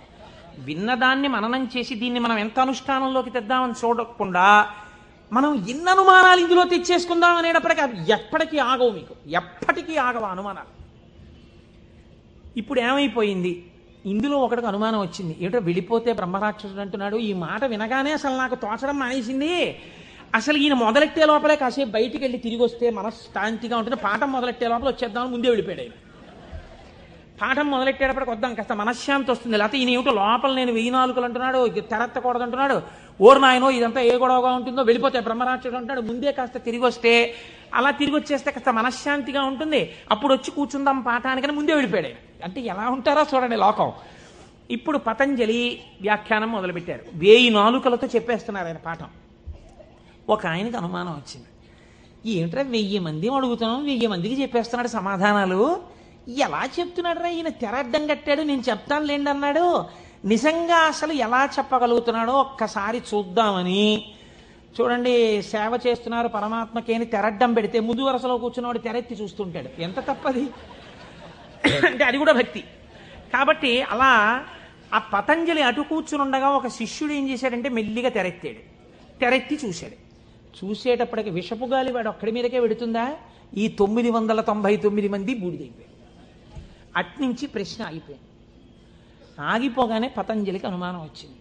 విన్నదాన్ని మననం చేసి దీన్ని మనం ఎంత అనుష్ఠానంలోకి తెద్దామని చూడకుండా మనం ఎన్ని అనుమానాలు ఇందులో తెచ్చేసుకుందాం అనేటప్పటికీ అవి ఎప్పటికీ ఆగవు. మీకు ఎప్పటికీ ఆగవు అనుమానాలు. ఇప్పుడు ఏమైపోయింది, ఇందులో ఒకటికి అనుమానం వచ్చింది. ఏమిటో వెళ్ళిపోతే బ్రహ్మరాక్షసుడు అంటున్నాడు. ఈ మాట వినగానే అసలు నాకు తోచడం మానేసింది. అసలు ఈయన మొదలెట్టే లోపలే కాసేపు బయటికి వెళ్ళి తిరిగి వస్తే మనశ్శాంతిగా ఉంటుంది. పాఠం మొదలెట్టే లోపల వచ్చేద్దామని ముందే వెళ్ళిపోయాడు ఆయన. పాఠం మొదలెట్టేటప్పటికి వద్దాం, కాస్త మనశ్శాంతి వస్తుంది. లేకపోతే ఈయన ఏమిటో లోపల నేను 1000 నాలుకలు అంటున్నాడు, తెరత్తకూడదు అంటున్నాడు, ఓరు నాయనో ఇదంతా ఏ గొడవగా ఉంటుందో, వెళ్ళిపోతే బ్రహ్మరాక్షసుడు అంటున్నాడు. ముందే కాస్త తిరిగి వస్తే, అలా తిరిగి వచ్చేస్తే కాస్త మనశ్శాంతిగా ఉంటుంది. అప్పుడు వచ్చి కూర్చుందాం పాఠానికని ముందే వెళ్ళిపోయాడు. అంటే ఎలా ఉంటారో చూడండి లోకం. ఇప్పుడు పతంజలి వ్యాఖ్యానం మొదలుపెట్టారు. 1000 నాలుకలతో చెప్పేస్తున్నారు ఆయన పాఠం. ఒక ఆయనకి అనుమానం వచ్చింది, ఏమిట్రా 1000 మంది అడుగుతున్నాం, 1000 మందికి చెప్పేస్తున్నాడు సమాధానాలు, ఎలా చెప్తున్నాడు రా ఈయన? తెర అడ్డం కట్టాడు, నేను చెప్తాను లేండి అన్నాడు. నిజంగా అసలు ఎలా చెప్పగలుగుతున్నాడో ఒక్కసారి చూద్దామని. చూడండి, సేవ చేస్తున్నారు పరమాత్మకి అని తెరడ్డం పెడితే ముందు వరుసలో కూర్చున్నవాడు తెరెత్తి చూస్తుంటాడు. ఎంత తప్పది అంటే అది కూడా భక్తి. కాబట్టి అలా ఆ పతంజలి అటు కూర్చుని ఉండగా ఒక శిష్యుడు ఏం చేశాడంటే మెల్లిగా తెరెత్తాడు. తెరెత్తి చూశాడు. చూసేటప్పటికి విషపు గాలి వాడు ఒక్కడి మీదకే పెడుతుందా? ఈ 999 మంది బూడిదైపోయాడు. అట్నుంచి ప్రశ్న ఆగిపోయింది. ఆగిపోగానే పతంజలికి అనుమానం వచ్చింది.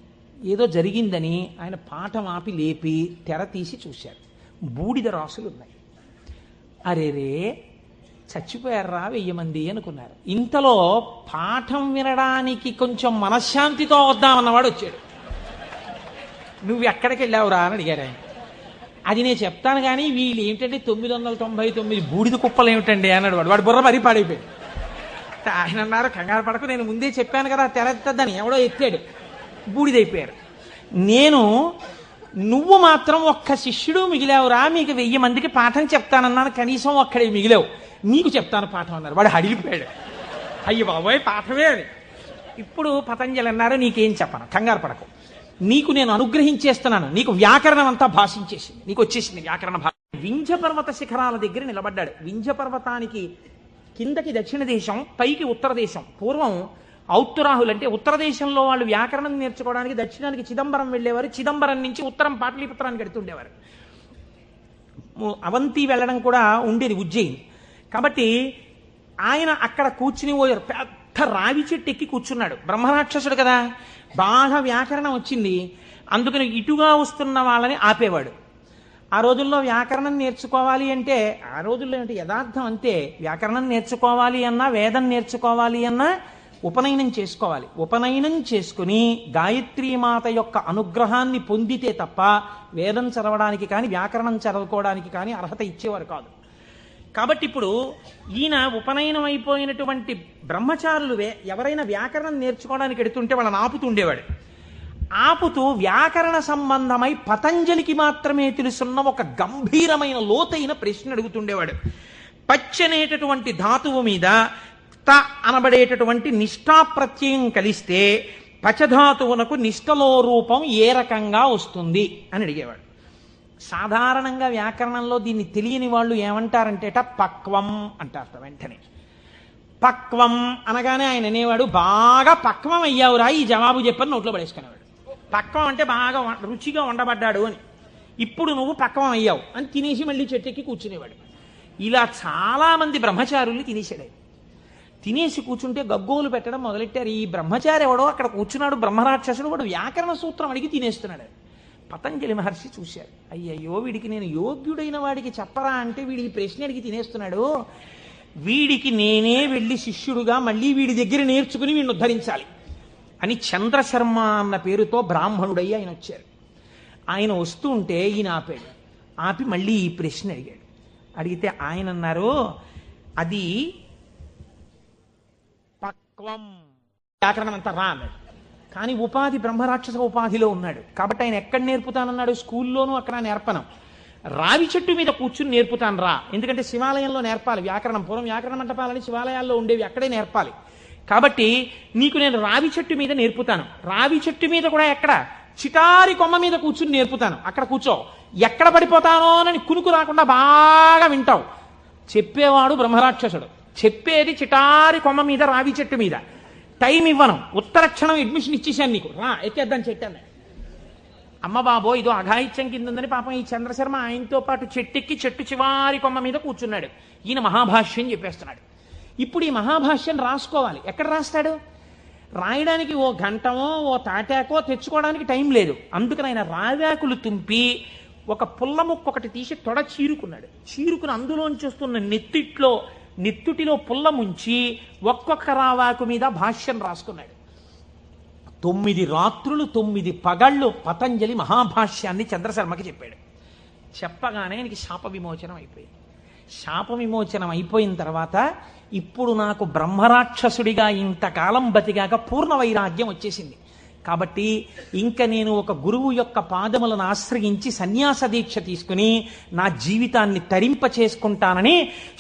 ఏదో జరిగిందని ఆయన పాఠం ఆపి లేపి తెర తీసి చూశారు. బూడిద రాసులు ఉన్నాయి. అరేరే చచ్చిపోయారా 1000 మంది అనుకున్నారు. ఇంతలో పాఠం వినడానికి కొంచెం మనశ్శాంతితో వద్దామన్నవాడు వచ్చాడు. నువ్వు ఎక్కడికి వెళ్ళావురా అని అడిగాడు ఆయన. అది నేను చెప్తాను కానీ వీళ్ళు ఏమిటంటే 999 బూడిద కుప్పలు ఏమిటండి అన్నాడు. వాడు బుర్ర మరీ పాడైపోయాడు. ఆయన అన్నారు, కంగారు పడకు, నేను ముందే చెప్పాను కదా తెరెత్తద్దని. ఎవడో ఎత్తాడు, బూడిదైపోయారు. నువ్వు మాత్రం ఒక్క శిష్యుడు మిగిలావురా, మీకు 1000 మందికి పాఠం చెప్తానన్నాను, కనీసం ఒక్కడే మిగిలావు, నీకు చెప్తాను పాఠం అన్నారు. వాడు హడిలిపోయాడు. అయ్య బాబోయ్ పాఠమే అని. ఇప్పుడు పతంజలి అన్నారు, నీకేం చెప్పను, కంగారు పడకు, నీకు నేను అనుగ్రహించేస్తున్నాను, నీకు వ్యాకరణం అంతా భాషించేసింది, నీకు వచ్చేసింది వ్యాకరణ భాష. వింధ్య పర్వత శిఖరాల దగ్గర నిలబడ్డాడు. వింధ్య పర్వతానికి కిందకి దక్షిణ దేశం, పైకి ఉత్తర దేశం. పూర్వం ఔత్తరాహులు అంటే ఉత్తర దేశంలో వాళ్ళు వ్యాకరణం నేర్చుకోవడానికి దక్షిణానికి చిదంబరం వెళ్ళేవారు. చిదంబరం నుంచి ఉత్తరం పాటలీపుత్రానికి వెడుతుండేవారు. అవంతి వెళ్ళడం కూడా ఉండేది, ఉజ్జయిని. కాబట్టి ఆయన అక్కడ కూర్చుని పోయారు. పెద్ద రావి చెట్టు ఎక్కి కూర్చున్నాడు. బ్రహ్మరాక్షసుడు కదా, బాగా వ్యాకరణం వచ్చింది. అందుకని ఇటుగా వస్తున్న వాళ్ళని ఆపేవాడు. ఆ రోజుల్లో వ్యాకరణం నేర్చుకోవాలి అంటే, ఆ రోజుల్లో ఏంటి యథార్థం అంతే, వ్యాకరణం నేర్చుకోవాలి అన్నా, వేదం నేర్చుకోవాలి అన్నా ఉపనయనం చేసుకోవాలి. ఉపనయనం చేసుకుని గాయత్రీమాత యొక్క అనుగ్రహాన్ని పొందితే తప్ప వేదం చదవడానికి కానీ వ్యాకరణం చదువుకోవడానికి కానీ అర్హత ఇచ్చేవారు కాదు. కాబట్టి ఇప్పుడు ఈయన ఉపనయనం అయిపోయినటువంటి బ్రహ్మచారులు ఎవరైనా వ్యాకరణం నేర్చుకోవడానికి ఎడుతుంటే వాళ్ళని ఆపుతుండేవాడు. ఆపుతూ వ్యాకరణ సంబంధమై పతంజలికి మాత్రమే తెలుసున్న ఒక గంభీరమైన లోతైన ప్రశ్న అడుగుతుండేవాడు. పచ్చనేటటువంటి ధాతువు మీద త అనబడేటటువంటి నిష్ఠాప్రత్యయం కలిస్తే పచధాతువునకు నిష్ఠలో రూపం ఏ రకంగా వస్తుంది అని అడిగేవాడు. సాధారణంగా వ్యాకరణంలో దీన్ని తెలియని వాళ్ళు ఏమంటారంటేట పక్వం అంటారట. వెంటనే పక్వం అనగానే ఆయన అనేవాడు, బాగా పక్వం అయ్యావురా ఈ జవాబు చెప్పని నోట్లో పడేసుకునేవాడు. పక్వం అంటే బాగా రుచిగా వండబడ్డాడు అని. ఇప్పుడు నువ్వు పక్వం అయ్యావు అని తినేసి మళ్ళీ చెట్టెక్కి కూర్చునేవాడు. ఇలా చాలామంది బ్రహ్మచారుల్ని తినేసాడు. తినేసి కూర్చుంటే గగ్గోలు పెట్టడం మొదలెట్టారు. ఈ బ్రహ్మచారి ఎవడో అక్కడ కూర్చున్నాడు, బ్రహ్మరాక్షసుడు, వాడు వ్యాకరణ సూత్రం అడిగి తినేస్తున్నాడు. పతంజలి మహర్షి చూశారు, అయ్యయ్యో వీడికి నేను యోగ్యుడైన వాడికి చెప్పరా అంటే వీడి ప్రశ్న అడిగి తినేస్తున్నాడు, వీడికి నేనే వెళ్ళి శిష్యుడుగా మళ్ళీ వీడి దగ్గర నేర్చుకుని వీడిని ఉద్ధరించాలి అని చంద్రశర్మ అన్న పేరుతో బ్రాహ్మణుడయ్యి ఆయన వచ్చారు. ఆయన వస్తూ ఉంటే ఈయన ఆపాడు. ఆపి మళ్ళీ ఈ ప్రశ్న అడిగాడు. అడిగితే ఆయన అన్నారు, అది పక్వం, వ్యాకరణం అంతా రా అన్నాడు. కానీ ఉపాధి బ్రహ్మరాక్షస ఉపాధిలో ఉన్నాడు కాబట్టి ఆయన ఎక్కడ నేర్పుతానన్నాడు? స్కూల్లోనూ అక్కడ నేర్పను, రావి చెట్టు మీద కూర్చుని నేర్పుతాను రా. ఎందుకంటే శివాలయంలో నేర్పాలి వ్యాకరణం. పూర్వం వ్యాకరణ మంటపాలని శివాలయాల్లో ఉండేవి, అక్కడే నేర్పాలి. కాబట్టి నీకు నేను రావి చెట్టు మీద నేర్పుతాను. రావి చెట్టు మీద కూడా ఎక్కడ? చిటారి కొమ్మ మీద కూర్చుని నేర్పుతాను, అక్కడ కూర్చో. ఎక్కడ పడిపోతానో అని కునుకు రాకుండా బాగా వింటావు. చెప్పేవాడు బ్రహ్మరాక్షసుడు, చెప్పేది చిటారి కొమ్మ మీద రావి చెట్టు మీద. టైం ఇవ్వను, ఉత్తర క్షణం అడ్మిషన్ ఇచ్చేసాను నీకు, రా ఎక్కేద్దాం చెట్టు అన్నాడు. అమ్మ బాబో ఇదో అఘాయిత్యం కింద ఉందని పాపం ఈ చంద్రశర్మ ఆయనతో పాటు చెట్టెక్కి చెట్టు చివారి కొమ్మ మీద కూర్చున్నాడు. ఈయన మహాభాష్యం చెప్పేస్తున్నాడు. ఇప్పుడు ఈ మహాభాష్యం రాసుకోవాలి. ఎక్కడ రాస్తాడు? రాయడానికి ఓ గంటమో ఓ తాటాకో తెచ్చుకోవడానికి టైం లేదు. అందుకని ఆయన రావాకులు తుంపి ఒక పుల్ల ముక్క ఒకటి తీసి తొడ చీరుకున్నాడు. చీరుకుని అందులోంచి వస్తున్న నెత్తుటిలో పుల్ల ముంచి ఒక్కొక్క రావాకు మీద భాష్యం రాసుకున్నాడు. 9 రాత్రులు 9 పగళ్ళు పతంజలి మహాభాష్యాన్ని చంద్రశర్మకి చెప్పాడు. చెప్పగానే ఆయనకి శాప విమోచనం అయిపోయింది. శాప విమోచనం అయిపోయిన తర్వాత ఇప్పుడు నాకు బ్రహ్మరాక్షసుడిగా ఇంతకాలం బతిగాక పూర్ణ వైరాగ్యం వచ్చేసింది. కాబట్టి ఇంక నేను ఒక గురువు యొక్క పాదములను ఆశ్రయించి సన్యాస దీక్ష తీసుకుని నా జీవితాన్ని తరింప చేసుకుంటానని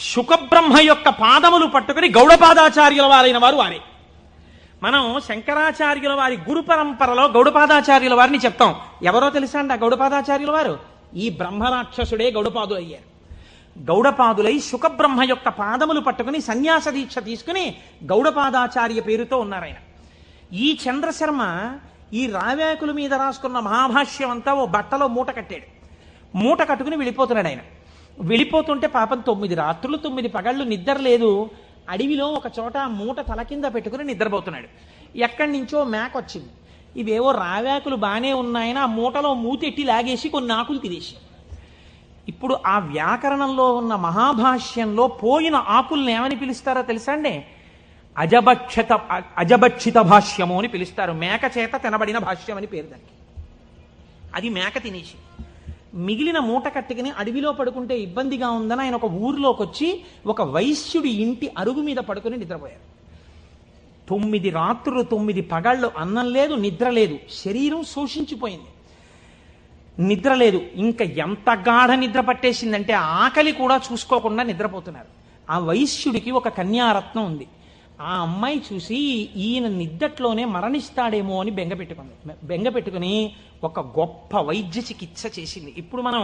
శుకబ్రహ్మ యొక్క పాదములు పట్టుకుని గౌడపాదాచార్యుల వారైన వారు వారే. మనం శంకరాచార్యుల వారి గురు పరంపరలో గౌడపాదాచార్యుల వారిని చెప్తాం. ఎవరో తెలుసా అండి ఆ గౌడపాదాచార్యుల వారు? ఈ బ్రహ్మరాక్షసుడే గౌడపాదులు అయ్యారు. గౌడపాదులై శుకబ్రహ్మ యొక్క పాదములు పట్టుకుని సన్యాస దీక్ష తీసుకుని గౌడపాదాచార్య పేరుతో ఉన్నారాయన. ఈ చంద్రశర్మ ఈ రావాకుల మీద రాసుకున్న మహాభాష్యం అంతా ఓ బట్టలో మూట కట్టాడు. మూట కట్టుకుని వెళ్ళిపోతున్నాడు ఆయన. వెళ్ళిపోతుంటే పాపం 9 రాత్రులు 9 పగళ్ళు నిద్ర లేదు. అడవిలో ఒక చోట మూట తల కింద పెట్టుకుని నిద్రపోతున్నాడు. ఎక్కడి నుంచో మేక వచ్చింది. ఇవేవో రావాకులు బాగానే ఉన్నాయని ఆ మూటలో మూతెట్టి లాగేసి కొన్ని ఆకులు తినేసి, ఇప్పుడు ఆ వ్యాకరణంలో ఉన్న మహాభాష్యంలో పోయిన ఆకుల్ని ఏమని పిలుస్తారో తెలుసా అండి? అజభక్షిత భాష్యము అని పిలుస్తారు. మేక చేత తినబడిన భాష్యం అని పేరు దానికి. అది మేక తినేసి మిగిలిన మూట కట్టుకుని అడవిలో పడుకుంటే ఇబ్బందిగా ఉందని ఆయన ఒక ఊరిలోకి వచ్చి ఒక వైశ్యుడి ఇంటి అరుగు మీద పడుకుని నిద్రపోయారు. 9 రాత్రులు 9 పగళ్ళు అన్నం లేదు, నిద్ర లేదు. శరీరం శోషించిపోయింది, నిద్ర లేదు. ఇంకా ఎంత గాఢ నిద్ర పట్టేసిందంటే ఆకలి కూడా చూసుకోకుండా నిద్రపోతున్నారు. ఆ వైశ్యుడికి ఒక కన్యారత్నం ఉంది. ఆ అమ్మాయి చూసి ఈయన నిద్దట్లోనే మరణిస్తాడేమో అని బెంగపెట్టుకుని ఒక గొప్ప వైద్య చికిత్స చేసింది. ఇప్పుడు మనం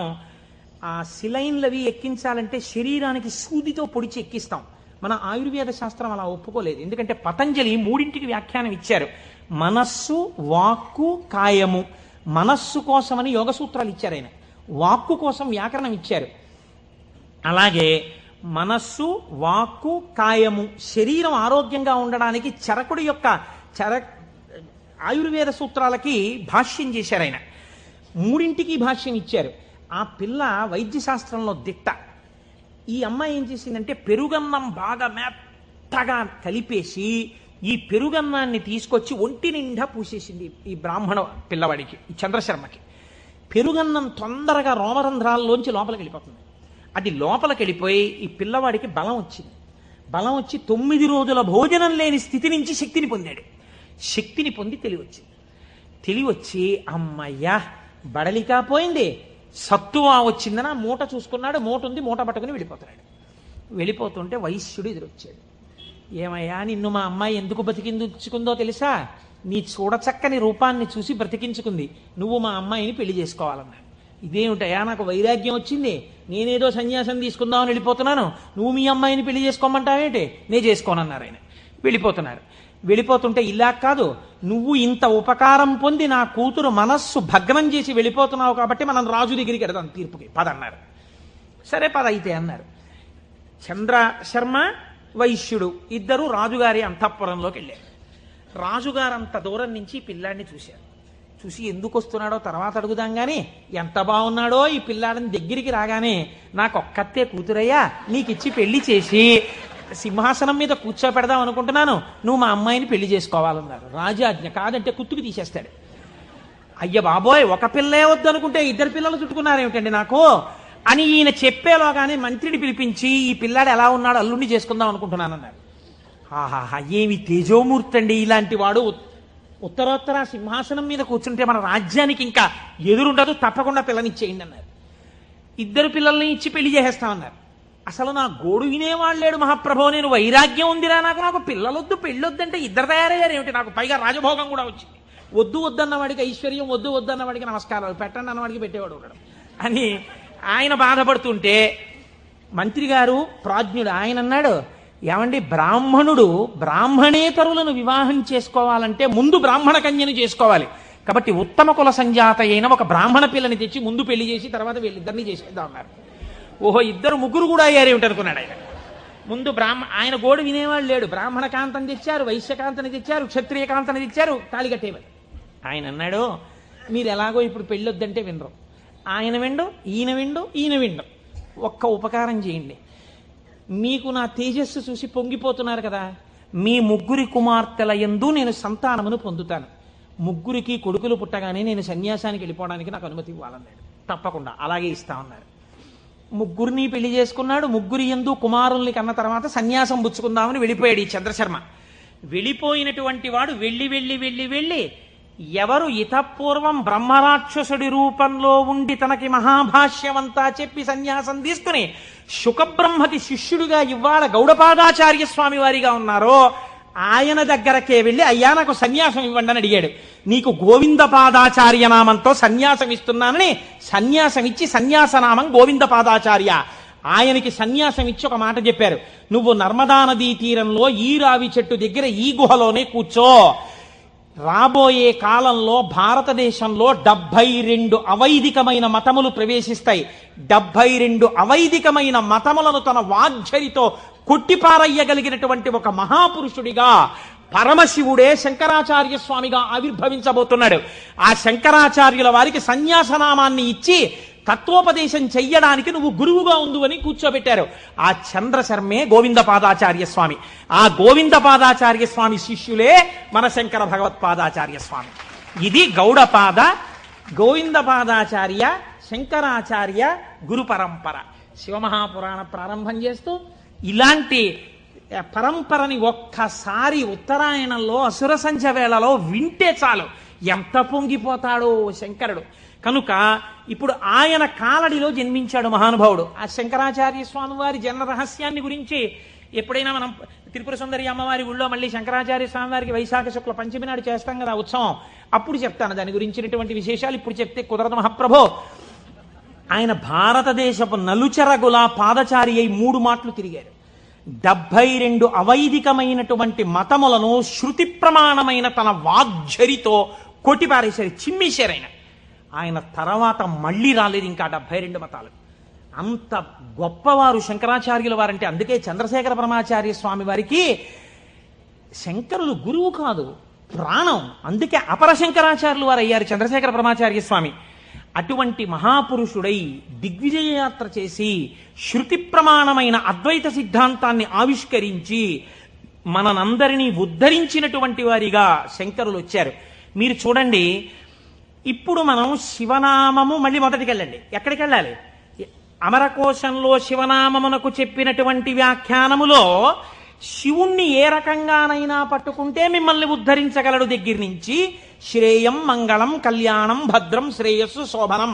ఆ సిలైన్లవి ఎక్కించాలంటే శరీరానికి సూదితో పొడిచి ఎక్కిస్తాం. మన ఆయుర్వేద శాస్త్రం అలా ఒప్పుకోలేదు. ఎందుకంటే పతంజలి 3ంటికి వ్యాఖ్యానం ఇచ్చారు. మనస్సు, వాక్కు, కాయము. మనస్సు కోసమని యోగ సూత్రాలు ఇచ్చారు ఆయన, వాక్కు కోసం వ్యాకరణం ఇచ్చారు. అలాగే మనస్సు, వాక్కు, కాయము, శరీరం ఆరోగ్యంగా ఉండడానికి చరకుడి యొక్క ఆయుర్వేద సూత్రాలకి భాష్యం చేశారు ఆయన. 3ంటికి భాష్యం ఇచ్చారు. ఆ పిల్ల వైద్య శాస్త్రంలో దిట్ట. ఈ అమ్మాయి ఏం చేసిందంటే పెరుగన్నం బాగా మెత్తగా కలిపేసి ఈ పెరుగన్నాన్ని తీసుకొచ్చి ఒంటి నిండా పూసేసింది ఈ బ్రాహ్మణ పిల్లవాడికి, ఈ చంద్రశర్మకి. పెరుగన్నం తొందరగా రోమరంధ్రాల్లోంచి లోపలికి వెళ్ళిపోతుంది. అది లోపలికి వెళ్ళిపోయి ఈ పిల్లవాడికి బలం వచ్చింది. బలం వచ్చి 9 రోజుల భోజనం లేని స్థితి నుంచి శక్తిని పొందాడు. శక్తిని పొంది తెలివచ్చి అమ్మయ్యా బడలికా పోయింది, సత్తువా వచ్చిందని ఆ మూట చూసుకున్నాడు. మూట ఉంది, మూట పట్టుకుని వెళ్ళిపోతున్నాడు. వెళ్ళిపోతుంటే వైశ్యుడు ఎదురొచ్చాడు. ఏమయ్యా నిన్ను మా అమ్మాయి ఎందుకు బతికించుకుందో తెలుసా? నీ చూడచక్కని రూపాన్ని చూసి బ్రతికించుకుంది, నువ్వు మా అమ్మాయిని పెళ్లి చేసుకోవాలన్నాడు. ఇదేమిటయా నాకు వైరాగ్యం వచ్చింది, నేనేదో సన్యాసం తీసుకుందామని వెళ్ళిపోతున్నాను, నువ్వు మీ అమ్మాయిని పెళ్లి చేసుకోమంటావేంటి? నేను చేసుకోనన్నారు ఆయన. వెళ్ళిపోతుంటే ఇలా కాదు, నువ్వు ఇంత ఉపకారం పొంది నా కూతురు మనస్సు భగ్నం చేసి వెళ్ళిపోతున్నావు కాబట్టి మనం రాజు దగ్గరికి వెడదాం తీర్పుకి పదన్నారు. సరే పద అయితే అన్నారు. చంద్రశర్మ వైశ్యుడు ఇద్దరు రాజుగారి అంతఃపురంలోకి వెళ్ళారు. రాజుగారు అంత దూరం నుంచి పిల్లాడిని చూశారు. చూసి ఎందుకు వస్తున్నాడో తర్వాత అడుగుదాం కానీ ఎంత బాగున్నాడో ఈ పిల్లాడిని దగ్గరికి రాగానే నాకు ఒక్కతే కూతురయ్యా, నీకిచ్చి పెళ్లి చేసి సింహాసనం మీద కూర్చోపెడదాం అనుకుంటున్నాను, నువ్వు మా అమ్మాయిని పెళ్లి చేసుకోవాలన్నారు. రాజాజ్ఞ, కాదంటే కుత్తుకు తీసేస్తాడు. అయ్య బాబోయ్, ఒక పిల్లే వద్దనుకుంటే 2 పిల్లలు చుట్టుకున్నారేమిటండి నాకు అని ఈయన చెప్పేలోగానే మంత్రిని పిలిపించి ఈ పిల్లాడు ఎలా ఉన్నాడు అల్లుండి చేసుకుందాం అనుకుంటున్నానన్నారు. ఆహాహా, ఏమి తేజోమూర్తి అండి ఇలాంటి వాడు. ఉత్తరోత్తర సింహాసనం మీద కూర్చుంటే మన రాజ్యానికి ఇంకా ఎదురుండదు, తప్పకుండా పిల్లనిచ్చేయండి అన్నారు. 2 పిల్లల్ని ఇచ్చి పెళ్లి చేసేస్తామన్నారు. అసలు నా గోడు వినేవాళ్ళు లేడు మహాప్రభో, నేను వైరాగ్యం ఉందిరా నాకు పిల్లలొద్దు పెళ్ళొద్దంటే 2 తయారయ్యారు ఏమిటి? నాకు పైగా రాజభోగం కూడా వచ్చింది. వద్దన్న వాడికి ఐశ్వర్యం, వద్దన్న వాడికి నమస్కారాలు, పెట్టండి అన్నవాడికి పెట్టేవాడు ఉండడం అని ఆయన బాధపడుతుంటే మంత్రి గారు ప్రాజ్ఞుడు ఆయన అన్నాడు, ఏమండి బ్రాహ్మణుడు బ్రాహ్మణేతరులను వివాహం చేసుకోవాలంటే ముందు బ్రాహ్మణ కన్యను చేసుకోవాలి. కాబట్టి ఉత్తమ కుల సంజాత అయిన ఒక బ్రాహ్మణ పిల్లని తెచ్చి ముందు పెళ్లి చేసి తర్వాత వీళ్ళిద్దరినీ చేసేద్దాం అన్నారు. ఓహో, 2 కూడా అయ్యారేమిటి అనుకున్నాడు ఆయన. ముందు ఆయన గోడు వినేవాళ్ళు లేడు. బ్రాహ్మణ కాంతని తెచ్చారు, వైశ్యకాంతని తెచ్చారు, క్షత్రియ కాంతని తెచ్చారు, తాళి కట్టేవారు. ఆయన అన్నాడు, మీరు ఎలాగో ఇప్పుడు పెళ్ళొద్దంటే వినరు, ఆయన విండు, ఈయన విండు. ఒక్క ఉపకారం చేయండి, మీకు నా తేజస్సు చూసి పొంగిపోతున్నారు కదా, మీ 3 కుమార్తెల యందు నేను సంతానమును పొందుతాను. 3 కొడుకులు పుట్టగానే నేను సన్యాసానికి వెళ్ళిపోవడానికి నాకు అనుమతి ఇవ్వాలన్నాడు. తప్పకుండా అలాగే ఇస్తామన్నారు. 3 పెళ్లి చేసుకున్నాడు. 3 యందు కుమారుల్ని కన్న తర్వాత సన్యాసం పుచ్చుకుందామని వెళ్ళిపోయాడు ఈ చంద్రశర్మ. వెళ్ళిపోయినటువంటి వాడు వెళ్ళి ఎవరు ఇతపూర్వం బ్రహ్మరాక్షసుడి రూపంలో ఉండి తనకి మహాభాష్యమంతా చెప్పి సన్యాసం తీసుకుని శుకబ్రహ్మకి శిష్యుడిగా ఇవాళ గౌడపాదాచార్య స్వామి వారిగా ఉన్నారో ఆయన దగ్గరకే వెళ్ళి అయ్యా నాకు సన్యాసం ఇవ్వండి అని అడిగాడు. నీకు గోవిందపాదాచార్య నామంతో సన్యాసం ఇస్తున్నానని సన్యాసం ఇచ్చి సన్యాసనామం గోవిందపాదాచార్య. ఆయనకి సన్యాసం ఇచ్చి ఒక మాట చెప్పారు, నువ్వు నర్మదా నదీ తీరంలో ఈ రావి చెట్టు దగ్గర ఈ గుహలోనే కూర్చో. రాబోయే కాలంలో భారతదేశంలో 72 అవైదికమైన మతములు ప్రవేశిస్తాయి. 72 అవైదికమైన మతములను తన వాగ్ఝరితో కొట్టిపారయ్యగలిగినటువంటి ఒక మహాపురుషుడిగా పరమశివుడే శంకరాచార్య స్వామిగా ఆవిర్భవించబోతున్నాడు. ఆ శంకరాచార్యుల వారికి సన్యాసనామాన్ని ఇచ్చి తత్వోపదేశం చెయ్యడానికి నువ్వు గురువుగా ఉండు అని కూర్చోబెట్టారు. ఆ చంద్రశర్మే గోవిందపాదాచార్య స్వామి. ఆ గోవిందపాదాచార్య స్వామి శిష్యులే మన శంకర భగవత్పాదాచార్య స్వామి. ఇది గౌడపాద, గోవిందపాదాచార్య, శంకరాచార్య గురు పరంపర. శివమహాపురాణ ప్రారంభం చేస్తూ ఇలాంటి పరంపరని ఒక్కసారి ఉత్తరాయణంలో అసుర సంధ్య వేళలో వింటే చాలు ఎంత పొంగిపోతాడో శంకరుడు. కనుక ఇప్పుడు ఆయన కాలడిలో జన్మించాడు మహానుభావుడు. ఆ శంకరాచార్య స్వామి వారి జన్మ రహస్యాన్ని గురించి ఎప్పుడైనా మనం త్రిపుర సుందరి అమ్మవారి ఊళ్ళో మళ్ళీ శంకరాచార్య స్వామి వారికి వైశాఖ శుక్ల పంచమి నాడు చేస్తాం కదా ఉత్సవం, అప్పుడు చెప్తాను దాని గురించినటువంటి విశేషాలు. ఇప్పుడు చెప్తే కుదరదు మహాప్రభో. ఆయన భారతదేశపు నలుచెరగుల పాదచారి అయి 3 మాటలు తిరిగారు. 72 అవైదికమైనటువంటి మతములను శృతి ప్రమాణమైన తన వాగ్ఝరితో కొట్టిపారేశారు, చిమ్మేశారు. ఆయన తర్వాత మళ్ళీ రాలేదు ఇంకా 72 మతాలు. అంత గొప్పవారు శంకరాచార్యుల వారంటే. అందుకే చంద్రశేఖర పరమాచార్య స్వామి వారికి శంకరులు గురువు కాదు, ప్రాణం. అందుకే అపర శంకరాచార్యులు వారు అయ్యారు చంద్రశేఖర పరమాచార్య స్వామి. అటువంటి మహాపురుషుడై దిగ్విజయ యాత్ర చేసి శృతి ప్రమాణమైన అద్వైత సిద్ధాంతాన్ని ఆవిష్కరించి మనందరినీ ఉద్ధరించినటువంటి వారిగా శంకరులు వచ్చారు. మీరు చూడండి, ఇప్పుడు మనం శివనామము మళ్ళీ మొదటికి వెళ్ళండి. ఎక్కడికి వెళ్ళాలి? అమరకోశంలో శివనామమునకు చెప్పినటువంటి వ్యాఖ్యానములో శివుణ్ణి ఏ రకంగానైనా పట్టుకుంటే మిమ్మల్ని ఉద్ధరించగలడు దగ్గర నుంచి శ్రేయం, మంగళం, కళ్యాణం, భద్రం, శ్రేయస్సు, శోభనం,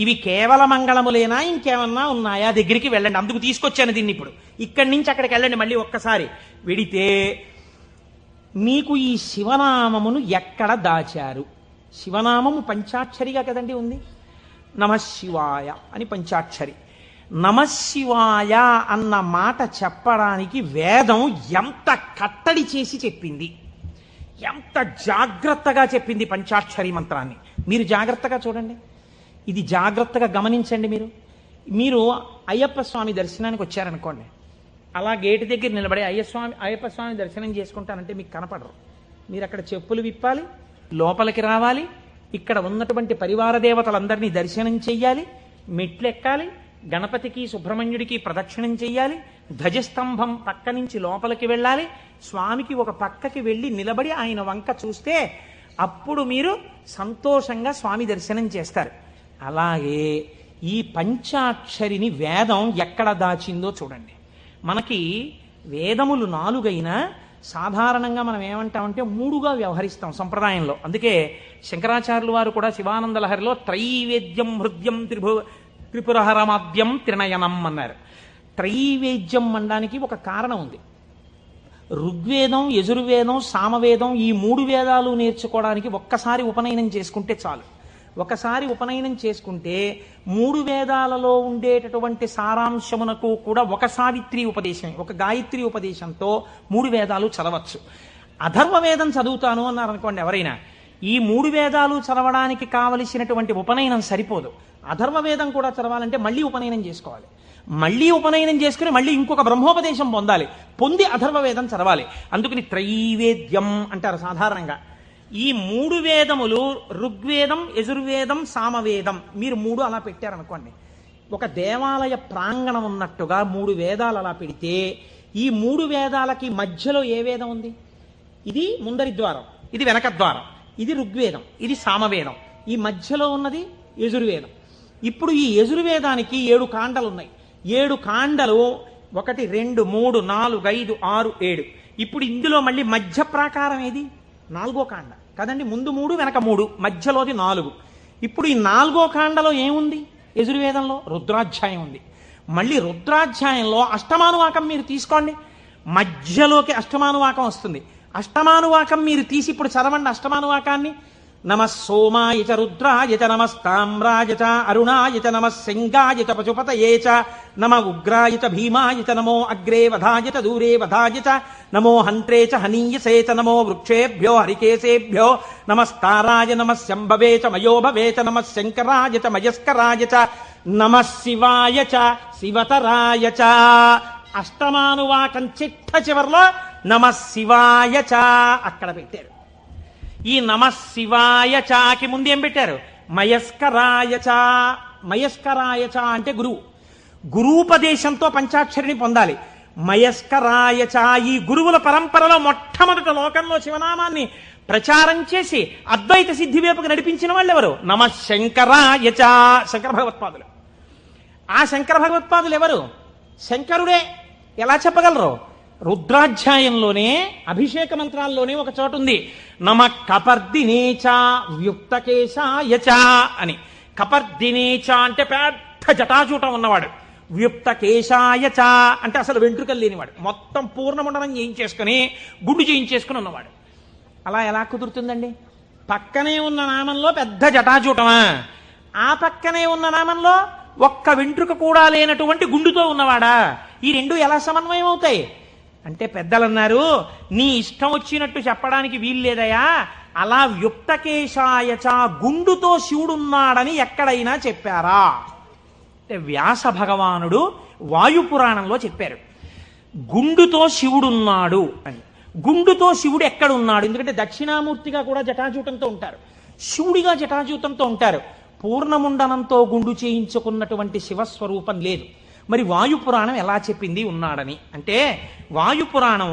ఇవి కేవల మంగళములేనా, ఇంకేమన్నా ఉన్నాయా దగ్గరికి వెళ్ళండి. అందుకు తీసుకొచ్చాను దీన్ని. ఇప్పుడు ఇక్కడి నుంచి అక్కడికి వెళ్ళండి. మళ్ళీ ఒక్కసారి వెడితే మీకు ఈ శివనామమును ఎక్కడ దాచారు? శివనామము పంచాక్షరిగా కదండి ఉంది. నమశివాయ అని పంచాక్షరి. నమశివాయ అన్న మాట చెప్పడానికి వేదం ఎంత కట్టడి చేసి చెప్పింది, ఎంత జాగ్రత్తగా చెప్పింది పంచాక్షరి మంత్రాన్ని. మీరు జాగ్రత్తగా చూడండి, ఇది జాగ్రత్తగా గమనించండి. మీరు అయ్యప్ప స్వామి దర్శనానికి వచ్చారనుకోండి, అలా గేటు దగ్గర నిలబడి అయ్యప్ప స్వామి దర్శనం చేసుకుంటానంటే మీకు కనపడరు. మీరు అక్కడ చెప్పులు విప్పాలి, లోపలికి రావాలి, ఇక్కడ ఉన్నటువంటి పరివార దేవతలందరినీ దర్శనం చెయ్యాలి, మెట్లెక్కాలి, గణపతికి సుబ్రహ్మణ్యుడికి ప్రదక్షిణం చెయ్యాలి, ధ్వజస్తంభం పక్క నుంచి లోపలికి వెళ్ళాలి, స్వామికి ఒక పక్కకి వెళ్ళి నిలబడి ఆయన వంక చూస్తే అప్పుడు మీరు సంతోషంగా స్వామి దర్శనం చేస్తారు. అలాగే ఈ పంచాక్షరిని వేదం ఎక్కడ దాచిందో చూడండి. మనకి వేదములు 4 అయినా సాధారణంగా మనం ఏమంటామంటే 3గా వ్యవహరిస్తాం సంప్రదాయంలో. అందుకే శంకరాచార్యులు వారు కూడా శివానంద లహరిలో త్రైవేద్యం హృద్యం త్రిపురహరమాద్యం త్రినయనం అన్నారు. త్రైవేద్యం అనడానికి ఒక కారణం ఉంది. ఋగ్వేదం, యజుర్వేదం, సామవేదం ఈ 3 వేదాలు నేర్చుకోవడానికి ఒక్కసారి ఉపనయనం చేసుకుంటే చాలు. ఒకసారి ఉపనయనం చేసుకుంటే 3 వేదాలలో ఉండేటటువంటి సారాంశమునకు కూడా ఒక సావిత్రి ఉపదేశం, ఒక గాయత్రి ఉపదేశంతో 3 వేదాలు చదవచ్చు. అథర్వ వేదం చదువుతాను అన్నారు అనుకోండి ఎవరైనా, ఈ 3 వేదాలు చదవడానికి కావలసినటువంటి ఉపనయనం సరిపోదు. అథర్వ వేదం కూడా చదవాలంటే మళ్ళీ ఉపనయనం చేసుకోవాలి. మళ్ళీ ఉపనయనం చేసుకుని మళ్ళీ ఇంకొక బ్రహ్మోపదేశం పొంది అథర్వ వేదం చదవాలి. అందుకని త్రైవేద్యం అంటారు సాధారణంగా. ఈ 3 వేదములు ఋగ్వేదం, యజుర్వేదం, సామవేదం, మీరు 3 అలా పెట్టారనుకోండి, ఒక దేవాలయ ప్రాంగణం ఉన్నట్టుగా 3 వేదాలు అలా పెడితే ఈ 3 వేదాలకి మధ్యలో ఏ వేదం ఉంది? ఇది ముందరి ద్వారం, ఇది వెనక ద్వారం, ఇది ఋగ్వేదం, ఇది సామవేదం, ఈ మధ్యలో ఉన్నది యజుర్వేదం. ఇప్పుడు ఈ యజుర్వేదానికి 7 కాండలు ఉన్నాయి. 7 కాండలు 1, 2, 3, 4, 5, 6, 7. ఇప్పుడు ఇందులో మళ్ళీ మధ్య ప్రాకారం ఏది? 4వ కాండ కదండి. ముందు 3, వెనక 3, మధ్యలోది 4. ఇప్పుడు ఈ 4వ కాండలో ఏముంది? యజుర్వేదంలో రుద్రాధ్యాయం ఉంది. మళ్ళీ రుద్రాధ్యాయంలో అష్టమానువాకం మీరు తీసుకోండి, మధ్యలోకి అష్టమానువాకం వస్తుంది. అష్టమానువాకం మీరు తీసి ఇప్పుడు చదవండి అష్టమానువాకాన్ని. నమ సోమాయ చ రుద్రాయ చ నమస్తామ్రాయ చ అరుణాయ చ నమ సింగాయ చ పశుపతయే చ నమ ఉగ్రాయ చ భీమాయ చ నమో అగ్రే వధాయ చ దూరే వధాయ చ నమో హంత్రే చ హనీయసే చ నమో వృక్షేభ్యో హరికేశేభ్యో నమస్తారాయ నమ శంభవే చ మయోభవే చ నమ శంకరాయ చ మయస్కరాయ చ నమ శివాయ చ శివతరాయ చ. అష్టమానువాకం చిట్ట చివరిలో నమ శివాయ చ అక్కడ పెట్టారు. ఈ నమ శివాయ చాకి ముందు ఏం పెట్టారు? మయస్కరాయ చ. మయస్కరాయ చ అంటే గురువు. గురూపదేశంతో పంచాక్షరిని పొందాలి. మయస్కరాయ చ. ఈ గురువుల పరంపరలో మొట్టమొదట లోకంలో శివనామాన్ని ప్రచారం చేసి అద్వైత సిద్ధి వైపుకు నడిపించిన వాళ్ళు ఎవరు? నమ శంకరాయ చ. శంకర భగవత్పాదులు. ఆ శంకర భగవత్పాదులు ఎవరు? శంకరుడే. ఎలా చెప్పగలరు? రుద్రాధ్యాయంలోనే అభిషేక మంత్రాల్లోనే ఒక చోటు ఉంది, నమ కపర్దినేచ వ్యుక్తకేశాయచ అని. కపర్దినేచ అంటే పెద్ద జటాజూటం ఉన్నవాడు, వ్యుక్తకేశాయచ అంటే అసలు వెంట్రుకలు లేనివాడు, మొత్తం పూర్ణమండలం చేయించేసుకుని గుండు చేయించేసుకుని ఉన్నవాడు. అలా ఎలా కుదురుతుందండి? పక్కనే ఉన్న నామంలో పెద్ద జటాజూటమా, ఆ పక్కనే ఉన్న నామంలో ఒక్క వెంట్రుక కూడా లేనటువంటి గుండుతో ఉన్నవాడా? ఈ 2 ఎలా సమన్వయం అవుతాయి అంటే పెద్దలన్నారు, నీ ఇష్టం వచ్చినట్టు చెప్పడానికి వీల్లేదయా, అలా వ్యుక్తకేశాయచ గుండుతో శివుడున్నాడని ఎక్కడైనా చెప్పారా అంటే వ్యాస భగవానుడు వాయుపురాణంలో చెప్పారు గుండుతో శివుడున్నాడు అని. గుండుతో శివుడు ఎక్కడున్నాడు? ఎందుకంటే దక్షిణామూర్తిగా కూడా జటాజూటంతో ఉంటారు, శివుడిగా జటాజూతంతో ఉంటారు. పూర్ణముండనంతో గుండు చేయించుకున్నటువంటి శివస్వరూపం లేదు. మరి వాయుపురాణం ఎలా చెప్పింది ఉన్నాడని అంటే, వాయుపురాణం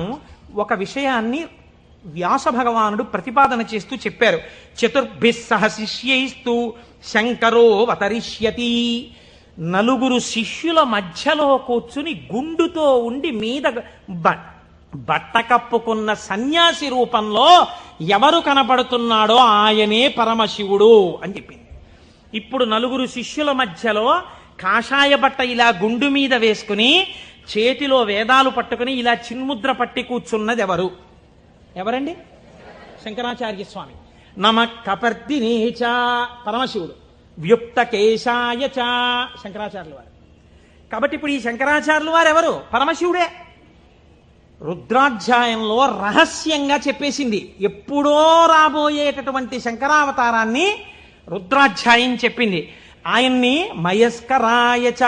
ఒక విషయాన్ని వ్యాస భగవానుడు ప్రతిపాదన చేస్తూ చెప్పారు. చతుర్భిస్సహ శిష్యైస్తూ శంకరో అవతరిష్యతి. నలుగురు శిష్యుల మధ్యలో కూర్చుని గుండుతో ఉండి మీద బట్ట కప్పుకున్న సన్యాసి రూపంలో ఎవరు కనపడుతున్నాడో ఆయనే పరమశివుడు అని చెప్పింది. ఇప్పుడు నలుగురు శిష్యుల మధ్యలో కాషాయ బట్ట ఇలా గుండు మీద వేసుకుని చేతిలో వేదాలు పట్టుకుని ఇలా చిన్ముద్ర పట్టి కూర్చున్నది ఎవరండి? శంకరాచార్య స్వామి. నమ కపర్దినేచ పరమశివుడు, వ్యుక్త కేశాయచ శంకరాచార్యుల వారు. కాబట్టి ఇప్పుడు ఈ శంకరాచార్యుల వారు ఎవరు? పరమశివుడే. రుద్రాధ్యాయంలో రహస్యంగా చెప్పేసింది. ఎప్పుడో రాబోయేటటువంటి శంకరావతారాన్ని రుద్రాధ్యాయం చెప్పింది. ఆయన్ని మయస్కరాయచ,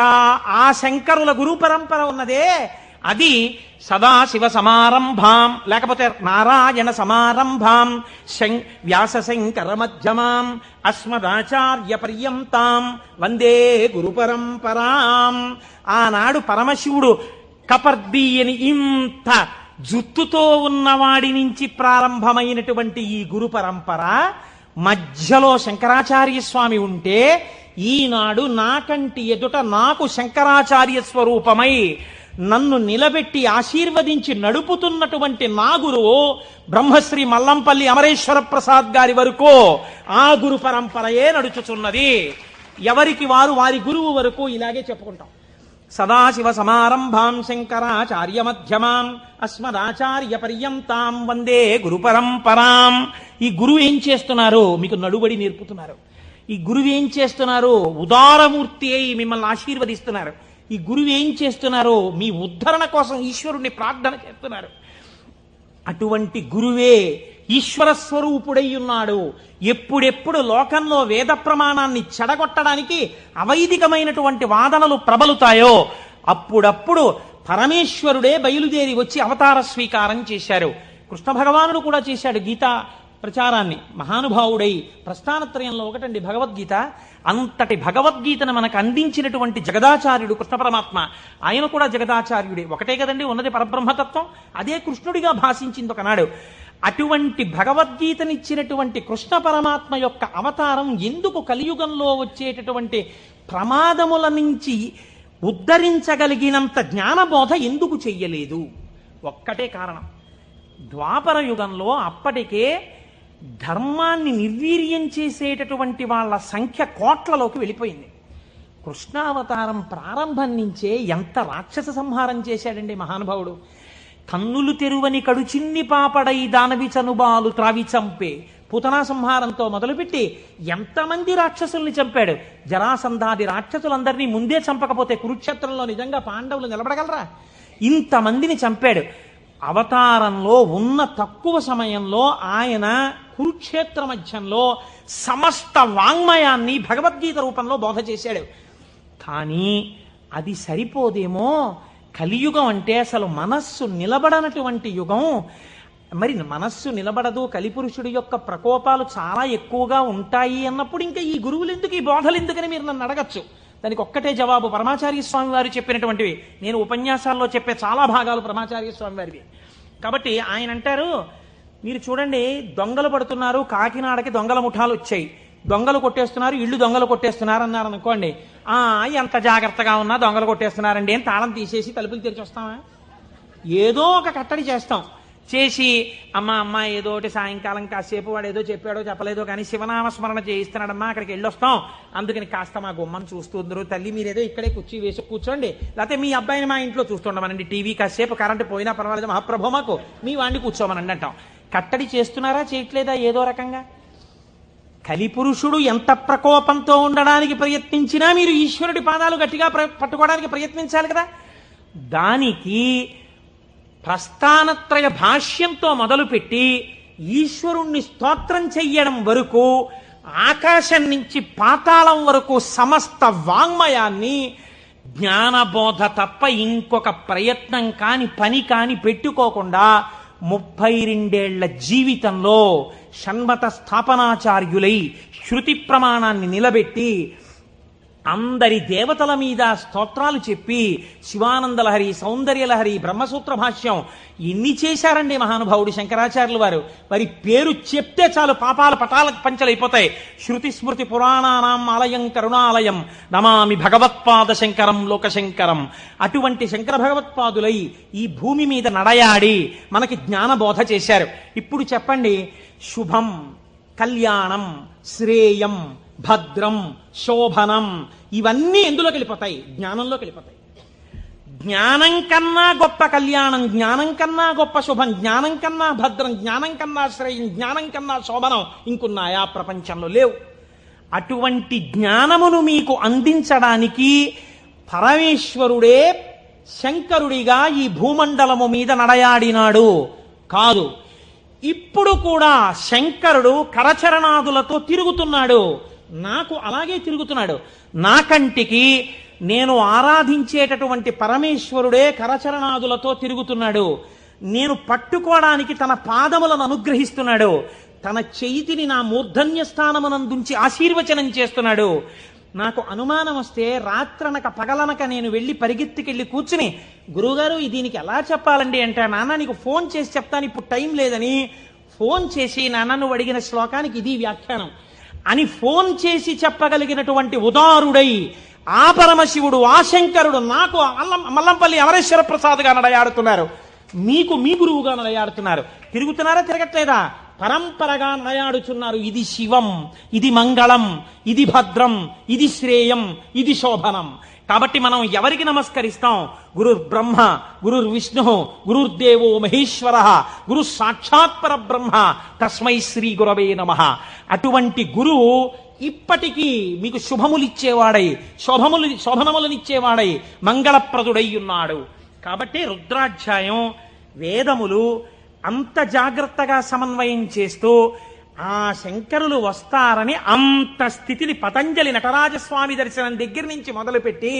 ఆ శంకరుల గురు పరంపర ఉన్నదే అది సదాశివ సమారంభాం, లేకపోతే నారాయణ సమారంభాం, వ్యాస శంకర మధ్యమాం, అస్మదాచార్య పర్యంతాం వందే గురు పరంపరాం. ఆనాడు పరమశివుడు కపర్ది అని ఇంత జుత్తుతో ఉన్నవాడి నుంచి ప్రారంభమైనటువంటి ఈ గురు పరంపర మధ్యలో శంకరాచార్య స్వామి ఉంటే, ఈనాడు నాకంటి ఎదుట నాకు శంకరాచార్య స్వరూపమై నన్ను నిలబెట్టి ఆశీర్వదించి నడుపుతున్నటువంటి నా గురువు బ్రహ్మశ్రీ మల్లంపల్లి అమరేశ్వర ప్రసాద్ గారి వరకు ఆ గురు పరంపరయే నడుచుచున్నది. ఎవరికి వారు వారి గురువు వరకు ఇలాగే చెప్పుకుంటాం. సదాశివ సమారంభాం శంకరాచార్య మధ్యమాం, అస్మదాచార్య పర్యంతాం వందే గురు పరంపరాం. ఈ గురువు ఏం చేస్తున్నారు? మీకు నడుబడి నేర్పుతున్నారు. ఈ గురువు ఏం చేస్తున్నారు? ఉదారమూర్తి అయి మిమ్మల్ని ఆశీర్వదిస్తున్నారు. ఈ గురువు ఏం చేస్తున్నారు? మీ ఉద్ధరణ కోసం ఈశ్వరుణ్ణి ప్రార్థన చేస్తున్నారు. అటువంటి గురువే ఈశ్వర స్వరూపుడై ఉన్నాడు. ఎప్పుడెప్పుడు లోకంలో వేద ప్రమాణాన్ని చెడగొట్టడానికి అవైదికమైనటువంటి వాదనలు ప్రబలుతాయో అప్పుడప్పుడు పరమేశ్వరుడే బయలుదేరి వచ్చి అవతార స్వీకారం చేశారు. కృష్ణ భగవానుడు కూడా చేశాడు గీతా ప్రచారాన్ని. మహానుభావుడై ప్రస్థానత్రయంలో ఒకటండి భగవద్గీత. అంతటి భగవద్గీతను మనకు అందించినటువంటి జగదాచార్యుడు కృష్ణ పరమాత్మ. ఆయన కూడా జగదాచార్యుడే. ఒకటే కదండి ఉన్నది పరబ్రహ్మతత్వం. అదే కృష్ణుడిగా భాషించింది ఒకనాడు. అటువంటి భగవద్గీతనిచ్చినటువంటి కృష్ణ పరమాత్మ యొక్క అవతారం ఎందుకు కలియుగంలో వచ్చేటటువంటి ప్రమాదముల నుంచి ఉద్ధరించగలిగినంత జ్ఞానబోధ ఎందుకు చెయ్యలేదు? ఒక్కటే కారణం. ద్వాపర యుగంలో అప్పటికే ధర్మాన్ని నిర్వీర్యం చేసేటటువంటి వాళ్ళ సంఖ్య కోట్లలోకి వెళ్ళిపోయింది. కృష్ణావతారం ప్రారంభం నుంచే ఎంత రాక్షస సంహారం చేశాడండి మహానుభావుడు. కన్నులు తెరువని కడుచిన్ని పాపడై దానవి చనుబాలు త్రావి చంపే పూతనా సంహారంతో మొదలుపెట్టి ఎంతమంది రాక్షసుల్ని చంపాడు. జరాసంధాది రాక్షసులందరినీ ముందే చంపకపోతే కురుక్షేత్రంలో నిజంగా పాండవులు నిలబడగలరా? ఇంతమందిని చంపాడు. అవతారంలో ఉన్న తక్కువ సమయంలో ఆయన కురుక్షేత్ర మధ్యంలో సమస్త వాంగ్మయాన్ని భగవద్గీత రూపంలో బోధ చేశాడు. కానీ అది సరిపోదేమో. కలియుగం అంటే అసలు మనస్సు నిలబడనటువంటి యుగం. మరి మనస్సు నిలబడదు, కలిపురుషుడి యొక్క ప్రకోపాలు చాలా ఎక్కువగా ఉంటాయి అన్నప్పుడు ఇంకా ఈ గురువులు ఎందుకు, ఈ బోధలు ఎందుకని మీరు నన్ను అడగచ్చు. దానికి ఒక్కటే జవాబు పరమాచార్య స్వామి వారు చెప్పినటువంటివి. నేను ఉపన్యాసాల్లో చెప్పే చాలా భాగాలు పరమాచార్య స్వామి వారివి. కాబట్టి ఆయన అంటారు, మీరు చూడండి దొంగలు పడుతున్నారు, కాకినాడకి దొంగల ముఠాలు వచ్చాయి, దొంగలు కొట్టేస్తున్నారు, ఇళ్ళు దొంగలు కొట్టేస్తున్నారు అన్నారు అనుకోండి. ఎంత జాగ్రత్తగా ఉన్నా దొంగలు కొట్టేస్తున్నారండి అని తాళం తీసేసి తలుపులు తెరిచి వస్తామా? ఏదో ఒక కట్టడి చేస్తాం. చేసి అమ్మ ఏదో ఒకటి సాయంకాలం కాసేపు వాడు ఏదో చెప్పాడో చెప్పలేదో కానీ శివనామస్మరణ చేయిస్తున్నాడమ్మా, అక్కడికి వెళ్ళొస్తాం, అందుకని కాస్త మా గుమ్మని చూస్తుందరు, తల్లి మీరేదో ఇక్కడే కుర్చీ వేసి కూర్చోండి, లేకపోతే మీ అబ్బాయిని మా ఇంట్లో చూస్తుండమనండి, టీవీ కాసేపు కరెంటు పోయినా పర్వాలేదు మహాప్రభు మాకు మీ వాడిని కూర్చోమనండి అంటాం. కట్టడి చేస్తున్నారా చేయట్లేదా? ఏదో రకంగా. కలిపురుషుడు ఎంత ప్రకోపంతో ఉండడానికి ప్రయత్నించినా మీరు ఈశ్వరుడి పాదాలు గట్టిగా పట్టుకోవడానికి ప్రయత్నించాలి కదా. దానికి ప్రస్థానత్రయ భాష్యంతో మొదలుపెట్టి ఈశ్వరుణ్ణి స్తోత్రం చెయ్యడం వరకు, ఆకాశం నుంచి పాతాళం వరకు సమస్త వాంగ్మయాన్ని జ్ఞానబోధ తప్ప ఇంకొక ప్రయత్నం కాని పని కాని పెట్టుకోకుండా 32 జీవితంలో షణ్మత స్థాపనాచార్యులై శృతి ప్రమాణాన్ని నిలబెట్టి అందరి దేవతల మీద స్తోత్రాలు చెప్పి శివానందలహరి, సౌందర్యలహరి, బ్రహ్మసూత్ర భాష్యం ఇన్ని చేశారండి మహానుభావుడు శంకరాచార్యులు వారు. వారి పేరు చెప్తే చాలు పాపాల పటాల పంచలైపోతాయి. శృతి స్మృతి పురాణానాం ఆలయం కరుణాలయం నమామి భగవత్పాద శంకరం లోకశంకరం. అటువంటి శంకర భగవత్పాదులై ఈ భూమి మీద నడయాడి మనకి జ్ఞానబోధ చేశారు. ఇప్పుడు చెప్పండి, శుభం, కళ్యాణం, శ్రేయం, భద్రం, శోభనం ఇవన్నీ ఎందులోకి వెళ్ళిపోతాయి? జ్ఞానంలోకి వెళ్ళిపోతాయి. జ్ఞానం కన్నా గొప్ప కళ్యాణం, జ్ఞానం కన్నా గొప్ప శుభం, జ్ఞానం కన్నా భద్రం, జ్ఞానం కన్నా శ్రేయం, జ్ఞానం కన్నా శోభనం ఇంకున్నాయా? ప్రపంచంలో లేవు. అటువంటి జ్ఞానమును మీకు అందించడానికి పరమేశ్వరుడే శంకరుడిగా ఈ భూమండలము మీద నడయాడినాడు కాదు. ఇప్పుడు కూడా శంకరుడు కరచరణాదులతో తిరుగుతున్నాడు. నాకు అలాగే తిరుగుతున్నాడు. నా కంటికి నేను ఆరాధించేటటువంటి పరమేశ్వరుడే కరచరణాదులతో తిరుగుతున్నాడు. నేను పట్టుకోవడానికి తన పాదములను అనుగ్రహిస్తున్నాడు. తన చేతిని నా మూర్ధన్య స్థానమునందుంచి ఆశీర్వచనం చేస్తున్నాడు. నాకు అనుమానం వస్తే రాత్రనక పగలనక నేను వెళ్ళి పరిగెత్తుకెళ్ళి కూర్చుని, గురువుగారు దీనికి ఎలా చెప్పాలండి అంటే, నాన్న నీకు ఫోన్ చేసి చెప్తాను, ఇప్పుడు టైం లేదని ఫోన్ చేసి, నాన్న నువ్వు అడిగిన శ్లోకానికి ఇది వ్యాఖ్యానం అని ఫోన్ చేసి చెప్పగలిగినటువంటి ఉదారుడై ఆ పరమశివుడు, ఆ శంకరుడు నాకు మల్లంపల్లి అమరేశ్వర ప్రసాద్గా నడయాడుతున్నారు. మీకు మీ గురువుగా నడయాడుతున్నారు. తిరుగుతున్నారా? తిరగట్లేదా? పరంపరగా నడయాడుచున్నారు. ఇది శివం, ఇది మంగళం, ఇది భద్రం, ఇది శ్రేయం, ఇది శోభనం. కాబట్టి మనం ఎవరికి నమస్కరిస్తాం? గురుర్ బ్రహ్మ, గురుర్ విష్ణు, గురుర్దేవో మహేశ్వర, గురు సాక్షాత్ పరబ్రహ్మ, తస్మై శ్రీ గురవే నమః. అటువంటి గురువు ఇప్పటికీ మీకు శుభములిచ్చేవాడై, శోభనములనిచ్చేవాడై, మంగళప్రదుడై ఉన్నాడు. కాబట్టి రుద్రాధ్యాయం, వేదములు అంత జాగ్రత్తగా సమన్వయం చేస్తూ ఆ శంకరులు వస్తారని అంత స్థితిని పతంజలి నటరాజస్వామి దర్శనం దగ్గర నుంచి మొదలుపెట్టి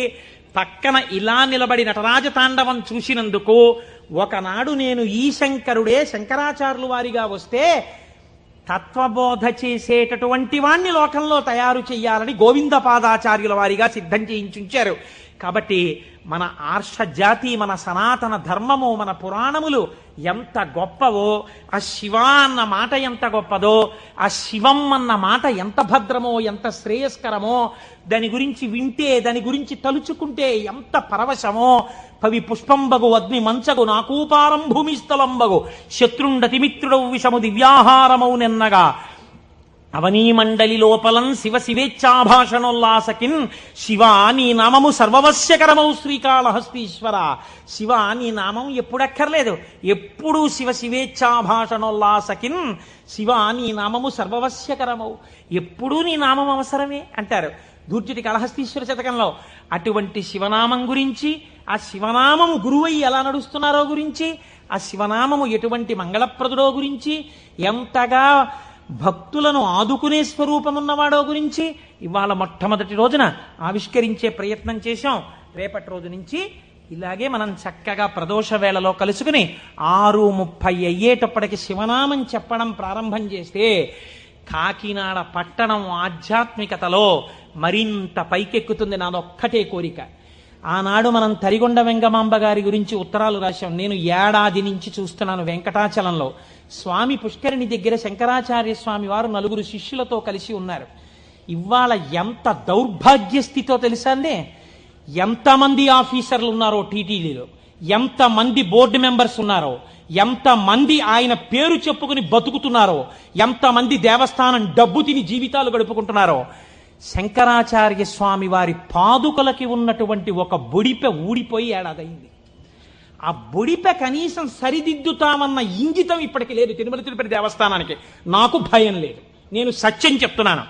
పక్కన ఇలా నిలబడి నటరాజ తాండవం చూసినందుకు, ఒకనాడు నేను ఈ శంకరుడే శంకరాచార్యులు వారిగా వస్తే తత్వబోధ చేసేటటువంటి వాణ్ణి లోకంలో తయారు చెయ్యాలని గోవిందపాదాచార్యుల వారిగా సిద్ధం చేయించుంచారు. కాబట్టి మన ఆర్ష జాతి, మన సనాతన ధర్మము, మన పురాణములు ఎంత గొప్పవో, ఆ శివ అన్న మాట ఎంత గొప్పదో, ఆ శివం అన్న మాట ఎంత భద్రమో, ఎంత శ్రేయస్కరమో, దాని గురించి వింటే, దాని గురించి తలుచుకుంటే ఎంత పరవశమో. పవి పుష్పంబగు అగ్ని మంచగు నాకూపారం భూమిస్థలంబగు శత్రుండతిమిత్రుడవు విషము దివ్యాహారమౌ నెన్నగా అవనీమండలి లోపలం శివ శివేచ్ఛాభాషణోల్లాసకిన్ శివ నీ నామము సర్వవశ్యకరమౌ శ్రీకాళహస్తీశ్వర. శివ నీ నామం ఎప్పుడక్కర్లేదు, ఎప్పుడూ శివ శివేచ్ఛాభాషణోల్లాసకిన్ శివ నీ నామము సర్వవశ్యకరమౌ, ఎప్పుడూ నీ నామం అవసరమే అంటారు దూర్జటి కాళహస్తీశ్వర శతకంలో. అటువంటి శివనామం గురించి, ఆ శివనామము గురువై ఎలా నడుస్తున్నారో గురించి, ఆ శివనామము ఎటువంటి మంగళప్రదుడో గురించి, ఎంతగా భక్తులను ఆదుకునే స్వరూపమున్నవాడో గురించి ఇవాళ మొట్టమొదటి రోజున ఆవిష్కరించే ప్రయత్నం చేశాం. రేపటి రోజు నుంచి ఇలాగే మనం చక్కగా ప్రదోష వేళలో కలుసుకుని 6:30 అయ్యేటప్పటికి శివనామం చెప్పడం ప్రారంభం చేస్తే కాకినాడ పట్టణం ఆధ్యాత్మికతలో మరింత పైకెక్కుతుంది. నాదొక్కటే కోరిక. ఆనాడు మనం తరిగొండ వెంగమాంబ గారి గురించి ఉత్తరాలు రాశాం. నేను ఏడాది నుంచి చూస్తున్నాను వెంకటాచలంలో స్వామి పుష్కరిణి దగ్గర శంకరాచార్య స్వామి వారు 4 శిష్యులతో కలిసి ఉన్నారు. ఇవాళ ఎంత దౌర్భాగ్య స్థితో తెలుసా అండి? ఎంతమంది ఆఫీసర్లు ఉన్నారో టీటీడీలో, ఎంతమంది బోర్డు మెంబర్స్ ఉన్నారో, ఎంతమంది ఆయన పేరు చెప్పుకుని బతుకుతున్నారో, ఎంతమంది దేవస్థానం డబ్బు తిని జీవితాలు గడుపుకుంటున్నారో. శంకరాచార్య స్వామి వారి పాదుకలకి ఉన్నటువంటి ఒక బొడిపె ఊడిపోయి ఏడాదైంది. ఆ బొడిపె కనీసం సరిదిద్దుతామన్న ఇంగితం ఇప్పటికి లేదు తిరుమల తిరుపతి దేవస్థానానికి. నాకు భయం లేదు, నేను సత్యం చెప్తున్నాను.